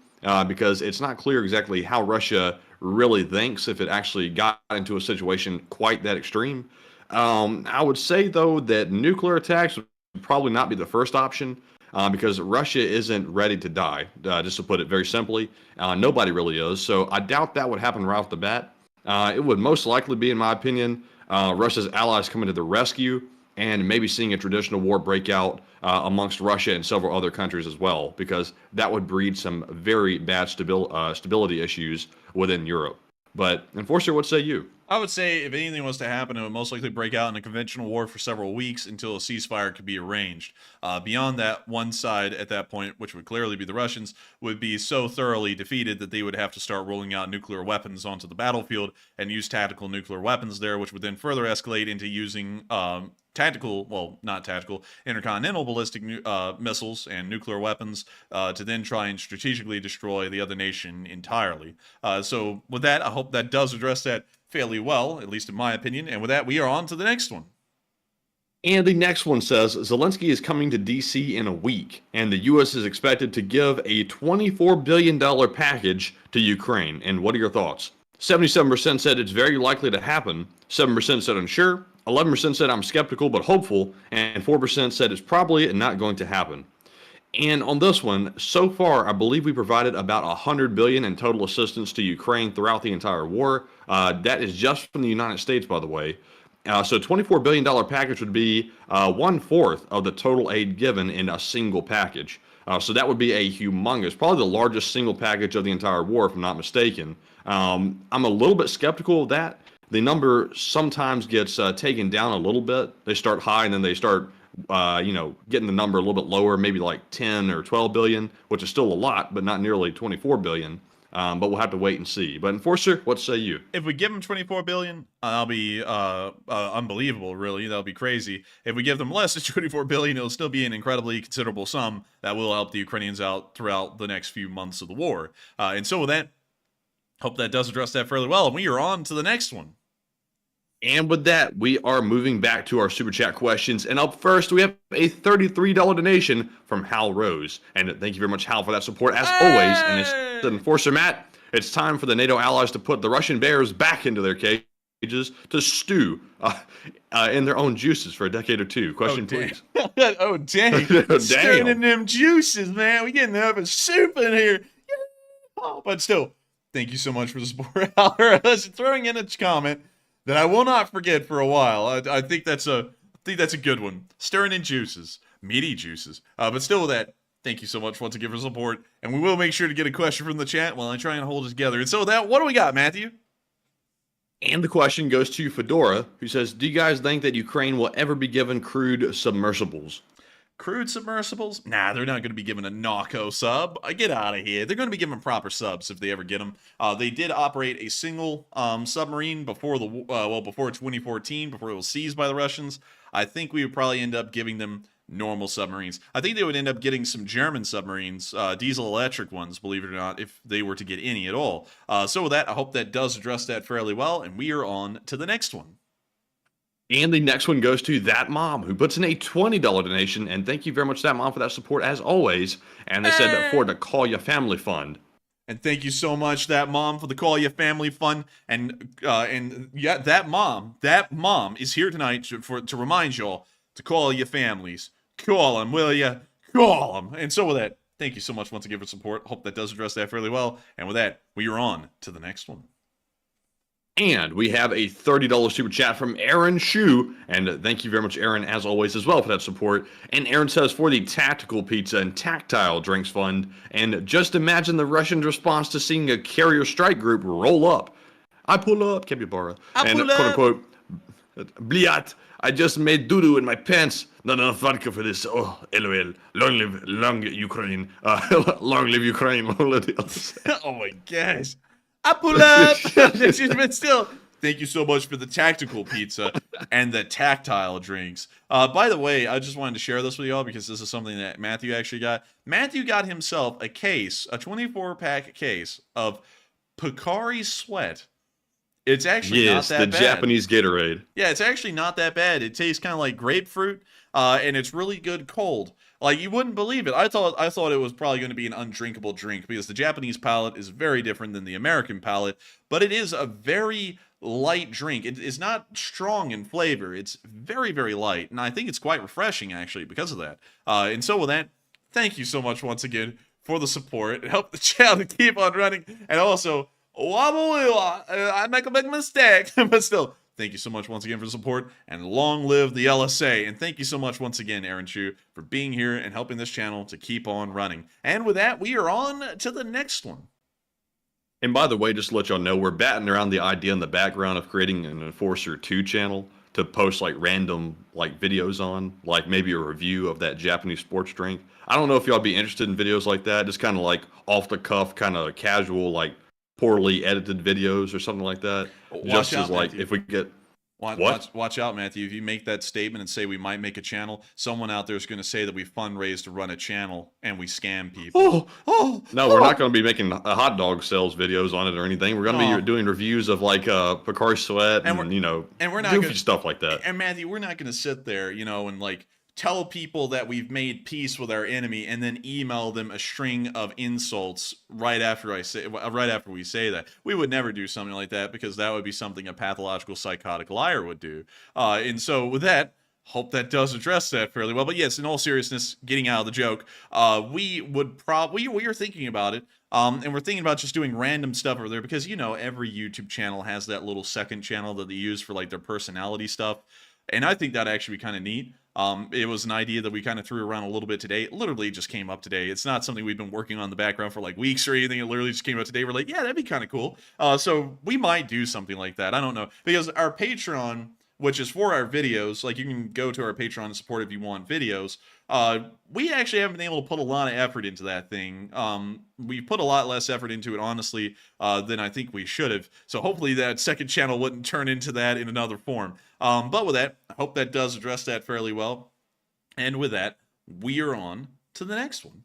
because it's not clear exactly how Russia really thinks if it actually got into a situation quite that extreme. I would say, though, that nuclear attacks would probably not be the first option because Russia isn't ready to die, just to put it very simply. Nobody really is. So I doubt that would happen right off the bat. It would most likely be, in my opinion, Russia's allies coming to the rescue and maybe seeing a traditional war break out amongst Russia and several other countries as well, because that would breed some very bad stability issues within Europe. But, Enforcer, what say you? I would say if anything was to happen, it would most likely break out in a conventional war for several weeks until a ceasefire could be arranged. Beyond that, one side at that point, which would clearly be the Russians, would be so thoroughly defeated that they would have to start rolling out nuclear weapons onto the battlefield and use tactical nuclear weapons there, which would then further escalate into using intercontinental ballistic missiles and nuclear weapons to then try and strategically destroy the other nation entirely. So with that, I hope that does address that fairly well, at least in my opinion. And with that, we are on to the next one. And the next one says Zelenskyy is coming to D.C. in a week, and the U.S. is expected to give a $24 billion package to Ukraine. And what are your thoughts? 77% said it's very likely to happen, 7% said unsure, 11% said I'm skeptical but hopeful, and 4% said it's probably not going to happen. And on this one, so far, I believe we provided about $100 billion in total assistance to Ukraine throughout the entire war. That is just from the United States, by the way. So $24 billion package would be 1/4 of the total aid given in a single package. So that would be a humongous, probably the largest single package of the entire war, if I'm not mistaken. I'm a little bit skeptical of that. The number sometimes gets taken down a little bit. They start high and then they start getting the number a little bit lower, maybe like 10 or 12 billion, which is still a lot, but not nearly 24 billion. But we'll have to wait and see. But Enforcer, what say you? If we give them 24 billion, that'll be unbelievable, really. That'll be crazy. If we give them less than 24 billion, it'll still be an incredibly considerable sum that will help the Ukrainians out throughout the next few months of the war. And so with that, hope that does address that fairly well. And we are on to the next one. And with that, we are moving back to our Super Chat questions. And up first, we have a $33 donation from Hal Rose. And thank you very much, Hal, for that support, as always. And it's Enforcer Matt, it's time for the NATO allies to put the Russian bears back into their cages to stew in their own juices for a decade or two. Question, please. Oh, dang. Stirring in them juices, man. We getting up a soup in here. Oh, but still, thank you so much for the support, Hal Rose. Throwing in a comment that I will not forget for a while. I think that's a good one. Stirring in juices, meaty juices. But still with that, thank you so much once again for support. And we will make sure to get a question from the chat while I try and hold it together. And so with that, what do we got, Matthew? And the question goes to Fedora, who says, do you guys think that Ukraine will ever be given crude submersibles? Crude submersibles? Nah, they're not going to be given a NACO sub. Get out of here. They're going to be given proper subs if they ever get them. They did operate a single submarine before before 2014, before it was seized by the Russians. I think we would probably end up giving them normal submarines. I think they would end up getting some German submarines, diesel-electric ones, believe it or not, if they were to get any at all. So with that, I hope that does address that fairly well, and we are on to the next one. And the next one goes to That Mom, who puts in a $20 donation. And thank you very much, That Mom, for that support, as always. And they said for the Call Your Family Fund. And thank you so much, That Mom, for the Call Your Family Fund. And yeah, That Mom is here tonight to remind y'all to call your families. Call them, will ya? Call them. And so with that, thank you so much once again for support. Hope that does address that fairly well. And with that, we are on to the next one. And we have a $30 super chat from Aaron Shu. And thank you very much, Aaron, as always, as well, for that support. And Aaron says, for the Tactical Pizza and Tactile Drinks Fund. And just imagine the Russians' response to seeing a carrier strike group roll up. I pull up, Capybara. And quote unquote, Bliat, I just made doo-doo in my pants. Not enough vodka for this. Oh, LOL. Long live Ukraine. Long live Ukraine. Long live the others. Oh my gosh. I pull up. But still, thank you so much for the tactical pizza and the tactile drinks. By the way, I just wanted to share this with y'all because this is something that Matthew actually got. Matthew got himself a case, a 24-pack case of Pocari Sweat. It's actually not that bad. Yes, the Japanese Gatorade. Yeah, it's actually not that bad. It tastes kind of like grapefruit, and it's really good cold. Like, you wouldn't believe it. I thought it was probably going to be an undrinkable drink because the Japanese palate is very different than the American palate, but it is a very light drink. It is not strong in flavor. It's very, very light, and I think it's quite refreshing, actually, because of that. And so with that, thank you so much once again for the support. It helped the channel to keep on running, and also, I make a big mistake, but still, thank you so much once again for the support, and long live the LSA. And thank you so much once again, Aaron Chu, for being here and helping this channel to keep on running. And with that, we are on to the next one. And by the way, just to let y'all know, we're batting around the idea in the background of creating an Enforcer 2 channel to post like random like videos on, like maybe a review of that Japanese sports drink. I don't know if y'all be interested in videos like that, just kind of like off the cuff, kind of casual, like poorly edited videos or something like that. Watch out, like Matthew. if we get Watch out, Matthew. If you make that statement and say we might make a channel, someone out there is going to say that we fundraise to run a channel and we scam people. No, we're not going to be making hot dog sales videos on it or anything. We're going to be doing reviews of like Picard Sweat and we're not goofy stuff like that. And Matthew, we're not going to sit there, and like tell people that we've made peace with our enemy and then email them a string of insults right after we say that. We would never do something like that because that would be something a pathological psychotic liar would do. And so with that, hope that does address that fairly well. But yes, in all seriousness, getting out of the joke, we are thinking about it. And we're thinking about just doing random stuff over there because, every YouTube channel has that little second channel that they use for like their personality stuff. And I think that'd actually be kind of neat. It was an idea that we kind of threw around a little bit today. It literally just came up today. It's not something we've been working on in the background for like weeks or anything. It literally just came up today. We're like, yeah, that'd be kind of cool. So we might do something like that. I don't know. Because our Patreon, which is for our videos, like you can go to our Patreon and support if you want videos. We actually haven't been able to put a lot of effort into that thing. We put a lot less effort into it, honestly, than I think we should have. So hopefully that second channel wouldn't turn into that in another form. But with that, I hope that does address that fairly well. And with that, we are on to the next one.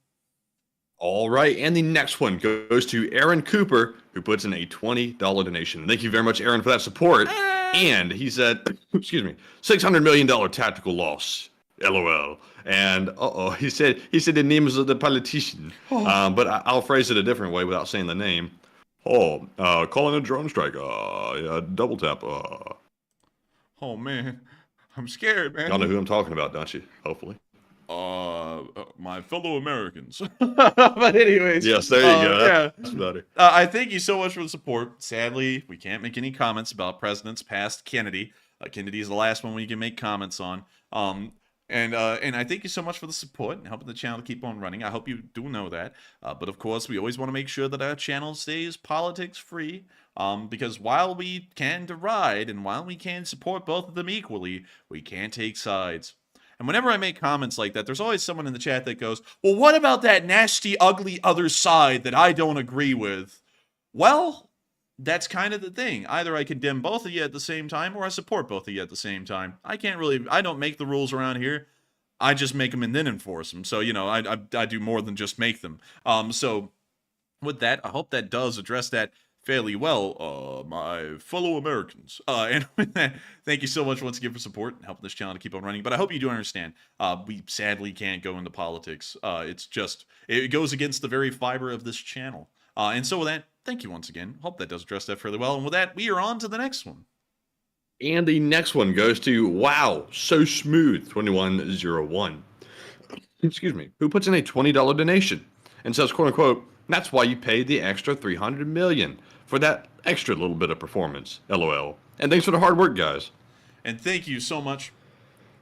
All right, and the next one goes to Aaron Cooper, who puts in a $20 donation. Thank you very much, Aaron, for that support. And he said, excuse me, $600 million tactical loss. LOL. And he said the name is of the politician. But I'll phrase it a different way without saying the name. Calling a drone strike. Double tap. Oh man, I'm scared, man. Y'all know who I'm talking about, don't you? Hopefully. My fellow Americans. But anyways. Yes, there you go. Yeah. That's better. I thank you so much for the support. Sadly, we can't make any comments about presidents past Kennedy. Kennedy is the last one we can make comments on. And I thank you so much for the support and helping the channel to keep on running. I hope you do know that. But of course, we always want to make sure that our channel stays politics free. Because while we can deride and while we can support both of them equally, we can't take sides. And whenever I make comments like that, there's always someone in the chat that goes, well, what about that nasty, ugly other side that I don't agree with? Well, that's kind of the thing. Either I condemn both of you at the same time or I support both of you at the same time. I don't make the rules around here. I just make them and then enforce them. So, I do more than just make them. So with that, I hope that does address that fairly well, my fellow Americans. And with that, thank you so much once again for support and helping this channel to keep on running. But I hope you do understand, we sadly can't go into politics. It goes against the very fiber of this channel. And so with that, thank you once again. Hope that does address that fairly well. And with that, we are on to the next one. And the next one goes to, wow, so smooth, 2101. Excuse me. Who puts in a $20 donation and says, quote unquote, that's why you paid the extra $300 million for that extra little bit of performance. LOL. And thanks for the hard work, guys. And thank you so much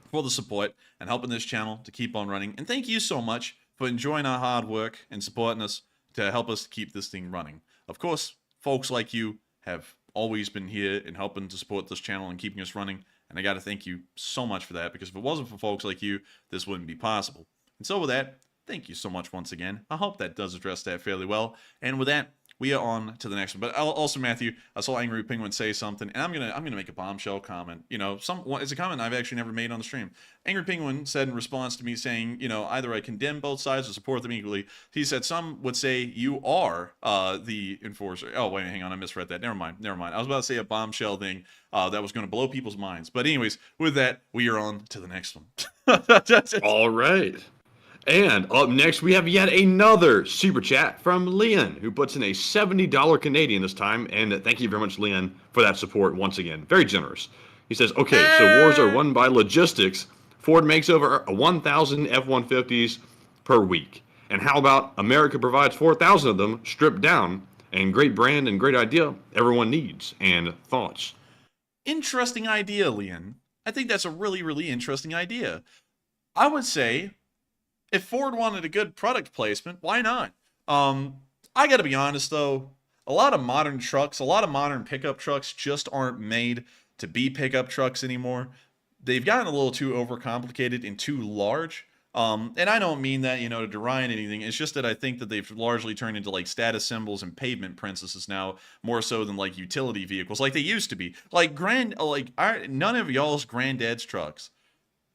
for the support and helping this channel to keep on running. And thank you so much for enjoying our hard work and supporting us to help us keep this thing running. Of course, folks like you have always been here and helping to support this channel and keeping us running. And I got to thank you so much for that, because if it wasn't for folks like you, this wouldn't be possible. And so with that, thank you so much once again. I hope that does address that fairly well. And with that, we are on to the next one. But also, Matthew, I saw Angry Penguin say something, and I'm gonna make a bombshell comment. It's a comment I've actually never made on the stream. Angry Penguin said in response to me saying, either I condemn both sides or support them equally. He said some would say you are the enforcer. Oh wait, hang on, I misread that. Never mind. I was about to say a bombshell thing that was going to blow people's minds. But anyways, with that, we are on to the next one. All right. And up next, we have yet another super chat from Leon, who puts in a $70 Canadian this time. And thank you very much, Leon, for that support once again. Very generous. He says, okay, so wars are won by logistics. Ford makes over 1,000 F-150s per week. And how about America provides 4,000 of them stripped down? And great brand and great idea everyone needs. And thoughts? Interesting idea, Leon. I think that's a really, really interesting idea. I would say, if Ford wanted a good product placement, why not? I gotta be honest though, a lot of modern trucks, a lot of modern pickup trucks just aren't made to be pickup trucks anymore. They've gotten a little too overcomplicated and too large. And I don't mean that, to deride anything. It's just that I think that they've largely turned into like status symbols and pavement princesses now, more so than like utility vehicles, like they used to be. Like none of y'all's granddad's trucks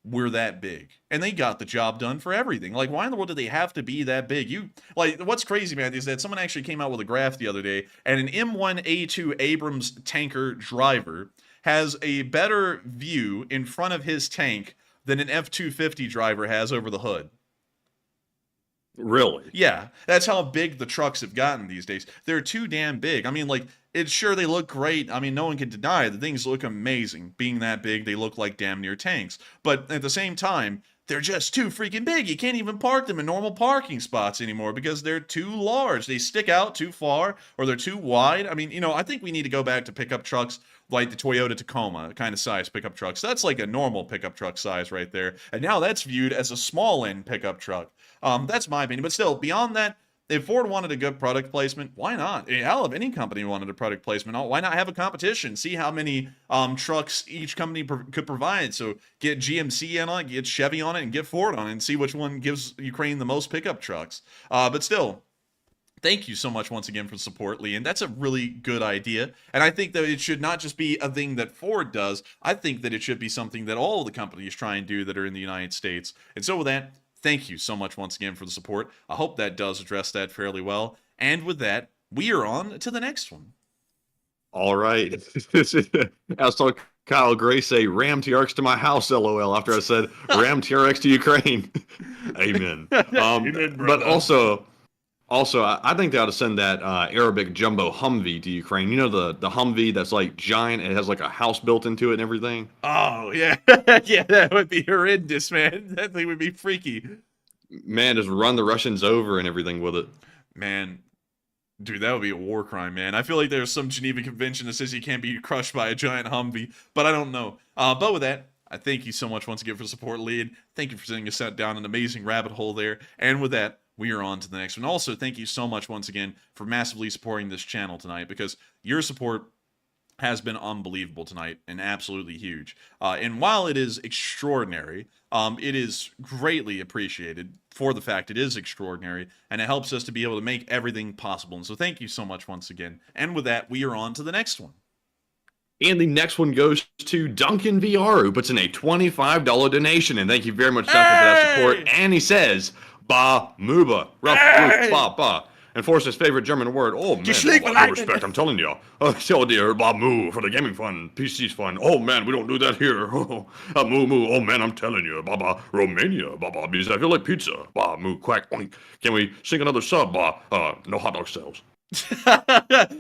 were that big, and they got the job done for everything. Like, why in the world do they have to be that big? What's crazy, man, is that someone actually came out with a graph the other day, and an M1A2 Abrams tanker driver has a better view in front of his tank than an F-250 driver has over the hood. Really? Yeah, that's how big the trucks have gotten these days. They're too damn big. I mean, like, it's sure they look great. I mean, no one can deny the things look amazing. Being that big, they look like damn near tanks. But at the same time, they're just too freaking big. You can't even park them in normal parking spots anymore because they're too large. They stick out too far, or they're too wide. I mean, I think we need to go back to pickup trucks like the Toyota Tacoma kind of size pickup trucks. That's like a normal pickup truck size right there. And now that's viewed as a small end pickup truck. That's my opinion. But still, beyond that, if Ford wanted a good product placement, why not? Hell, if any company wanted a product placement, why not have a competition? See how many trucks each company could provide. So get GMC on it, get Chevy on it, and get Ford on it, and see which one gives Ukraine the most pickup trucks. But still, thank you so much once again for the support, Lee. And that's a really good idea. And I think that it should not just be a thing that Ford does. I think that it should be something that all the companies try and do that are in the United States. And so with that, thank you so much once again for the support. I hope that does address that fairly well. And with that, we are on to the next one. All right. I saw Kyle Gray say Ram TRX to my house, LOL, after I said Ram TRX to Ukraine. Amen. Amen, but also, I think they ought to send that Arabic jumbo Humvee to Ukraine. You know the Humvee that's like giant. It has like a house built into it and everything. Oh, yeah. Yeah, that would be horrendous, man. That thing would be freaky. Man, just run the Russians over and everything with it. Man, dude, that would be a war crime, man. I feel like there's some Geneva Convention that says you can't be crushed by a giant Humvee, but I don't know. But with that, I thank you so much once again for the support, Lee. Thank you for sending us down an amazing rabbit hole there. And with that, we are on to the next one. Also, thank you so much once again for massively supporting this channel tonight, because your support has been unbelievable tonight and absolutely huge. And while it is extraordinary, it is greatly appreciated for the fact it is extraordinary, and it helps us to be able to make everything possible. And so thank you so much once again. And with that, we are on to the next one. And the next one goes to Duncan VR, who puts in a $25 donation. And thank you very much, Duncan, for that support. And he says, Ba Muba, rough roof, ba ba. And Forrest's favorite German word. Oh man, no respect, I'm telling you. Oh dear, ba moo for the gaming fun, PC's fun. Oh man, we don't do that here. Moo moo, oh man, I'm telling you. Ba ba, Romania, ba ba, because I feel like pizza. Ba moo, quack, oink. Can we sing another sub? Ba, no hot dog sales.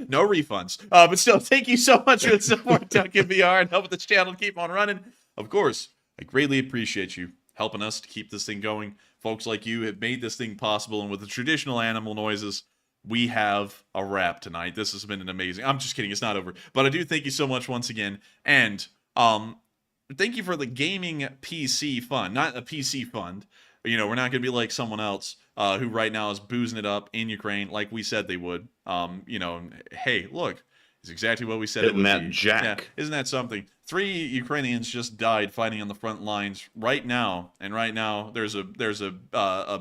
No refunds. But still, thank you so much for the support, Duncan VR, and helping this channel keep on running. Of course, I greatly appreciate you helping us to keep this thing going. Folks like you have made this thing possible, and with the traditional animal noises, we have a wrap tonight. This has been an amazing... I'm just kidding, it's not over. But I do thank you so much once again, and thank you for the gaming PC fund. Not a PC fund. We're not going to be like someone else who right now is boozing it up in Ukraine like we said they would. Hey, look, it's exactly what we said it would be. That jack. Yeah, isn't that something? 3 Ukrainians just died fighting on the front lines right now, and right now there's a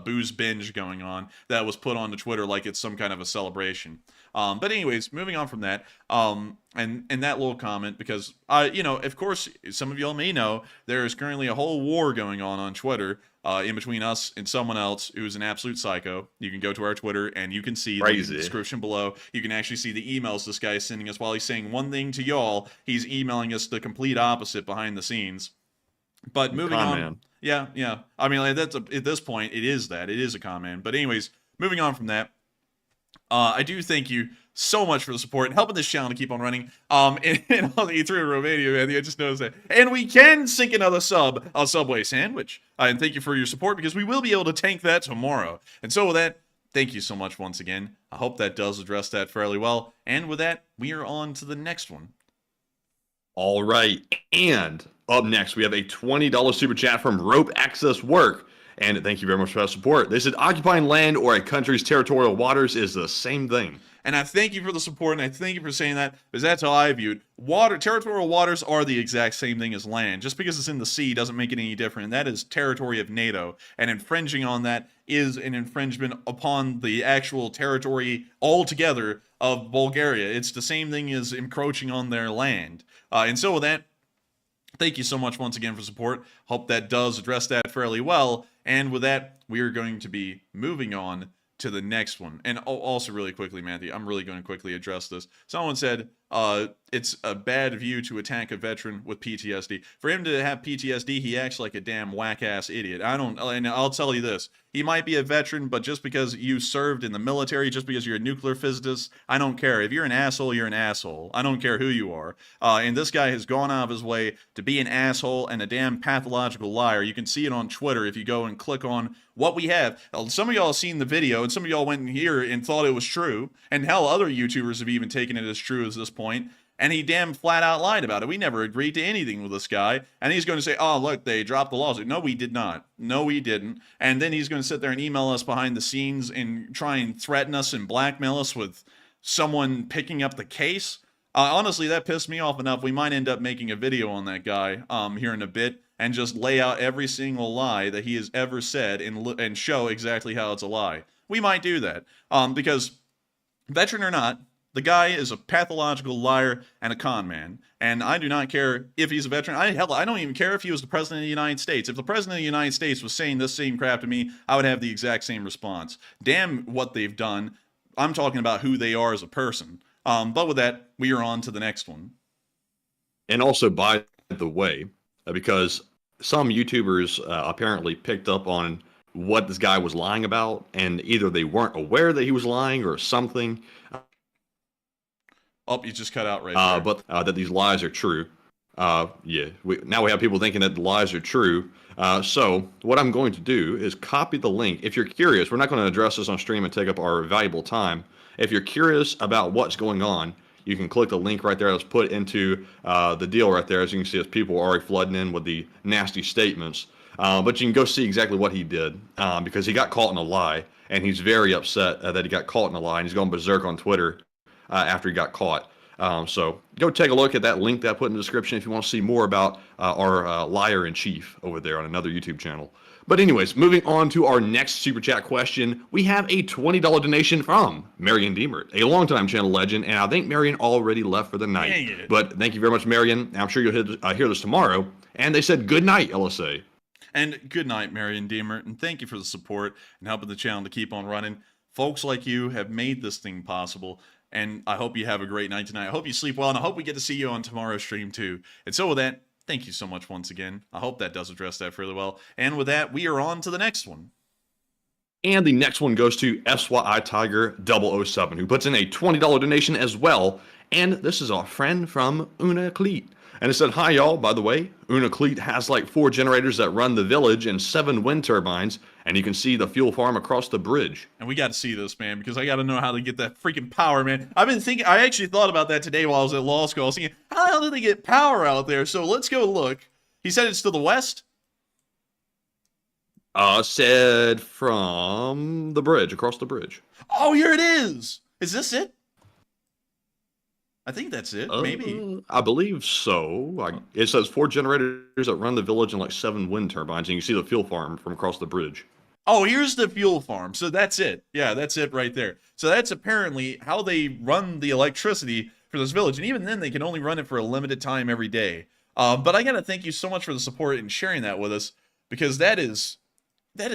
booze binge going on that was put onto Twitter like it's some kind of a celebration. But anyways, moving on from that, and that little comment, because of course, some of y'all may know there is currently a whole war going on Twitter in between us and someone else who's an absolute psycho. You can go to our Twitter and you can see the description below. You can actually see the emails this guy is sending us. While he's saying one thing to y'all, he's emailing us the complete opposite behind the scenes. But moving on. Yeah. I mean, that's at this point, it is a con man. But anyways, moving on from that, I do thank you so much for the support and helping this channel to keep on running. And all the through Romania, man, I just noticed that. And we can sink another sub, a Subway sandwich. And thank you for your support, because we will be able to tank that tomorrow. And so with that, thank you so much once again. I hope that does address that fairly well. And with that, we are on to the next one. All right. And up next, we have a $20 super chat from Rope Access Work. And thank you very much for that support. They said occupying land or a country's territorial waters is the same thing. And I thank you for the support, and I thank you for saying that, because that's how I viewed territorial waters are the exact same thing as land. Just because it's in the sea doesn't make it any different. That is territory of NATO, and infringing on that is an infringement upon the actual territory altogether of Bulgaria. It's the same thing as encroaching on their land. And so with that, thank you so much once again for support. Hope that does address that fairly well. And with that, we are going to be moving on to the next one. And also really quickly, Matthew, I'm really going to quickly address this. Someone said it's a bad view to attack a veteran with PTSD. For him to have PTSD, he acts like a damn whack-ass idiot. And I'll tell you this. He might be a veteran, but just because you served in the military, just because you're a nuclear physicist, I don't care. If you're an asshole, you're an asshole. I don't care who you are. And this guy has gone out of his way to be an asshole and a damn pathological liar. You can see it on Twitter if you go and click on what we have. Some of y'all have seen the video, and some of y'all went in here and thought it was true. And hell, other YouTubers have even taken it as true as this point. And he damn flat out lied about it. We never agreed to anything with this guy. And he's going to say, oh, look, they dropped the lawsuit. No, we did not. No, we didn't. And then he's going to sit there and email us behind the scenes and try and threaten us and blackmail us with someone picking up the case. Honestly, that pissed me off enough. We might end up making a video on that guy here in a bit and just lay out every single lie that he has ever said and show exactly how it's a lie. We might do that because, veteran or not, the guy is a pathological liar and a con man. And I do not care if he's a veteran. I don't even care if he was the president of the United States. If the president of the United States was saying this same crap to me, I would have the exact same response. Damn what they've done. I'm talking about who they are as a person. But with that, we are on to the next one. And also, by the way, because some YouTubers apparently picked up on what this guy was lying about, and either they weren't aware that he was lying or something. Oh, you just cut out right there. But that these lies are true. Now we have people thinking that the lies are true. So what I'm going to do is copy the link. If you're curious, we're not going to address this on stream and take up our valuable time. If you're curious about what's going on, you can click the link right there that's put into the deal right there. As you can see, as people are already flooding in with the nasty statements. But you can go see exactly what he did because he got caught in a lie, and he's very upset that he got caught in a lie, and he's going berserk on Twitter after he got caught. So go take a look at that link that I put in the description if you want to see more about our liar-in-chief over there on another YouTube channel. But anyways, moving on to our next Super Chat question, we have a $20 donation from Marion Deemert, a longtime channel legend, and I think Marion already left for the night. But thank you very much, Marion. I'm sure you'll hear this tomorrow. And they said good night, LSA. And good night, Marion Deemert, and thank you for the support and helping the channel to keep on running. Folks like you have made this thing possible. And I hope you have a great night tonight. I hope you sleep well, and I hope we get to see you on tomorrow's stream too. And so with that, thank you so much once again. I hope that does address that fairly well. And with that, we are on to the next one. And the next one goes to SYI Tiger 007, who puts in a $20 donation as well. And this is our friend from Una Cleat. And it said, hi y'all, by the way, Una Cleat has like 4 generators that run the village and 7 wind turbines, and you can see the fuel farm across the bridge. And we got to see this, man, because I got to know how to get that freaking power, man. I've been thinking, I actually thought about that today while I was at law school. I was thinking, how the hell did they get power out there? So let's go look. He said it's to the west? Said from the bridge, across the bridge. Oh, here it is. Is this it? I think that's it, maybe. I believe so. It says 4 generators that run the village and like 7 wind turbines, and you can see the fuel farm from across the bridge. Oh, here's the fuel farm. So that's it. Yeah, that's it right there. So that's apparently how they run the electricity for this village. And even then, they can only run it for a limited time every day. But I got to thank you so much for the support and sharing that with us, because that is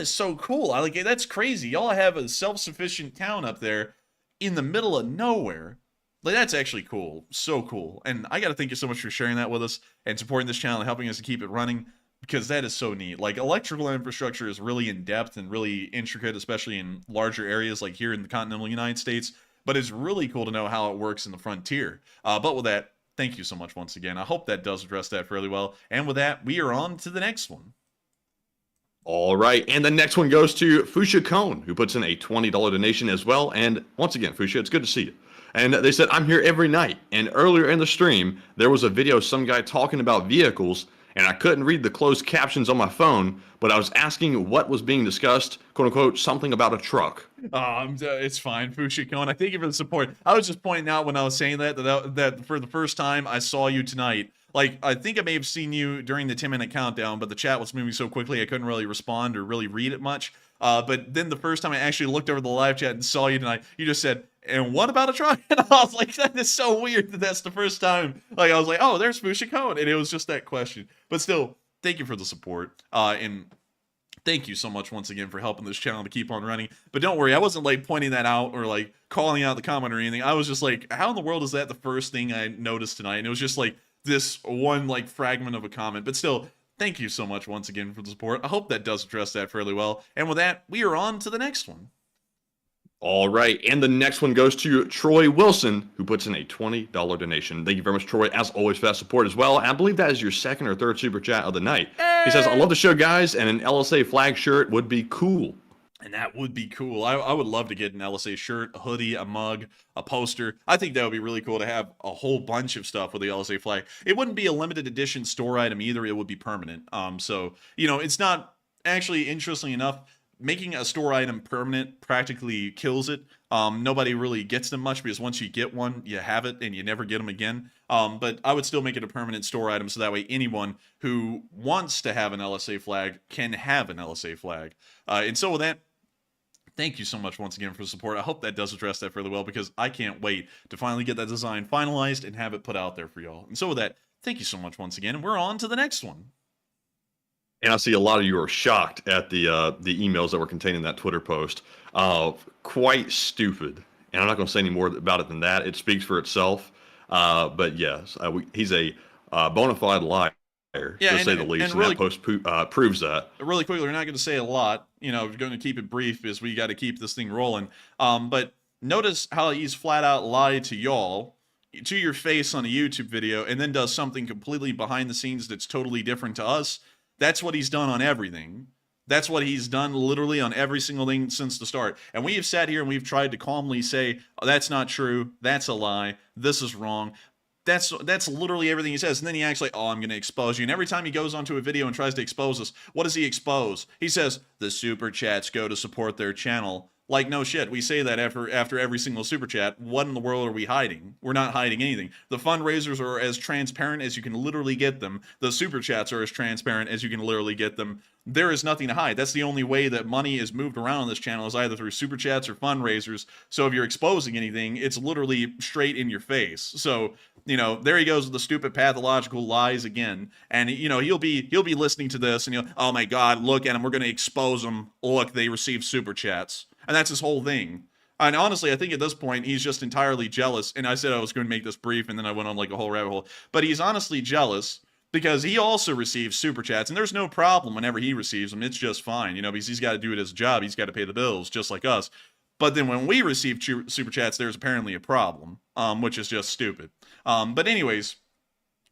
so cool. That's crazy. Y'all have a self-sufficient town up there in the middle of nowhere. Like, that's actually cool. So cool. And I got to thank you so much for sharing that with us and supporting this channel and helping us to keep it running, because that is so neat. Like, electrical infrastructure is really in depth and really intricate, especially in larger areas like here in the continental United States. But it's really cool to know how it works in the frontier. But with that, thank you so much once again. I hope that does address that fairly well. And with that, we are on to the next one. All right, and the next one goes to Fuchsia Cone, who puts in a $20 donation as well. And once again, Fuchsia, it's good to see you. And they said, I'm here every night. And earlier in the stream, there was a video of some guy talking about vehicles. and I couldn't read the closed captions on my phone, but I was asking what was being discussed, quote unquote, something about a truck. It's fine, Fushikon. I thank you for the support. I was just pointing out when I was saying that for the first time I saw you tonight. Like, I think I may have seen you during the 10-minute countdown, but the chat was moving so quickly I couldn't really respond or really read it much. But then the first time I actually looked over the live chat and saw you tonight, you just said, "And what about a truck?" And I was like, that is so weird that that's the first time. Like, I was like, oh, there's Fushikon. And it was just that question. But still, thank you for the support. And thank you so much once again for helping this channel to keep on running. But don't worry, I wasn't like pointing that out or like calling out the comment or anything. I was just like, how in the world is that the first thing I noticed tonight? And it was just like this one like fragment of a comment. But still, thank you so much once again for the support. I hope that does address that fairly well. And with that, we are on to the next one. All right, and the next one goes to Troy Wilson, who puts in a $20 donation. Thank you very much, Troy, as always, for that support as well. And I believe that is your second or third super chat of the night. He says, "I love the show, guys, and an LSA flag shirt would be cool." And that would be cool. I would love to get an LSA shirt, a hoodie, a mug, a poster. I think that would be really cool to have a whole bunch of stuff with the LSA flag. It wouldn't be a limited edition store item either. It would be permanent. So, you know, it's not actually, interestingly enough, making a store item permanent practically kills it. Nobody really gets them much because once you get one, you have it and you never get them again. But I would still make it a permanent store item so that way anyone who wants to have an LSA flag can have an LSA flag. And so with that, thank you so much once again for the support. I hope that does address that fairly well because I can't wait to finally get that design finalized and have it put out there for y'all. And so with that, thank you so much once again. And we're on to the next one. And I see a lot of you are shocked at the emails that were contained in that Twitter post. Quite stupid. And I'm not going to say any more about it than that. It speaks for itself. But yes, he's a bona fide liar, to say the least. And really, that post proves that. Really quickly, we're not going to say a lot. You know, we're going to keep it brief because we got to keep this thing rolling. But notice how he's flat out lied to y'all, to your face on a YouTube video, and then does something completely behind the scenes that's totally different to us. That's what he's done on everything. That's what he's done literally on every single thing since the start. And we have sat here and we've tried to calmly say, oh, that's not true. That's a lie. This is wrong. That's literally everything he says. And then he acts like, oh, I'm going to expose you. And every time he goes onto a video and tries to expose us, what does he expose? He says, the super chats go to support their channel. Like, no shit. We say that after every single super chat. What in the world are we hiding? We're not hiding anything. The fundraisers are as transparent as you can literally get them. The super chats are as transparent as you can literally get them. There is nothing to hide. That's the only way that money is moved around on this channel is either through super chats or fundraisers. So if you're exposing anything, it's literally straight in your face. So, you know, there he goes with the stupid pathological lies again. And, you know, he'll be listening to this and oh my God, look at him. We're going to expose them. Look, they received super chats. And that's his whole thing. And honestly, I think at this point, he's just entirely jealous. And I said I was going to make this brief, and then I went on like a whole rabbit hole. But he's honestly jealous because he also receives super chats. And there's no problem whenever he receives them. It's just fine, you know, because he's got to do it as a job. He's got to pay the bills, just like us. But then when we receive super chats, there's apparently a problem, which is just stupid. But anyways,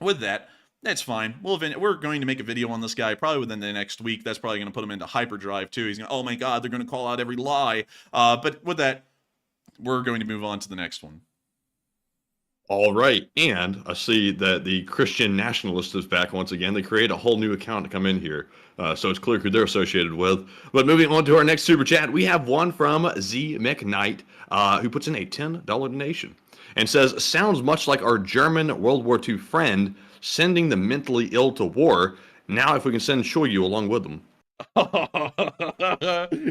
with that, that's fine. We're going to make a video on this guy probably within the next week. That's probably going to put him into hyperdrive too. He's going to, oh my God, they're going to call out every lie. But with that, we're going to move on to the next one. All right. And I see that the Christian Nationalist is back once again. They create a whole new account to come in here. So it's clear who they're associated with. But moving on to our next super chat, we have one from Z McKnight, who puts in a $10 donation and says, sounds much like our German World War II friend sending the mentally ill to war. Now if we can send Shoyu along with them.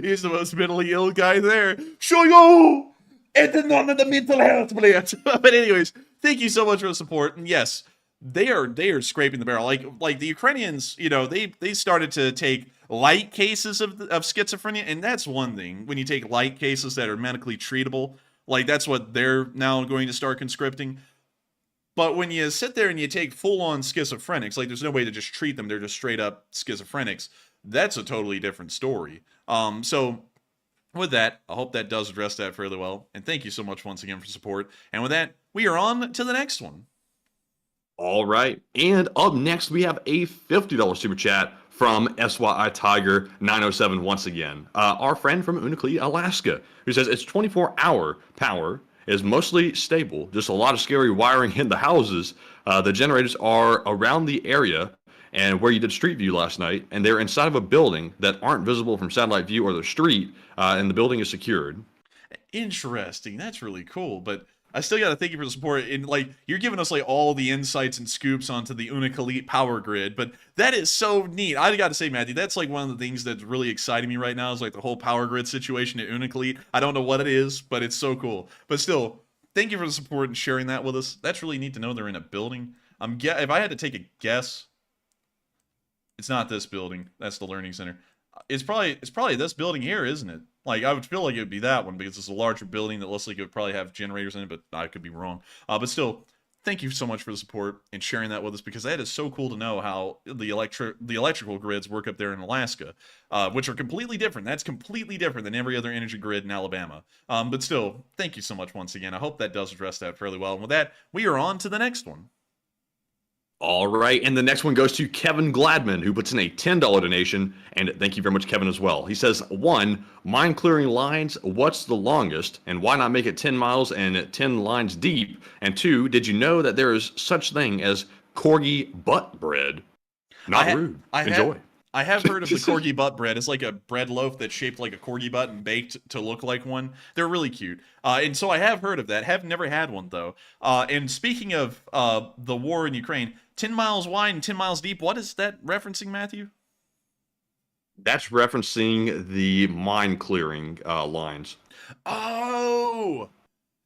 He's the most mentally ill guy there. Shoyu! It's none of the mental health players. But anyways, thank you so much for the support. And yes, they are scraping the barrel. Like the Ukrainians, you know, they started to take light cases of schizophrenia, and that's one thing. When you take light cases that are medically treatable, like that's what they're now going to start conscripting. But when you sit there and you take full-on schizophrenics, like there's no way to just treat them, they're just straight-up schizophrenics, that's a totally different story. So with that, I hope that does address that fairly well. And thank you so much once again for support. And with that, we are on to the next one. All right. And up next, we have a $50 super chat from SYI Tiger 907 once again. Our friend from Unalakleet, Alaska, who says it's 24-hour power, is mostly stable, just a lot of scary wiring in the houses. The generators are around the area, and where you did street view last night, and they're inside of a building that aren't visible from satellite view or the street, and the building is secured. Interesting. That's really cool. But I still got to thank you for the support. And like, you're giving us like all the insights and scoops onto the Unicalite power grid. But that is so neat. I got to say, Matthew, that's like one of the things that's really exciting me right now is like the whole power grid situation at Unicalite. I don't know what it is, but it's so cool. But still, thank you for the support and sharing that with us. That's really neat to know they're in a building. If I had to take a guess, it's not this building. That's the learning center. It's probably this building here, isn't it? Like, I would feel like it would be that one because it's a larger building that looks like it would probably have generators in it, but I could be wrong. But still, thank you so much for the support and sharing that with us because that is so cool to know how the electrical grids work up there in Alaska, which are completely different. That's completely different than every other energy grid in Alabama. But still, thank you so much once again. I hope that does address that fairly well. And with that, we are on to the next one. All right, and the next one goes to Kevin Gladman, who puts in a $10 donation, and thank you very much, Kevin, as well. He says, 1, mine clearing lines, what's the longest, and why not make it 10 miles and 10 lines deep? And 2, did you know that there is such thing as corgi butt bread? Not rude. Enjoy. I have heard of the corgi butt bread. It's like a bread loaf that's shaped like a corgi butt and baked to look like one. They're really cute. And so I have heard of that. Have never had one, though. And speaking of the war in Ukraine, 10 miles wide and 10 miles deep, what is that referencing, Matthew? That's referencing the mine clearing lines. Oh!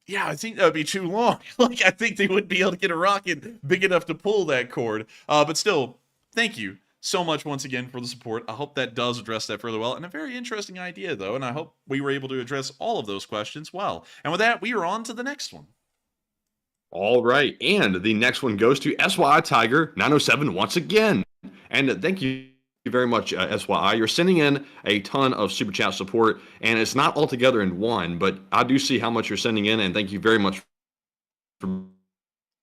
Yeah, I think that would be too long. Like, I think they wouldn't be able to get a rocket big enough to pull that cord. But still, thank you so much once again for the support. I hope that does address that further well. And a very interesting idea, though, and I hope we were able to address all of those questions well. And with that, we are on to the next one. All right, and the next one goes to SYI Tiger 907 once again. And thank you very much, SYI. You're sending in a ton of Super Chat support, and it's not all together in one, but I do see how much you're sending in, and thank you very much for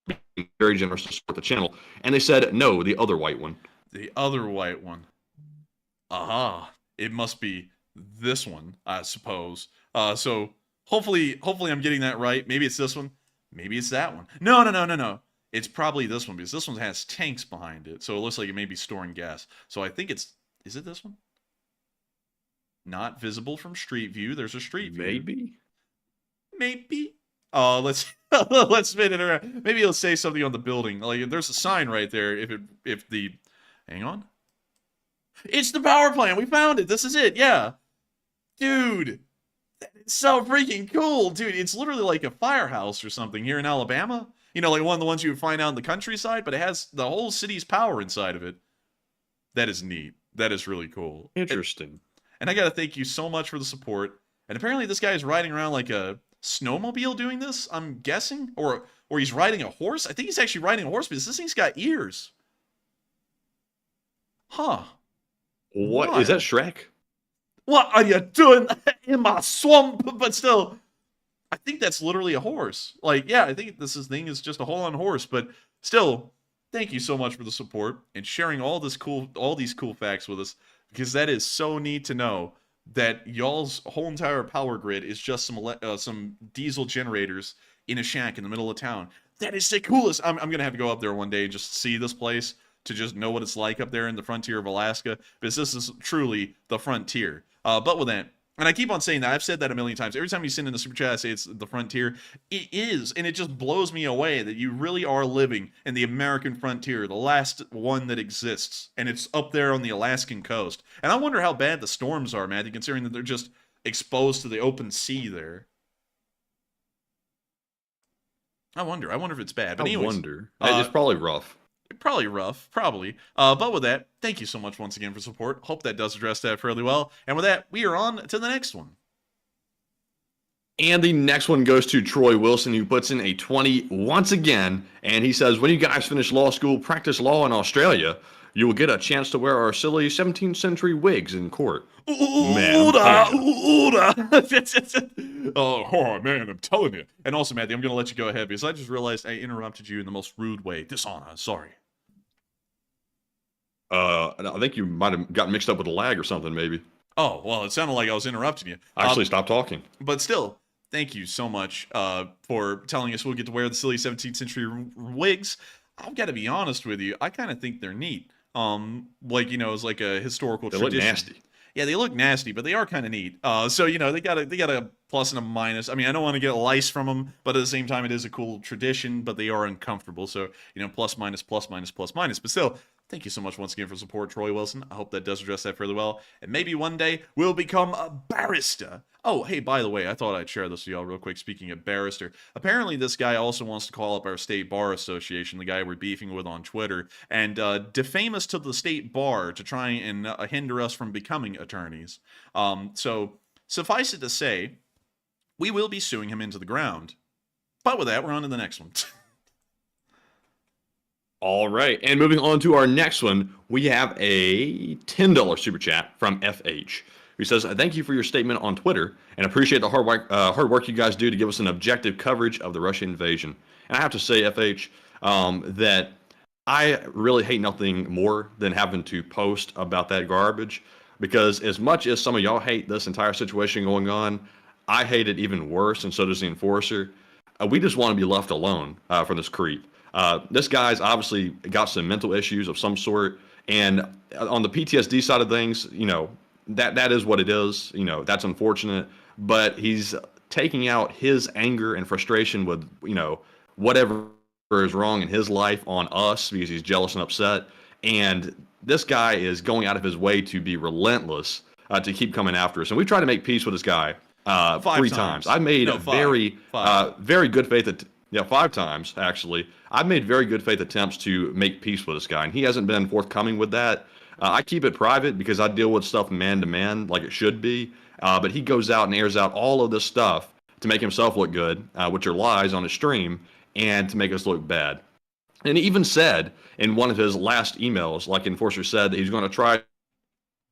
being very generous to support the channel. And they said, no, the other white one. The other white one. Aha. It must be this one, I suppose. So hopefully I'm getting that right. Maybe it's this one. Maybe it's that one. No. It's probably this one because this one has tanks behind it. So it looks like it may be storing gas. So I think it's... Is it this one? Not visible from street view. There's a street view. Maybe. Let's spin it around. Maybe it'll say something on the building. Like, there's a sign right there. If the... Hang on. It's the power plant. We found it. This is it. Yeah. Dude. It's so freaking cool, dude. It's literally like a firehouse or something here in Alabama. You know, like one of the ones you would find out in the countryside, but it has the whole city's power inside of it. That is neat. That is really cool. Interesting. And I got to thank you so much for the support. And apparently this guy is riding around like a snowmobile doing this, I'm guessing. Or he's riding a horse. I think he's actually riding a horse because this thing's got ears. Huh. What? Is that Shrek? What are you doing in my swamp? But still, I think that's literally a horse. Like, yeah, I think this thing is just a whole-on horse. But still, thank you so much for the support and sharing all these cool facts with us, because that is so neat to know that y'all's whole entire power grid is just some diesel generators in a shack in the middle of town. That is the coolest. I'm gonna have to go up there one day and just see this place to just know what it's like up there in the frontier of Alaska, because this is truly the frontier. But with that, and I keep on saying that, I've said that a million times. Every time you send in the super chat, I say it's the frontier. It is, and it just blows me away that you really are living in the American frontier, the last one that exists, and it's up there on the Alaskan coast. And I wonder how bad the storms are, Matthew, considering that they're just exposed to the open sea there. I wonder if it's bad. But anyways, It's probably rough. Probably rough, probably. But with that, thank you so much once again for support. Hope that does address that fairly well. And with that, we are on to the next one. And the next one goes to Troy Wilson, who puts in a 20 once again. And he says, when you guys finish law school, practice law in Australia, you will get a chance to wear our silly 17th century wigs in court. Oh, man, I'm telling you. And also, Matthew, I'm going to let you go ahead because I just realized I interrupted you in the most rude way. Dishonor. Sorry. I think you might have gotten mixed up with a lag or something, maybe. Oh, well, it sounded like I was interrupting you. Actually, stop talking. But still, thank you so much for telling us we'll get to wear the silly 17th century wigs. I've got to be honest with you. I kind of think they're neat. Like, you know, as like a historical They look tradition. nasty. Yeah, they look nasty, but they are kind of neat. So you know, they got a plus and a minus. I mean, I don't want to get lice from them, but at the same time, it is a cool tradition. But they are uncomfortable. So you know, plus minus, plus minus, plus minus. But still, thank you so much once again for support, Troy Wilson. I hope that does address that fairly well, and maybe one day we'll become a barrister. Oh, hey, by the way, I thought I'd share this with y'all real quick. Speaking of barrister, apparently this guy also wants to call up our state bar association, the guy we're beefing with on Twitter, and defame us to the state bar to try and hinder us from becoming attorneys. So suffice it to say, we will be suing him into the ground. But with that, we're on to the next one. All right, and moving on to our next one, we have a $10 super chat from FH, who says, "Thank you for your statement on Twitter, and appreciate the hard work you guys do to give us an objective coverage of the Russian invasion." And I have to say, FH, that I really hate nothing more than having to post about that garbage, because as much as some of y'all hate this entire situation going on, I hate it even worse, and so does the enforcer. We just want to be left alone from this creep. This guy's obviously got some mental issues of some sort, and on the PTSD side of things, you know, that is what it is. You know, that's unfortunate, but he's taking out his anger and frustration with, you know, whatever is wrong in his life on us because he's jealous and upset. And this guy is going out of his way to be relentless to keep coming after us. And we tried to make peace with this guy 3 times. I made very good faith. Yeah, 5 times, actually. I've made very good faith attempts to make peace with this guy, and he hasn't been forthcoming with that. I keep it private because I deal with stuff man to man like it should be, but he goes out and airs out all of this stuff to make himself look good, which are lies on his stream, and to make us look bad. And he even said in one of his last emails, like Enforcer said, that he's going to try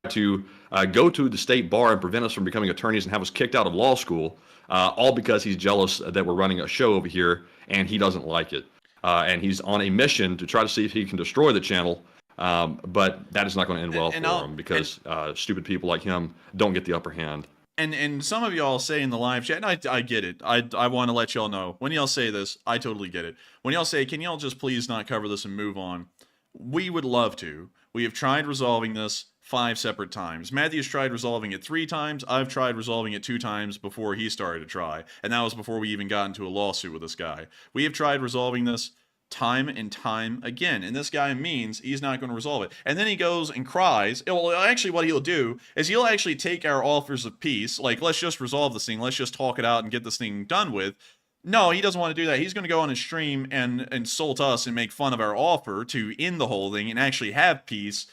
to go to the state bar and prevent us from becoming attorneys and have us kicked out of law school, all because he's jealous that we're running a show over here and he doesn't like it. And he's on a mission to try to see if he can destroy the channel, but that is not going to end well for him because stupid people like him don't get the upper hand. And some of y'all say in the live chat, and I get it. I want to let y'all know, when y'all say this, I totally get it. When y'all say, can y'all just please not cover this and move on? We would love to. We have tried resolving this 5 separate times. Matthew's tried resolving it 3 times. I've tried resolving it 2 times before he started to try. And that was before we even got into a lawsuit with this guy. We have tried resolving this time and time again, and this guy means he's not going to resolve it. And then he goes and cries. Well, actually what he'll do is he'll actually take our offers of peace, like, let's just resolve this thing, let's just talk it out and get this thing done with. No, he doesn't want to do that. He's going to go on his stream and insult us and make fun of our offer to end the whole thing and actually have peace.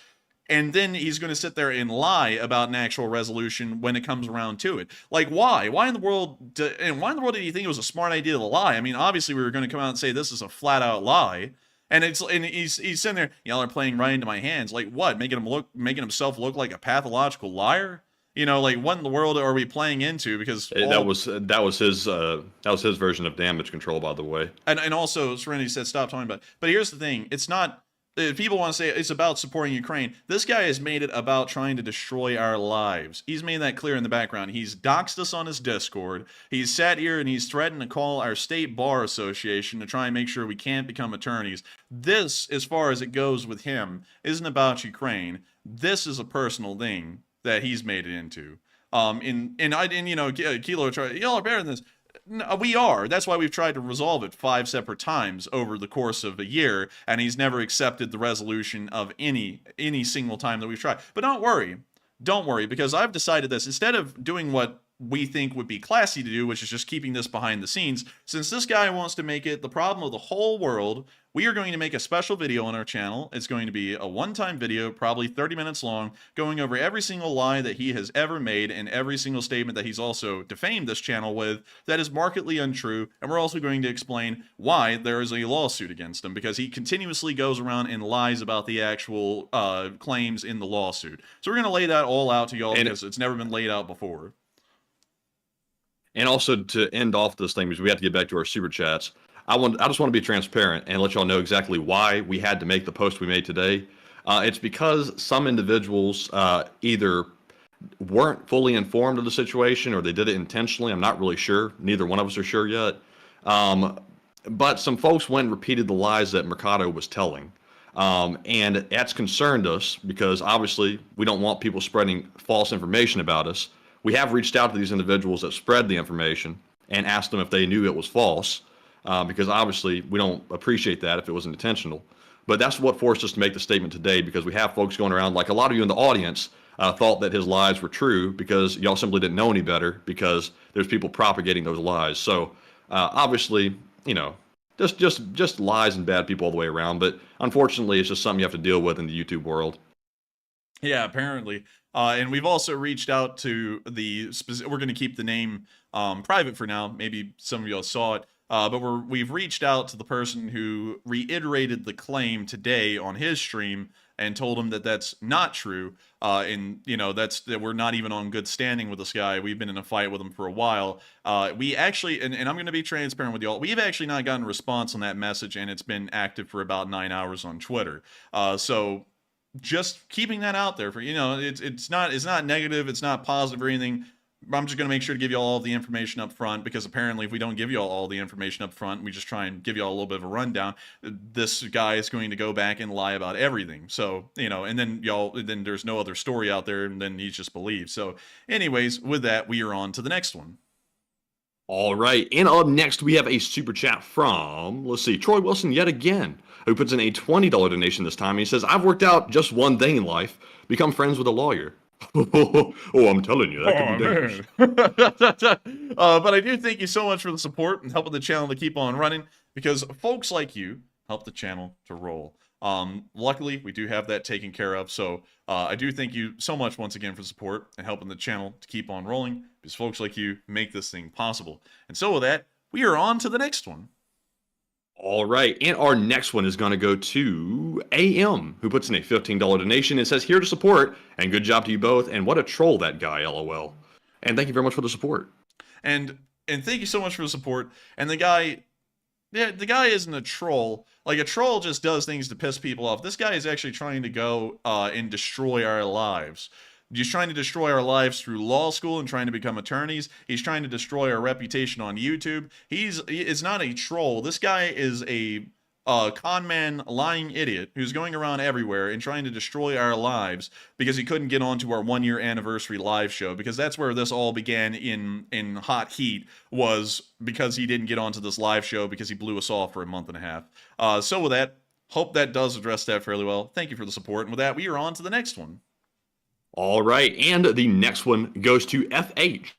And then he's going to sit there and lie about an actual resolution when it comes around to it. Like, why? Why in the world did he think it was a smart idea to lie? I mean, obviously we were going to come out and say this is a flat out lie. And he's sitting there, y'all are playing right into my hands. Like what? Making himself look like a pathological liar? You know, like what in the world are we playing into? Because that was his version of damage control, by the way. And also Serenity said stop talking about it. But here's the thing, it's not. If people want to say it's about supporting Ukraine, this guy has made it about trying to destroy our lives. He's made that clear in the background. He's doxed us on his Discord. He's sat here and he's threatened to call our state bar association to try and make sure we can't become attorneys. This, as far as it goes with him, isn't about Ukraine. This is a personal thing that he's made it into. You know, Kilo, y'all are better than this. No, we are. That's why we've tried to resolve it 5 separate times over the course of a year, and he's never accepted the resolution of any single time that we've tried. But don't worry, because I've decided this. Instead of doing what we think would be classy to do, which is just keeping this behind the scenes, since this guy wants to make it the problem of the whole world, we are going to make a special video on our channel. It's going to be a one-time video, probably 30 minutes long, going over every single lie that he has ever made and every single statement that he's also defamed this channel with that is markedly untrue. And we're also going to explain why there is a lawsuit against him, because he continuously goes around and lies about the actual claims in the lawsuit. So we're going to lay that all out to y'all because it's never been laid out before. And also, to end off this thing, because we have to get back to our super chats, I just want to be transparent and let y'all know exactly why we had to make the post we made today. It's because some individuals either weren't fully informed of the situation or they did it intentionally. I'm not really sure. Neither one of us are sure yet. But some folks went and repeated the lies that Mercado was telling. And that's concerned us because obviously we don't want people spreading false information about us. We have reached out to these individuals that spread the information and asked them if they knew it was false, because obviously we don't appreciate that if it wasn't intentional. But that's what forced us to make the statement today, because we have folks going around, like a lot of you in the audience thought that his lies were true because y'all simply didn't know any better, because there's people propagating those lies. So obviously, you know, just lies and bad people all the way around. But unfortunately, it's just something you have to deal with in the YouTube world. Yeah, apparently. And we've also reached out to we're going to keep the name private for now. Maybe some of y'all saw it. But we've reached out to the person who reiterated the claim today on his stream and told him that that's not true. And, you know, that we're not even on good standing with this guy. We've been in a fight with him for a while. We actually, and I'm going to be transparent with y'all, we've actually not gotten a response on that message, and it's been active for about 9 hours on Twitter. So just keeping that out there for, you know, it's not negative, it's not positive or anything. I'm just going to make sure to give you all the information up front, because apparently if we don't give you all the information up front, we just try and give you all a little bit of a rundown, this guy is going to go back and lie about everything. So, you know, and then then there's no other story out there, and then he's just believed. So anyways, with that, we are on to the next one. All right, and up next we have a super chat from, let's see, Troy Wilson yet again, who puts in a $20 donation this time. He says, I've worked out just one thing in life, become friends with a lawyer. Oh, I'm telling you, that could be dangerous. But I do thank you so much for the support and helping the channel to keep on running, because folks like you help the channel to roll. Luckily, we do have that taken care of. So I do thank you so much once again for the support and helping the channel to keep on rolling, because folks like you make this thing possible. And so with that, we are on to the next one. All right, and our next one is going to go to AM, who puts in a $15 donation and says, here to support, and good job to you both, and what a troll that guy, LOL. And thank you very much for the support. And thank you so much for the support. And the guy isn't a troll. Like, a troll just does things to piss people off. This guy is actually trying to go and destroy our lives. He's trying to destroy our lives through law school and trying to become attorneys. He's trying to destroy our reputation on YouTube. He is not a troll. This guy is a con man, lying idiot who's going around everywhere and trying to destroy our lives because he couldn't get onto our 1-year anniversary live show, because that's where this all began in hot heat, was because he didn't get onto this live show because he blew us off for a month and a half. So with that, hope that does address that fairly well. Thank you for the support. And with that, we are on to the next one. All right, and the next one goes to FH,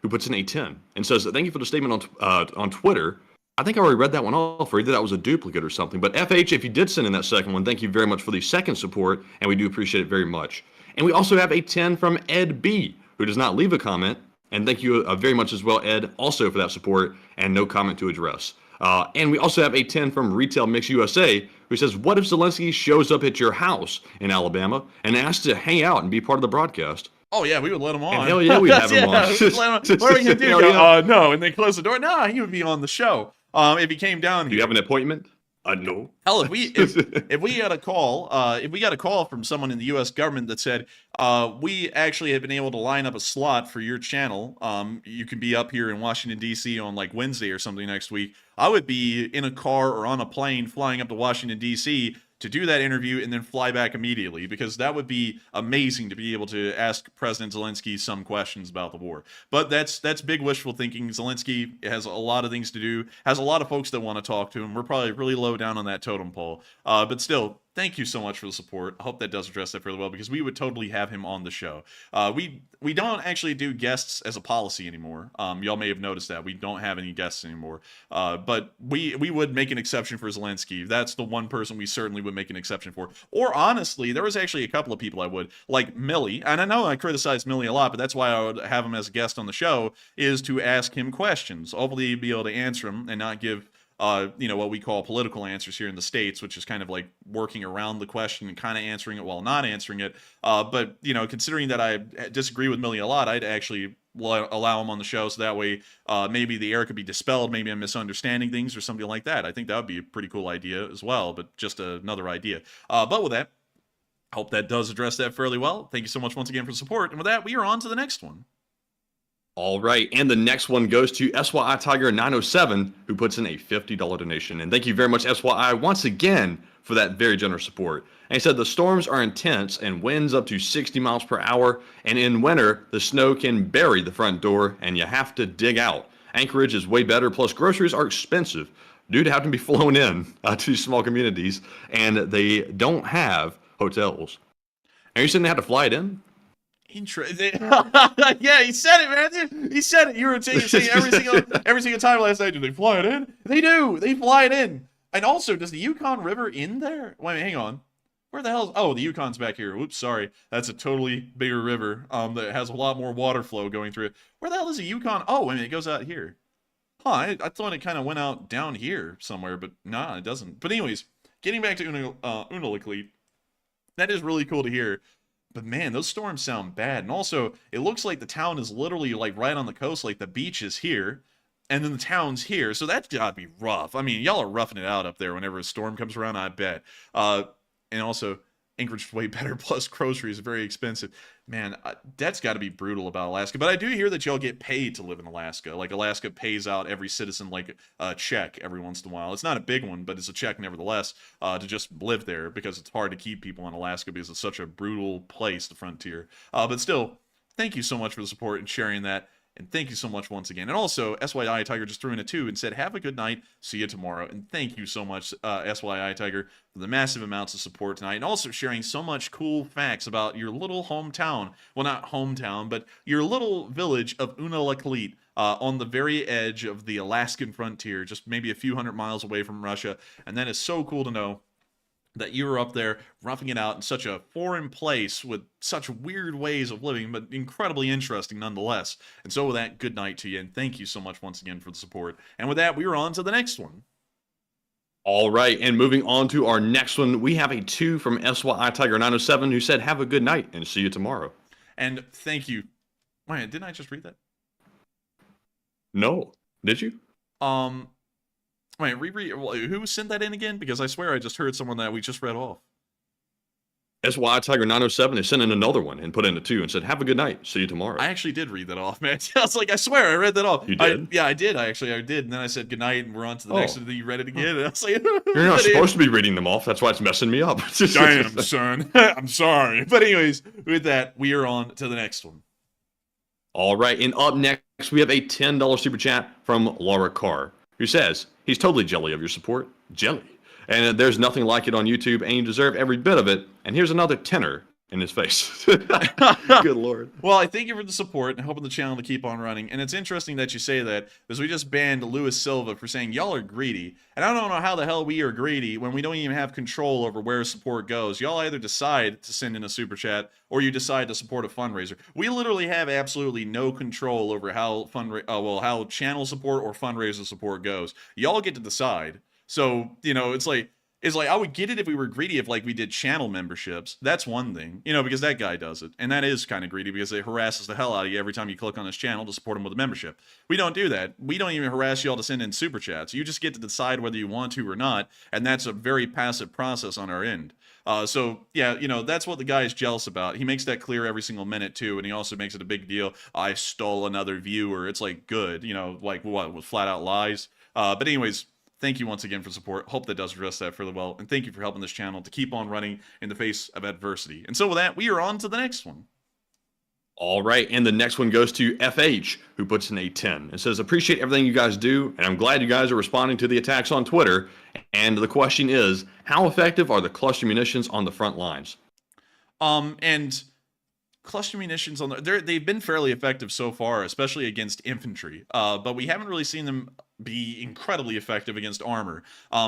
who puts in a 10 and says, thank you for the statement on Twitter. I think I already read that one off, or either that was a duplicate or something. But FH, if you did send in that second one, thank you very much for the second support, and we do appreciate it very much. And we also have a 10 from Ed B, who does not leave a comment, and thank you very much as well, Ed, also for that support, and no comment to address. And we also have a 10 from Retail Mix USA, who says, what if Zelenskyy shows up at your house in Alabama and asks to hang out and be part of the broadcast? Oh, yeah, we would let him on. And hell yeah, we'd have him on. What are we going to do? No, and they close the door? No, he would be on the show. If he came down here. Do you have an appointment? No. Hell, if we got a call from someone in the U.S. government that said, we actually have been able to line up a slot for your channel, you can be up here in Washington, D.C. on like Wednesday or something next week, I would be in a car or on a plane flying up to Washington, D.C. to do that interview and then fly back immediately, because that would be amazing to be able to ask President Zelenskyy some questions about the war. But that's big wishful thinking. Zelenskyy has a lot of things to do, has a lot of folks that want to talk to him. We're probably really low down on that totem pole. But still, thank you so much for the support. I hope that does address that fairly well, because we would totally have him on the show. We don't actually do guests as a policy anymore. Y'all may have noticed that. We don't have any guests anymore. But we would make an exception for Zelenskyy. That's the one person we certainly would make an exception for. Or honestly, there was actually a couple of people I would, like Millie. And I know I criticize Millie a lot, but that's why I would have him as a guest on the show, is to ask him questions. Hopefully he'd be able to answer them and not give what we call political answers here in the States, which is kind of like working around the question and kind of answering it while not answering it. But, considering that I disagree with Millie a lot, I'd actually allow him on the show, so that way maybe the air could be dispelled, maybe I'm misunderstanding things or something like that. I think that would be a pretty cool idea as well, but just another idea. But with that, I hope that does address that fairly well. Thank you so much once again for the support. And with that, we are on to the next one. All right, and the next one goes to SYI Tiger 907, who puts in a $50 donation. And thank you very much, SYI, once again for that very generous support. And he said the storms are intense and winds up to 60 miles per hour. And in winter, the snow can bury the front door and you have to dig out. Anchorage is way better, plus groceries are expensive due to having to be flown in to these small communities, and they don't have hotels. Are you saying they had to fly it in? Yeah, he said it, man. He said it. You were saying every single time last night. Do they fly it in? They do. They fly it in. And also, does the Yukon River in there? Wait, hang on. Where the hell? Oh, the Yukon's back here. Oops, sorry. That's a totally bigger river that has a lot more water flow going through it. Where the hell is the Yukon? Oh, wait a minute. It goes out here. Huh, I thought it kind of went out down here somewhere, but nah, it doesn't. But anyways, getting back to Unalakleet, that is really cool to hear. But man, those storms sound bad. And also, it looks like the town is literally like right on the coast, like the beach is here, and then the town's here. So that's gotta be rough. I mean, y'all are roughing it out up there whenever a storm comes around, I bet. And also, Anchorage is way better, plus groceries are very expensive. Man, that's got to be brutal about Alaska. But I do hear that y'all get paid to live in Alaska. Like, Alaska pays out every citizen, like, a check every once in a while. It's not a big one, but it's a check nevertheless, to just live there, because it's hard to keep people in Alaska because it's such a brutal place, the frontier. But still, thank you so much for the support and sharing that. And thank you so much once again. And also, SYI Tiger just threw in a 2 and said, have a good night. See you tomorrow. And thank you so much, SYI Tiger, for the massive amounts of support tonight. And also sharing so much cool facts about your little hometown. Well, not hometown, but your little village of Unalakleet on the very edge of the Alaskan frontier, just maybe a few hundred miles away from Russia. And that is so cool to know that you were up there roughing it out in such a foreign place with such weird ways of living, but incredibly interesting nonetheless. And so with that, good night to you, and thank you so much once again for the support. And with that, we are on to the next one. All right, and moving on to our next one, we have a 2 from SYI Tiger 907 who said, have a good night and see you tomorrow. And thank you. Wait, didn't I just read that? No. Did you? Wait, who sent that in again? Because I swear I just heard someone that we just read off. SY Tiger 907, they sent in another one and put in a 2 and said, have a good night. See you tomorrow. I actually did read that off, man. I was like, I swear I read that off. You did? Yeah, I did. I did. And then I said good night, and we're on to the next one. And then you read it again. And I was like, you're not supposed to be reading them off. That's why it's messing me up. Damn, son. I'm sorry. But anyways, with that, we are on to the next one. All right. And up next, we have a $10 super chat from Laura Carr, who says, he's totally jelly of your support. Jelly. And there's nothing like it on YouTube, and you deserve every bit of it. And here's another tenner in his face. Good Lord. Well, I thank you for the support and helping the channel to keep on running. And it's interesting that you say that, because we just banned Luis Silva for saying y'all are greedy. And I don't know how the hell we are greedy when we don't even have control over where support goes. Y'all either decide to send in a super chat or you decide to support a fundraiser. We literally have absolutely no control over how how channel support or fundraiser support goes. Y'all get to decide. So, you know, it's like I would get it if we were greedy if like we did channel memberships. That's one thing, you know, because that guy does it. And that is kind of greedy because it harasses the hell out of you every time you click on his channel to support him with a membership. We don't do that. We don't even harass y'all to send in super chats. You just get to decide whether you want to or not. And that's a very passive process on our end. So yeah, you know, that's what the guy is jealous about. He makes that clear every single minute too. And he also makes it a big deal. I stole another viewer. It's like good, you know, like what, with flat out lies. But anyways, thank you once again for support. Hope that does address that fairly well. And thank you for helping this channel to keep on running in the face of adversity. And so with that, we are on to the next one. All right. And the next one goes to FH, who puts in a 10 and says, appreciate everything you guys do. And I'm glad you guys are responding to the attacks on Twitter. And the question is, how effective are the cluster munitions on the front lines? And cluster munitions on they've been fairly effective so far, especially against infantry. But we haven't really seen them be incredibly effective against armor.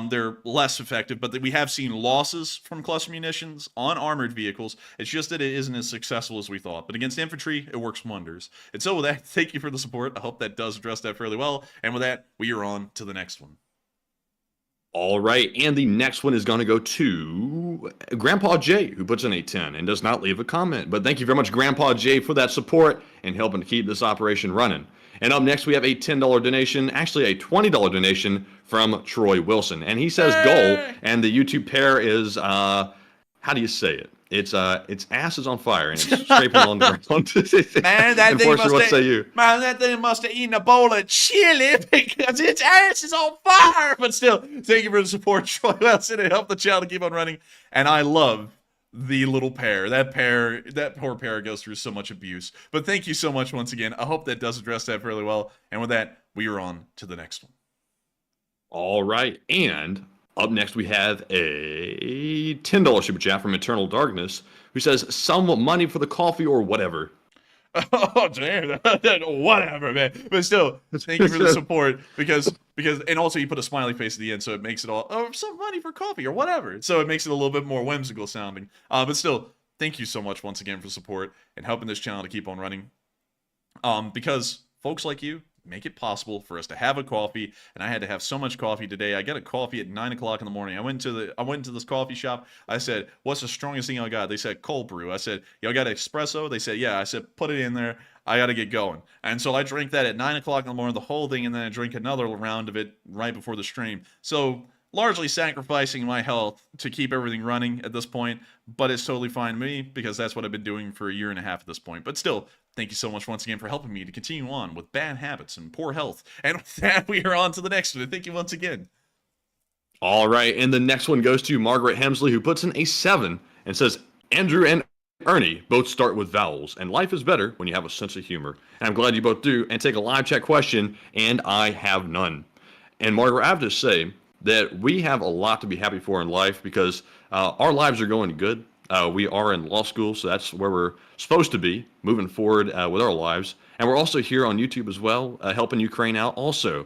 They're less effective, but we have seen losses from cluster munitions on armored vehicles. It's just that it isn't as successful as we thought. But against infantry, it works wonders. And so with that, thank you for the support. I hope that does address that fairly well. And with that, we are on to the next one. All right, and the next one is going to go to Grandpa Jay, who puts in a 10 and does not leave a comment. But thank you very much, Grandpa Jay, for that support and helping to keep this operation running. And up next, we have a $10 donation, actually a $20 donation from Troy Wilson. And he says goal, and the YouTube pair is, how do you say it? its ass is on fire and it's scraping on the ground. Man, that thing Enforcer, what say you? Man, that thing must have eaten a bowl of chili because its ass is on fire. But still, thank you for the support, Troy Wilson. It helped the channel to keep on running. And I love the little pair. That poor pair goes through so much abuse. But thank you so much once again. I hope that does address that fairly well. And with that, we are on to the next one. All right, and up next we have a $10 super chat from Eternal Darkness, who says, some money for the coffee or whatever. Oh, damn. Whatever, man. But still, thank you for the support because, and also you put a smiley face at the end, so it makes it all, oh, some money for coffee or whatever. So it makes it a little bit more whimsical sounding. But still, thank you so much once again for support and helping this channel to keep on running. Because folks like you make it possible for us to have a coffee, and I had to have so much coffee today. I got a coffee at 9 o'clock in the morning. I went to this coffee shop. I said, what's the strongest thing I got? They said cold brew. I said, y'all got espresso? They said, yeah. I said, put it in there. I got to get going. And so I drank that at 9 o'clock in the morning, the whole thing, and then I drank another round of it right before the stream. So largely sacrificing my health to keep everything running at this point, but it's totally fine with me because that's what I've been doing for a year and a half at this point. But still, thank you so much once again for helping me to continue on with bad habits and poor health. And with that, we are on to the next one. Thank you once again. All right, and the next one goes to Margaret Hemsley, who puts in a 7 and says, Andrew and Ernie both start with vowels, and life is better when you have a sense of humor. And I'm glad you both do, and take a live chat question, and I have none. And Margaret, I have to say that we have a lot to be happy for in life because our lives are going good. We are in law school, so that's where we're supposed to be moving forward with our lives. And we're also here on YouTube as well, helping Ukraine out also.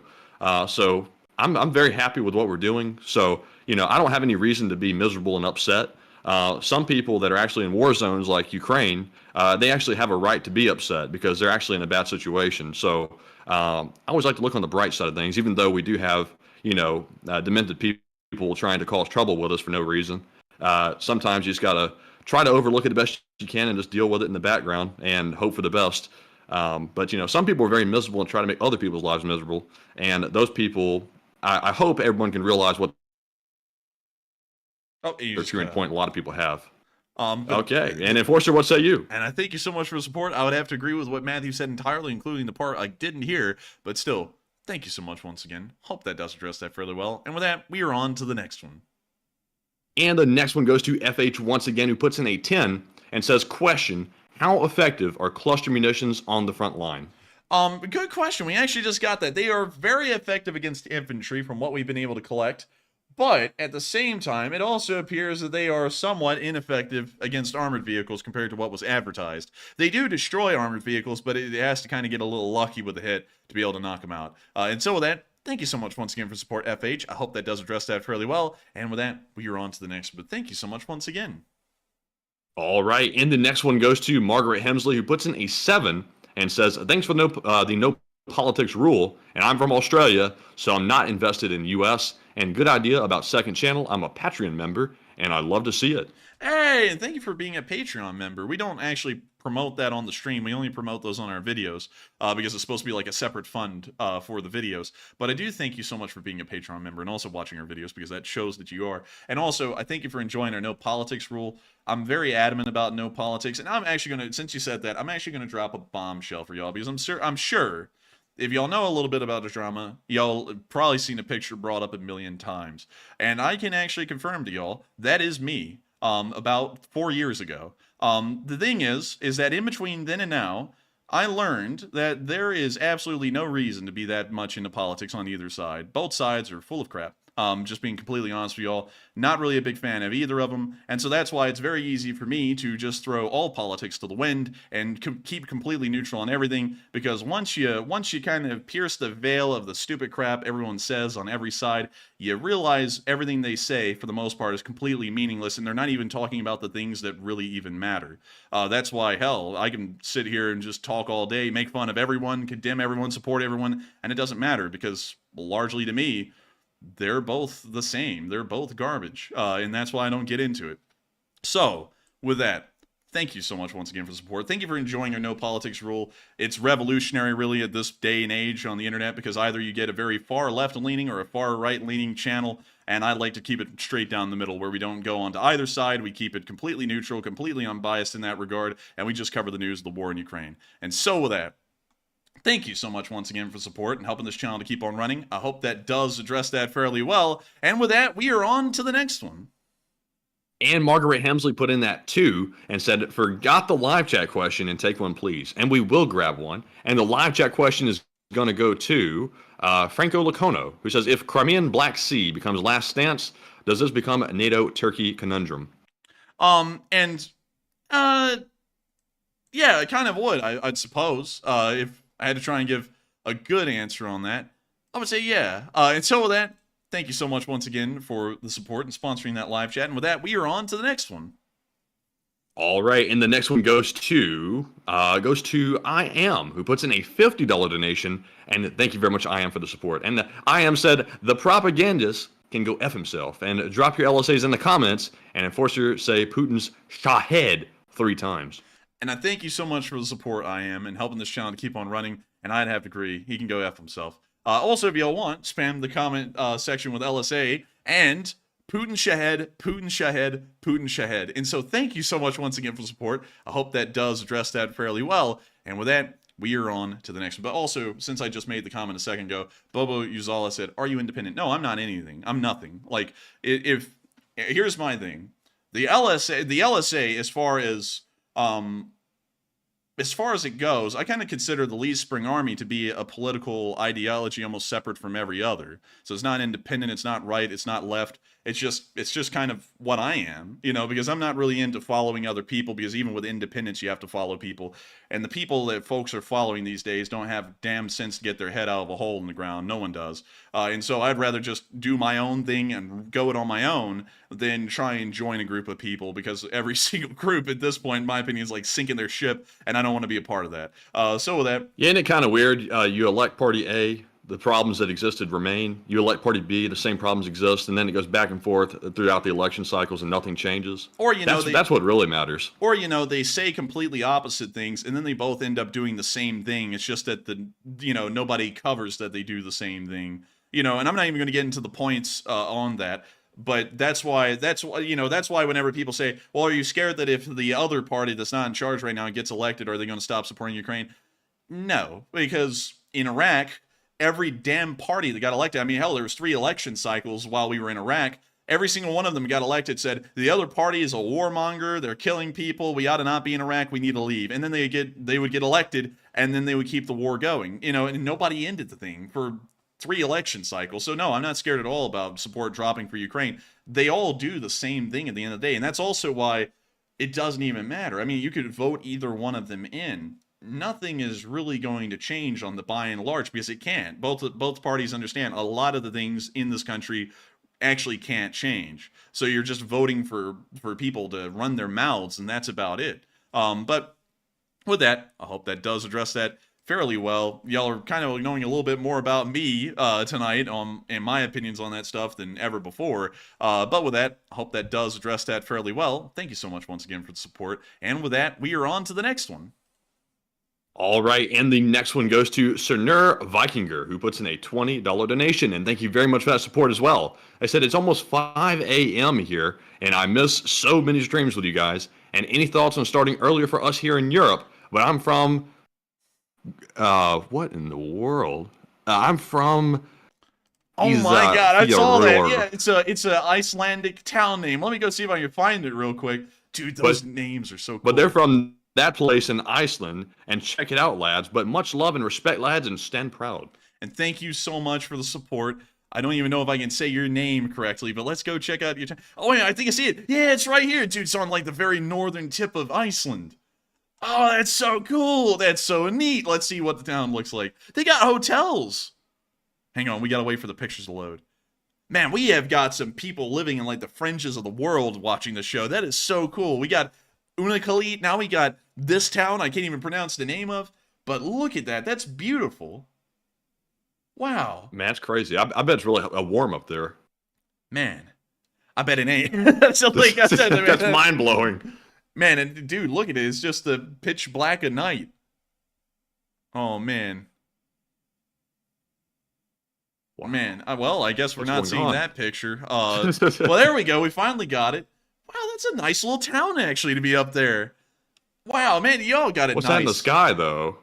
So I'm very happy with what we're doing. So, you know, I don't have any reason to be miserable and upset. Some people that are actually in war zones like Ukraine, they actually have a right to be upset because they're actually in a bad situation. So I always like to look on the bright side of things, even though we do have, you know, demented people trying to cause trouble with us for no reason. Sometimes you just got to try to overlook it the best you can and just deal with it in the background and hope for the best. But, you know, some people are very miserable and try to make other people's lives miserable. And those people, I hope everyone can realize what the true point a lot of people have. Okay. And Enforcer, what say you? And I thank you so much for the support. I would have to agree with what Matthew said entirely, including the part I didn't hear. But still, thank you so much once again. Hope that does address that fairly well. And with that, we are on to the next one. And the next one goes to FH once again, who puts in a 10 and says, question, how effective are cluster munitions on the front line? Good question. We actually just got that. They are very effective against infantry from what we've been able to collect. But at the same time, it also appears that they are somewhat ineffective against armored vehicles compared to what was advertised. They do destroy armored vehicles, but it has to kind of get a little lucky with the hit to be able to knock them out. And so with that, thank you so much once again for support, FH. I hope that does address that fairly well. And with that, we are on to the next. But thank you so much once again. All right. And the next one goes to Margaret Hemsley, who puts in a 7 and says, thanks for the no politics rule. And I'm from Australia, so I'm not invested in U.S. And good idea about second channel. I'm a Patreon member, and I'd love to see it. Hey, and thank you for being a Patreon member. We don't actually promote that on the stream. We only promote those on our videos because it's supposed to be like a separate fund for the videos. But I do thank you so much for being a Patreon member and also watching our videos because that shows that you are. And also, I thank you for enjoying our no politics rule. I'm very adamant about no politics. And I'm actually going to, since you said that, I'm actually going to drop a bombshell for y'all because I'm sure if y'all know a little bit about the drama, y'all probably seen a picture brought up a million times. And I can actually confirm to y'all, that is me about 4 years ago. The thing is that in between then and now, I learned that there is absolutely no reason to be that much into politics on either side. Both sides are full of crap. Just being completely honest with y'all, not really a big fan of either of them, and so that's why it's very easy for me to just throw all politics to the wind and keep completely neutral on everything, because once you kind of pierce the veil of the stupid crap everyone says on every side, you realize everything they say, for the most part, is completely meaningless, and they're not even talking about the things that really even matter. That's why, hell, I can sit here and just talk all day, make fun of everyone, condemn everyone, support everyone, and it doesn't matter, because largely to me, they're both the same. They're both garbage. And that's why I don't get into it. So, with that, thank you so much once again for the support. Thank you for enjoying our no politics rule. It's revolutionary, really, at this day and age on the internet, because either you get a very far left-leaning or a far right-leaning channel, and I like to keep it straight down the middle, where we don't go onto either side. We keep it completely neutral, completely unbiased in that regard, and we just cover the news of the war in Ukraine. And so with that, thank you so much once again for support and helping this channel to keep on running. I hope that does address that fairly well. And with that, we are on to the next one. And Margaret Hemsley put in that too and said, forgot the live chat question and take one, please. And we will grab one. And the live chat question is going to go to Franco Lacono, who says, if Crimean Black Sea becomes last stance, does this become a NATO-Turkey conundrum? Yeah, it kind of would, I'd suppose. If I had to try and give a good answer on that, I would say yeah. And so with that, thank you so much once again for the support and sponsoring that live chat. And with that, we are on to the next one. All right, and the next one goes to I Am, who puts in a $50 donation, and thank you very much, I Am, for the support. And I Am said, the propagandist can go F himself, and drop your LSAs in the comments, and Enforcer say Putin's Shahed 3 times. And I thank you so much for the support, I Am, and helping this channel to keep on running, and I'd have to agree, he can go F himself. Also, if y'all want, spam the comment section with LSA and Putin Shahed, Putin Shahed, Putin Shahed. And so thank you so much once again for the support. I hope that does address that fairly well. And with that, we are on to the next one. But also, since I just made the comment a second ago, Bobo Uzala said, are you independent? No, I'm not anything. I'm nothing. Like, here's my thing. The LSA, as far as it goes, I kind of consider the Lee Spring Army to be a political ideology almost separate from every other. So it's not independent, it's not right, it's not left. It's just kind of what I am, you know, because I'm not really into following other people, because even with independence, you have to follow people. And the people that folks are following these days don't have damn sense to get their head out of a hole in the ground. No one does. And so I'd rather just do my own thing and go it on my own than try and join a group of people, because every single group at this point, in my opinion, is like sinking their ship, and I don't want to be a part of that. So with that... Yeah, isn't it kind of weird? You elect Party A, the problems that existed remain. You elect Party B, the same problems exist, and then it goes back and forth throughout the election cycles and nothing changes. Or, you know, that's what really matters. Or, you know, they say completely opposite things, and then they both end up doing the same thing. It's just that nobody covers that they do the same thing. You know, and I'm not even going to get into the points on that. But that's why whenever people say, well, are you scared that if the other party that's not in charge right now gets elected, are they going to stop supporting Ukraine? No, because in Iraq, every damn party that got elected, I mean, hell, there was 3 election cycles while we were in Iraq. Every single one of them got elected, said, the other party is a warmonger, they're killing people, we ought to not be in Iraq, we need to leave. And then they would get elected, and then they would keep the war going. You know, and nobody ended the thing for 3 election cycles. So no, I'm not scared at all about support dropping for Ukraine. They all do the same thing at the end of the day, and that's also why it doesn't even matter. I mean, you could vote either one of them in. Nothing is really going to change on the by and large, because it can't. Both parties understand a lot of the things in this country actually can't change. So you're just voting for people to run their mouths, and that's about it. But with that, I hope that does address that fairly well. Y'all are kind of knowing a little bit more about me tonight and my opinions on that stuff than ever before. But with that, I hope that does address that fairly well. Thank you so much once again for the support. And with that, we are on to the next one. All right, and the next one goes to Sernur Vikinger, who puts in a $20 donation, and thank you very much for that support as well. I said it's almost 5 a.m. here, and I miss so many streams with you guys, and any thoughts on starting earlier for us here in Europe? But I'm from, what in the world? I'm from... Oh my god, I saw that. Yeah, it's a Icelandic town name. Let me go see if I can find it real quick. Dude, those names are so cool. But they're from that place in Iceland, and check it out, lads. But much love and respect, lads, and stand proud. And thank you so much for the support. I don't even know if I can say your name correctly, but let's go check out your town. Oh yeah, I think I see it. Yeah, it's right here. Dude, it's on like the very northern tip of Iceland. Oh, that's so cool. That's so neat. Let's see what the town looks like. They got hotels. Hang on, we gotta wait for the pictures to load. Man, we have got some people living in like the fringes of the world watching the show. That is so cool. We got Unikalit. Now we got this town I can't even pronounce the name of. But look at that. That's beautiful. Wow. Man, that's crazy. I bet it's really warm up there. Man, I bet it ain't. That's mind-blowing. Man, and dude, look at it. It's just the pitch black of night. Oh, man. Wow. Man, well, I guess we're What's not going seeing on? that picture. Well, there we go. We finally got it. Wow, that's a nice little town, actually, to be up there. Wow, man, y'all got it What's nice. that in the sky, though?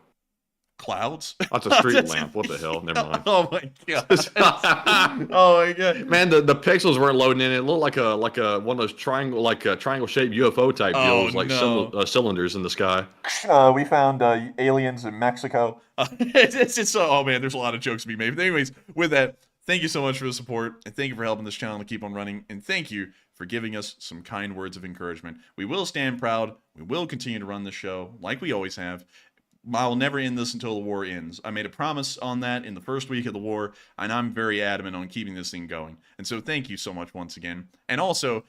Clouds? That's a street lamp. What the hell? Never mind. Oh, my God. Oh, my God. Man, the pixels weren't loading in. It looked like a one of those triangle-shaped UFO type deals, like no. cylinders in the sky. We found aliens in Mexico. Oh, man, there's a lot of jokes to be made. But anyways, with that, thank you so much for the support, and thank you for helping this channel to keep on running, and thank you for giving us some kind words of encouragement. We will stand proud. We will continue to run this show like we always have. I'll never end this until the war ends. I made a promise on that in the first week of the war, and I'm very adamant on keeping this thing going. And so thank you so much once again. And also,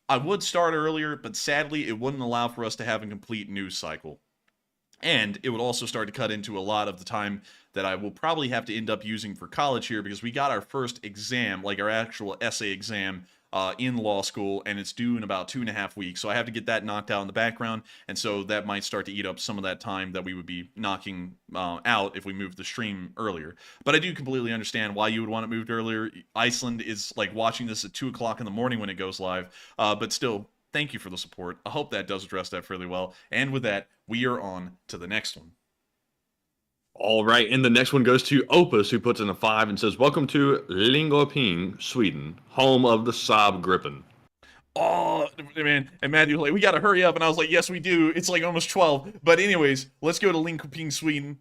I would start earlier, but sadly, it wouldn't allow for us to have a complete news cycle. And it would also start to cut into a lot of the time that I will probably have to end up using for college here, because we got our first exam, like our actual essay exam, in law school, and it's due in about 2.5 weeks. So I have to get that knocked out in the background, and so that might start to eat up some of that time that we would be knocking out if we moved the stream earlier. But I do completely understand why you would want it moved earlier. Iceland is like watching this at 2 o'clock in the morning when it goes live, but still, thank you for the support. I hope that does address that fairly well. And with that, we are on to the next one. All right, and the next one goes to Opus, who puts in a 5 and says, "Welcome to Linköping, Sweden, home of the Saab Gripen." Oh, man. And Matthew, like, we got to hurry up. And I was like, yes, we do. It's like almost 12. But anyways, let's go to Linköping, Sweden.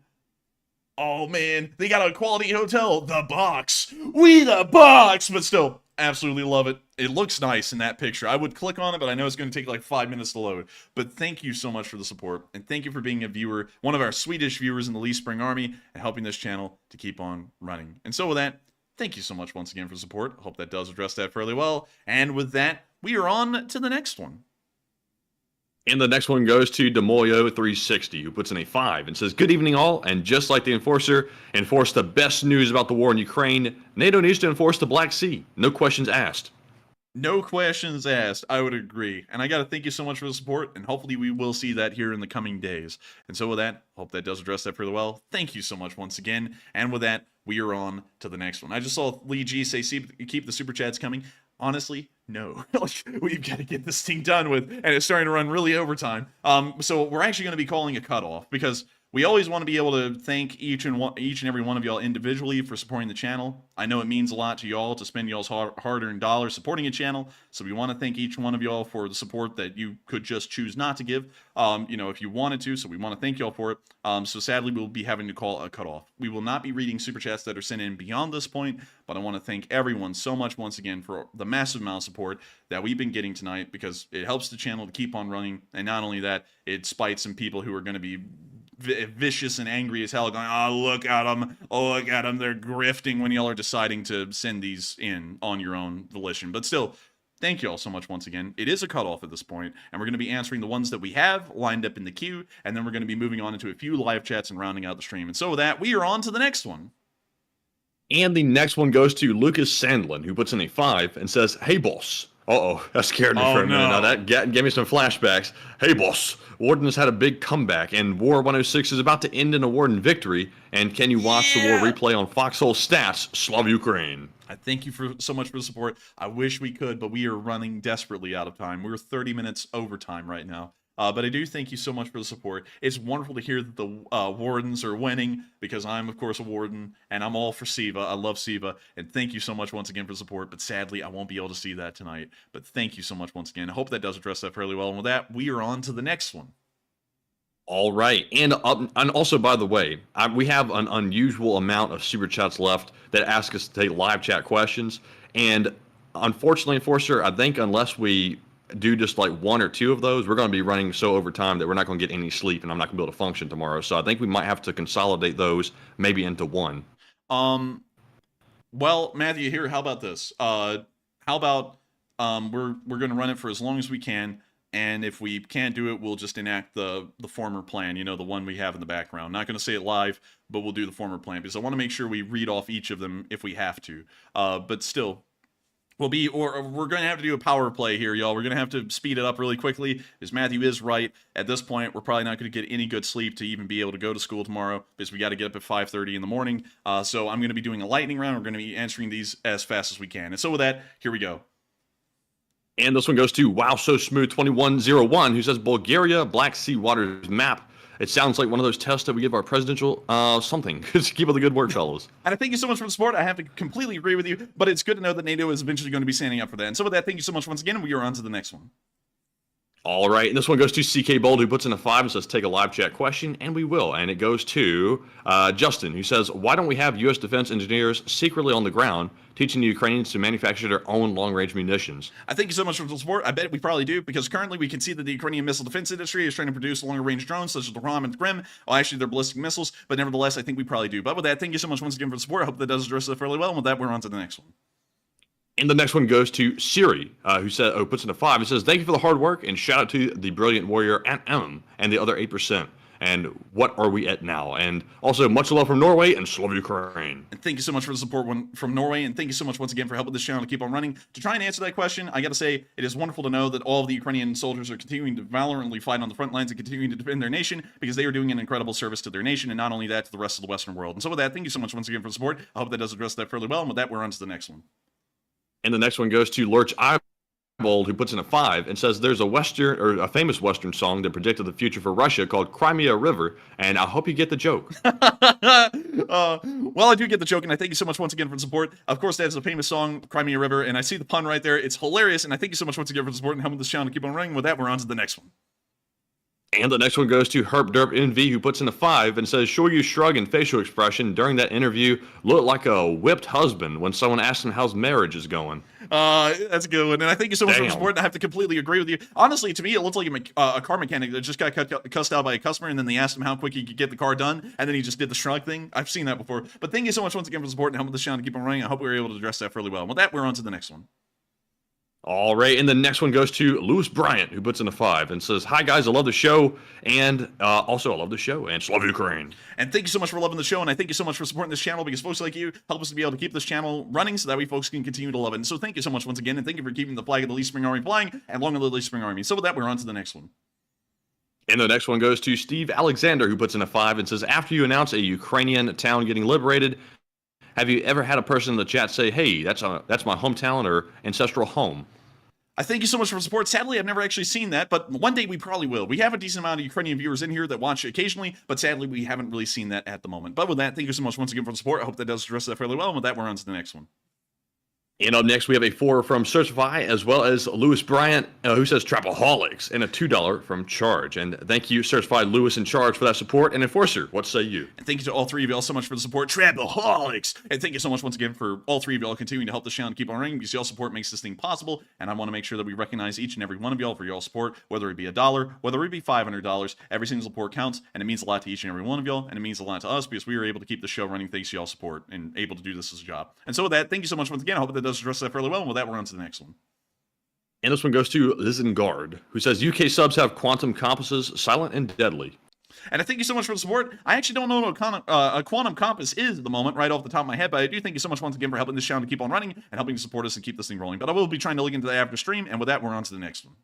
Oh, man. They got a quality hotel. The Box. We the Box. But still, absolutely love it. It looks nice in that picture. I would click on it, but I know it's going to take like 5 minutes to load. But thank you so much for the support. And thank you for being a viewer, one of our Swedish viewers in the Lee Spring Army, and helping this channel to keep on running. And so with that, thank you so much once again for support. I hope that does address that fairly well. And with that, we are on to the next one. And the next one goes to Demoyo360, who puts in a 5 and says, "Good evening all, and just like the Enforcer enforced the best news about the war in Ukraine, NATO needs to enforce the Black Sea. No questions asked." No questions asked. I would agree. And I got to thank you so much for the support, and hopefully we will see that here in the coming days. And so with that, hope that does address that fairly well. Thank you so much once again. And with that, we are on to the next one. I just saw Lee G say, keep the super chats coming. Honestly, no. We've got to get this thing done with, and it's starting to run really overtime. So we're actually going to be calling a cutoff, because we always want to be able to thank each and every one of y'all individually for supporting the channel. I know it means a lot to y'all to spend y'all's hard-earned dollars supporting a channel, so we want to thank each one of y'all for the support that you could just choose not to give, if you wanted to, so we want to thank y'all for it. So sadly, we'll be having to call a cutoff. We will not be reading super chats that are sent in beyond this point, but I want to thank everyone so much once again for the massive amount of support that we've been getting tonight, because it helps the channel to keep on running, and not only that, it spites some people who are going to be vicious and angry as hell, going, oh, look at them, they're grifting, when y'all are deciding to send these in on your own volition. But still, thank you all so much once again. It is a cutoff at this point, and we're going to be answering the ones that we have lined up in the queue, and then we're going to be moving on into a few live chats and rounding out the stream. And so with that, we are on to the next one. And the next one goes to Lucas Sandlin, who puts in a 5 and says, "Hey boss." Uh-oh, that scared me for a minute. Now that gave me some flashbacks. "Hey boss, Warden has had a big comeback, and War 106 is about to end in a Warden victory. And can you watch the war replay on Foxhole Stats? Slav Ukraine." I thank you so much for the support. I wish we could, but we are running desperately out of time. We're 30 minutes overtime right now. But I do thank you so much for the support. It's wonderful to hear that the Wardens are winning, because I'm, of course, a Warden, and I'm all for Siva. I love Siva, and thank you so much once again for the support. But sadly, I won't be able to see that tonight. But thank you so much once again. I hope that does address that fairly well. And with that, we are on to the next one. All right, and also, by the way, we have an unusual amount of super chats left that ask us to take live chat questions. And unfortunately, Enforcer, I think unless we do just like 1 or 2 of those, we're going to be running so over time that we're not going to get any sleep, and I'm not going to be able to function tomorrow. So I think we might have to consolidate those maybe into one. Well, Matthew, here, how about this? How about we're going to run it for as long as we can, and if we can't do it, we'll just enact the former plan, the one we have in the background. Not going to say it live, but we'll do the former plan, because I want to make sure we read off each of them if we have to. But still, we're going to have to do a power play here, y'all. We're going to have to speed it up really quickly, because Matthew is right. At this point, we're probably not going to get any good sleep to even be able to go to school tomorrow, because we got to get up at 5:30 in the morning. So I'm going to be doing a lightning round. We're going to be answering these as fast as we can. And so with that, here we go. And this one goes to Wow So Smooth 2101, who says Bulgaria Black Sea waters map. It sounds like one of those tests that we give our presidential something. Keep up the good work, fellas. And I thank you so much for the support. I have to completely agree with you, but it's good to know that NATO is eventually going to be standing up for that. And so with that, thank you so much once again, and we are on to the next one. All right, and this one goes to CK Bold, who puts in a 5 and says, take a live chat question, and we will. And it goes to Justin, who says, why don't we have U.S. defense engineers secretly on the ground teaching the Ukrainians to manufacture their own long-range munitions? I thank you so much for the support. I bet we probably do, because currently we can see that the Ukrainian missile defense industry is trying to produce longer-range drones, such as the Ram and the Crim. Well, actually, they're ballistic missiles, but nevertheless, I think we probably do. But with that, thank you so much once again for the support. I hope that does address it fairly well, and with that, we're on to the next one. And the next one goes to Siri, who puts in a 5. It says, thank you for the hard work, and shout out to the brilliant warrior at M and the other 8%. And what are we at now? And also, much love from Norway and love Ukraine. And thank you so much for the support from Norway, and thank you so much once again for helping this channel to keep on running. To try and answer that question, I got to say, it is wonderful to know that all of the Ukrainian soldiers are continuing to valiantly fight on the front lines and continuing to defend their nation, because they are doing an incredible service to their nation, and not only that, to the rest of the Western world. And so with that, thank you so much once again for the support. I hope that does address that fairly well, and with that, we're on to the next one. And the next one goes to Lurch Eyebold, who puts in a 5 and says there's a famous Western song that predicted the future for Russia called Crimea River, and I hope you get the joke. Well, I do get the joke, and I thank you so much once again for the support. Of course, that is a famous song, Crimea River, and I see the pun right there. It's hilarious, and I thank you so much once again for the support and helping this channel to keep on running. With that, we're on to the next one. And the next one goes to Herp Derp NV, who puts in a 5 and says, sure you shrug and facial expression during that interview looked like a whipped husband when someone asked him how's marriage is going. That's a good one, and I thank you so much for the support, and I have to completely agree with you. Honestly, to me, it looks like a car mechanic that just got cussed out by a customer, and then they asked him how quick he could get the car done, and then he just did the shrug thing. I've seen that before. But thank you so much once again for the support and helping this channel to keep on running. I hope we were able to address that fairly well. And with that, we're on to the next one. All right, and the next one goes to Lewis Bryant, who puts in a 5 and says, hi guys, I love the show, and also I love the show, and love Ukraine. And thank you so much for loving the show, and I thank you so much for supporting this channel, because folks like you help us to be able to keep this channel running, so that way folks can continue to love it. And so thank you so much once again, and thank you for keeping the flag of the Least Spring Army flying, and long live the Least Spring Army. So with that, we're on to the next one. And the next one goes to Steve Alexander, who puts in a 5 and says, after you announce a Ukrainian town getting liberated, have you ever had a person in the chat say, hey, that's my hometown or ancestral home? I thank you so much for the support. Sadly, I've never actually seen that, but one day we probably will. We have a decent amount of Ukrainian viewers in here that watch occasionally, but sadly, we haven't really seen that at the moment. But with that, thank you so much once again for the support. I hope that does address that fairly well. And with that, we're on to the next one. And up next, we have a 4 from Certify, as well as Lewis Bryant, who says Trapaholics, and a $2 from Charge. And thank you, Certified Lewis and Charge, for that support. And Enforcer, what say you? And thank you to all three of y'all so much for the support. Trapaholics! And thank you so much once again for all three of y'all continuing to help this channel keep on running, because y'all support makes this thing possible. And I want to make sure that we recognize each and every one of y'all for y'all support, whether it be $1, whether it be $500. Every single support counts, and it means a lot to each and every one of y'all, and it means a lot to us, because we were able to keep the show running thanks to y'all support and able to do this as a job. And so with that, thank you so much once again. I hope that does address that fairly well. With that, we're on to the next one. And this one goes to Lizengard, who says UK subs have quantum compasses, silent and deadly. And I thank you so much for the support. I actually don't know what a quantum compass is at the moment, right off the top of my head, but I do thank you so much once again for helping this channel to keep on running and helping to support us and keep this thing rolling. But I will be trying to look into that after stream, and with that, we're on to the next one.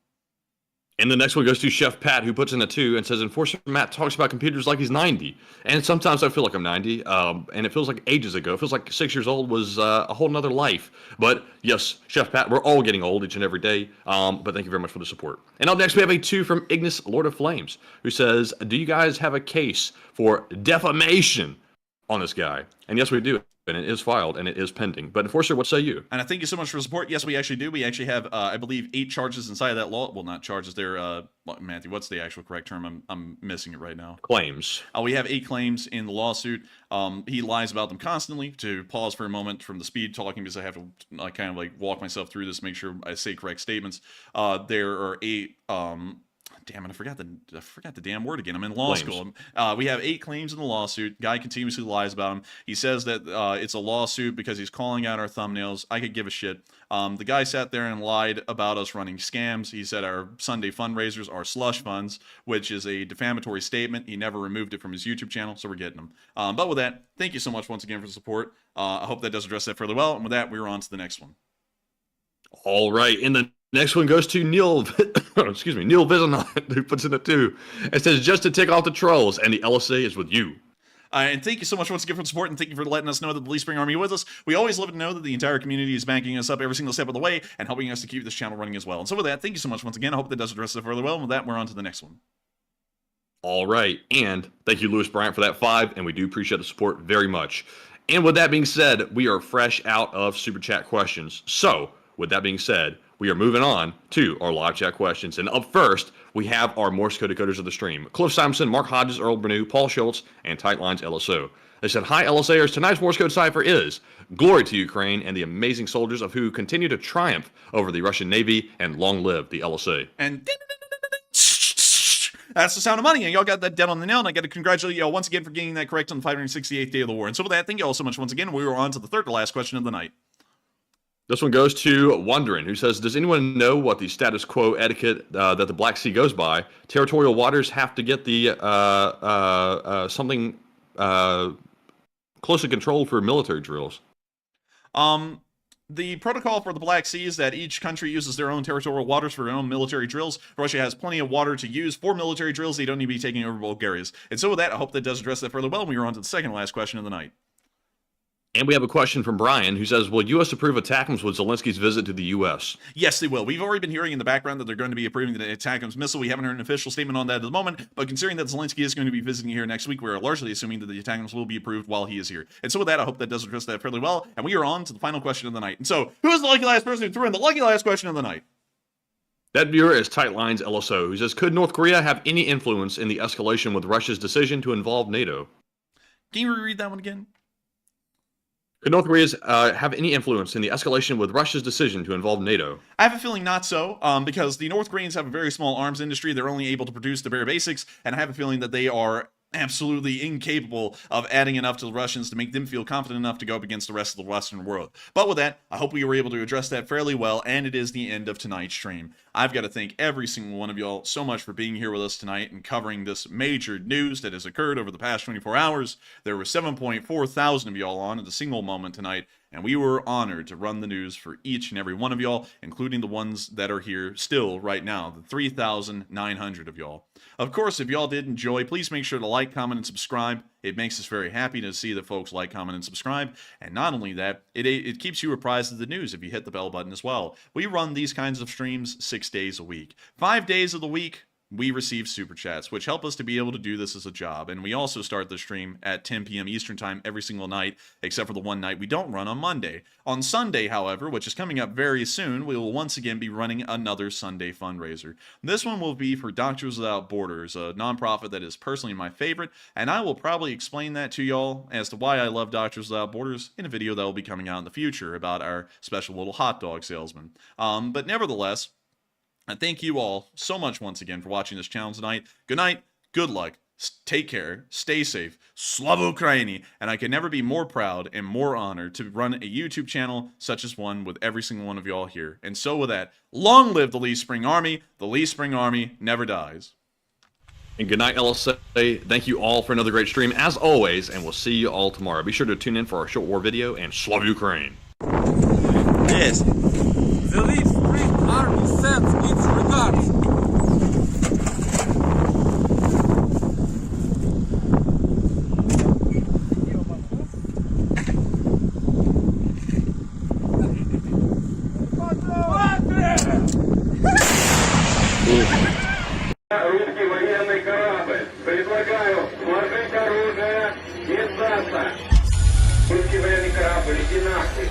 And the next one goes to Chef Pat, who puts in a 2 and says, Enforcer Matt talks about computers like he's 90. And sometimes I feel like I'm 90, and it feels like ages ago. It feels like 6 years old was a whole nother life. But yes, Chef Pat, we're all getting old each and every day. But thank you very much for the support. And up next, we have a 2 from Ignis Lord of Flames, who says, do you guys have a case for defamation on this guy? And yes, we do. And it is filed, and it is pending. But Enforcer, what say you? And I thank you so much for the support. Yes, we actually do. We actually have, I believe, 8 charges inside of that law. Well, not charges. They're, Matthew, what's the actual correct term? I'm missing it right now. Claims. We have 8 claims in the lawsuit. He lies about them constantly. To pause for a moment from the speed talking, because I have to kind of like walk myself through this, make sure I say correct statements. There are 8... damn it, I forgot the damn word again. I'm in law school. We have 8 claims in the lawsuit. Guy continuously lies about him. He says that it's a lawsuit because he's calling out our thumbnails. I could give a shit. The guy sat there and lied about us running scams. He said our Sunday fundraisers are slush funds, which is a defamatory statement. He never removed it from his YouTube channel, so we're getting him. But with that, thank you so much once again for the support. I hope that does address that fairly well. And with that, we're on to the next one. All right, and the next one goes to Neil, excuse me, Neil Vizonot, who puts in a 2. It says, just to tick off the trolls, and the LSA is with you. And thank you so much once again for the support, and thank you for letting us know that the Lee Spring Army is with us. We always love to know that the entire community is backing us up every single step of the way and helping us to keep this channel running as well. And so with that, thank you so much once again. I hope that does address it further well. And with that, we're on to the next one. All right, and thank you, Lewis Bryant, for that 5, and we do appreciate the support very much. And with that being said, we are fresh out of Super Chat questions. So, with that being said, we are moving on to our live chat questions. And up first, we have our Morse code decoders of the stream. Cliff Simonson, Mark Hodges, Earl Bernew, Paul Schultz, and Tight Lines LSO. They said, hi, LSAers. Tonight's Morse code cipher is glory to Ukraine and the amazing soldiers of who continue to triumph over the Russian Navy, and long live the LSA. And that's the sound of money, and y'all got that dead on the nail, and I got to congratulate y'all once again for getting that correct on the 568th day of the war. And so with that, thank you all so much once again. We were on to the third to last question of the night. This one goes to Wondering, who says, does anyone know what the status quo etiquette that the Black Sea goes by? Territorial waters have to get the something closely controlled for military drills. The protocol for the Black Sea is that each country uses their own territorial waters for their own military drills. Russia has plenty of water to use for military drills. They don't need to be taking over Bulgaria's. And so with that, I hope that does address that further well. And we are on to the second to last question of the night. And we have a question from Brian, who says, will U.S. approve ATACMS with Zelensky's visit to the U.S.? Yes, they will. We've already been hearing in the background that they're going to be approving the ATACMS missile. We haven't heard an official statement on that at the moment, but considering that Zelenskyy is going to be visiting here next week, we're largely assuming that the ATACMS will be approved while he is here. And so with that, I hope that does address that fairly well. And we are on to the final question of the night. And so, who is the lucky last person who threw in the lucky last question of the night? That viewer is Tight Lines LSO, who says, could North Korea have any influence in the escalation with Russia's decision to involve NATO? Can you reread that one again? Could North Korea have any influence in the escalation with Russia's decision to involve NATO? I have a feeling not so, because the North Koreans have a very small arms industry. They're only able to produce the bare basics, and I have a feeling that they are absolutely incapable of adding enough to the Russians to make them feel confident enough to go up against the rest of the Western world. But with that, I hope we were able to address that fairly well, and it is the end of tonight's stream. I've got to thank every single one of y'all so much for being here with us tonight and covering this major news that has occurred over the past 24 hours. There were 7.4 thousand of y'all on at a single moment tonight, and we were honored to run the news for each and every one of y'all, including the ones that are here still right now, the 3,900 of y'all. Of course, if y'all did enjoy, please make sure to like, comment, and subscribe. It makes us very happy to see that folks like, comment, and subscribe. And not only that, it keeps you apprised of the news if you hit the bell button as well. We run these kinds of streams 6 days a week. 5 days of the week, we receive super chats, which help us to be able to do this as a job. And we also start the stream at 10 p.m. Eastern time every single night, except for the one night we don't run on Monday. On Sunday, however, which is coming up very soon, we will once again be running another Sunday fundraiser. This one will be for Doctors Without Borders, a nonprofit that is personally my favorite, and I will probably explain that to y'all as to why I love Doctors Without Borders in a video that will be coming out in the future about our special little hot dog salesman. But nevertheless, I thank you all so much once again for watching this channel tonight. Good night, good luck, take care, stay safe, Slava Ukraini, and I can never be more proud and more honored to run a YouTube channel such as one with every single one of y'all here. And so with that, long live the Lee Spring Army. The Lee Spring Army never dies. And good night, LSA. Thank you all for another great stream, as always, and we'll see you all tomorrow. Be sure to tune in for our short war video, and Slava Ukraine. Yes. The Lee Spring Army sends its regards. Русский военный корабль. Предлагаю сложить оружие и сдаться. Русский военный корабль, иди нахуй.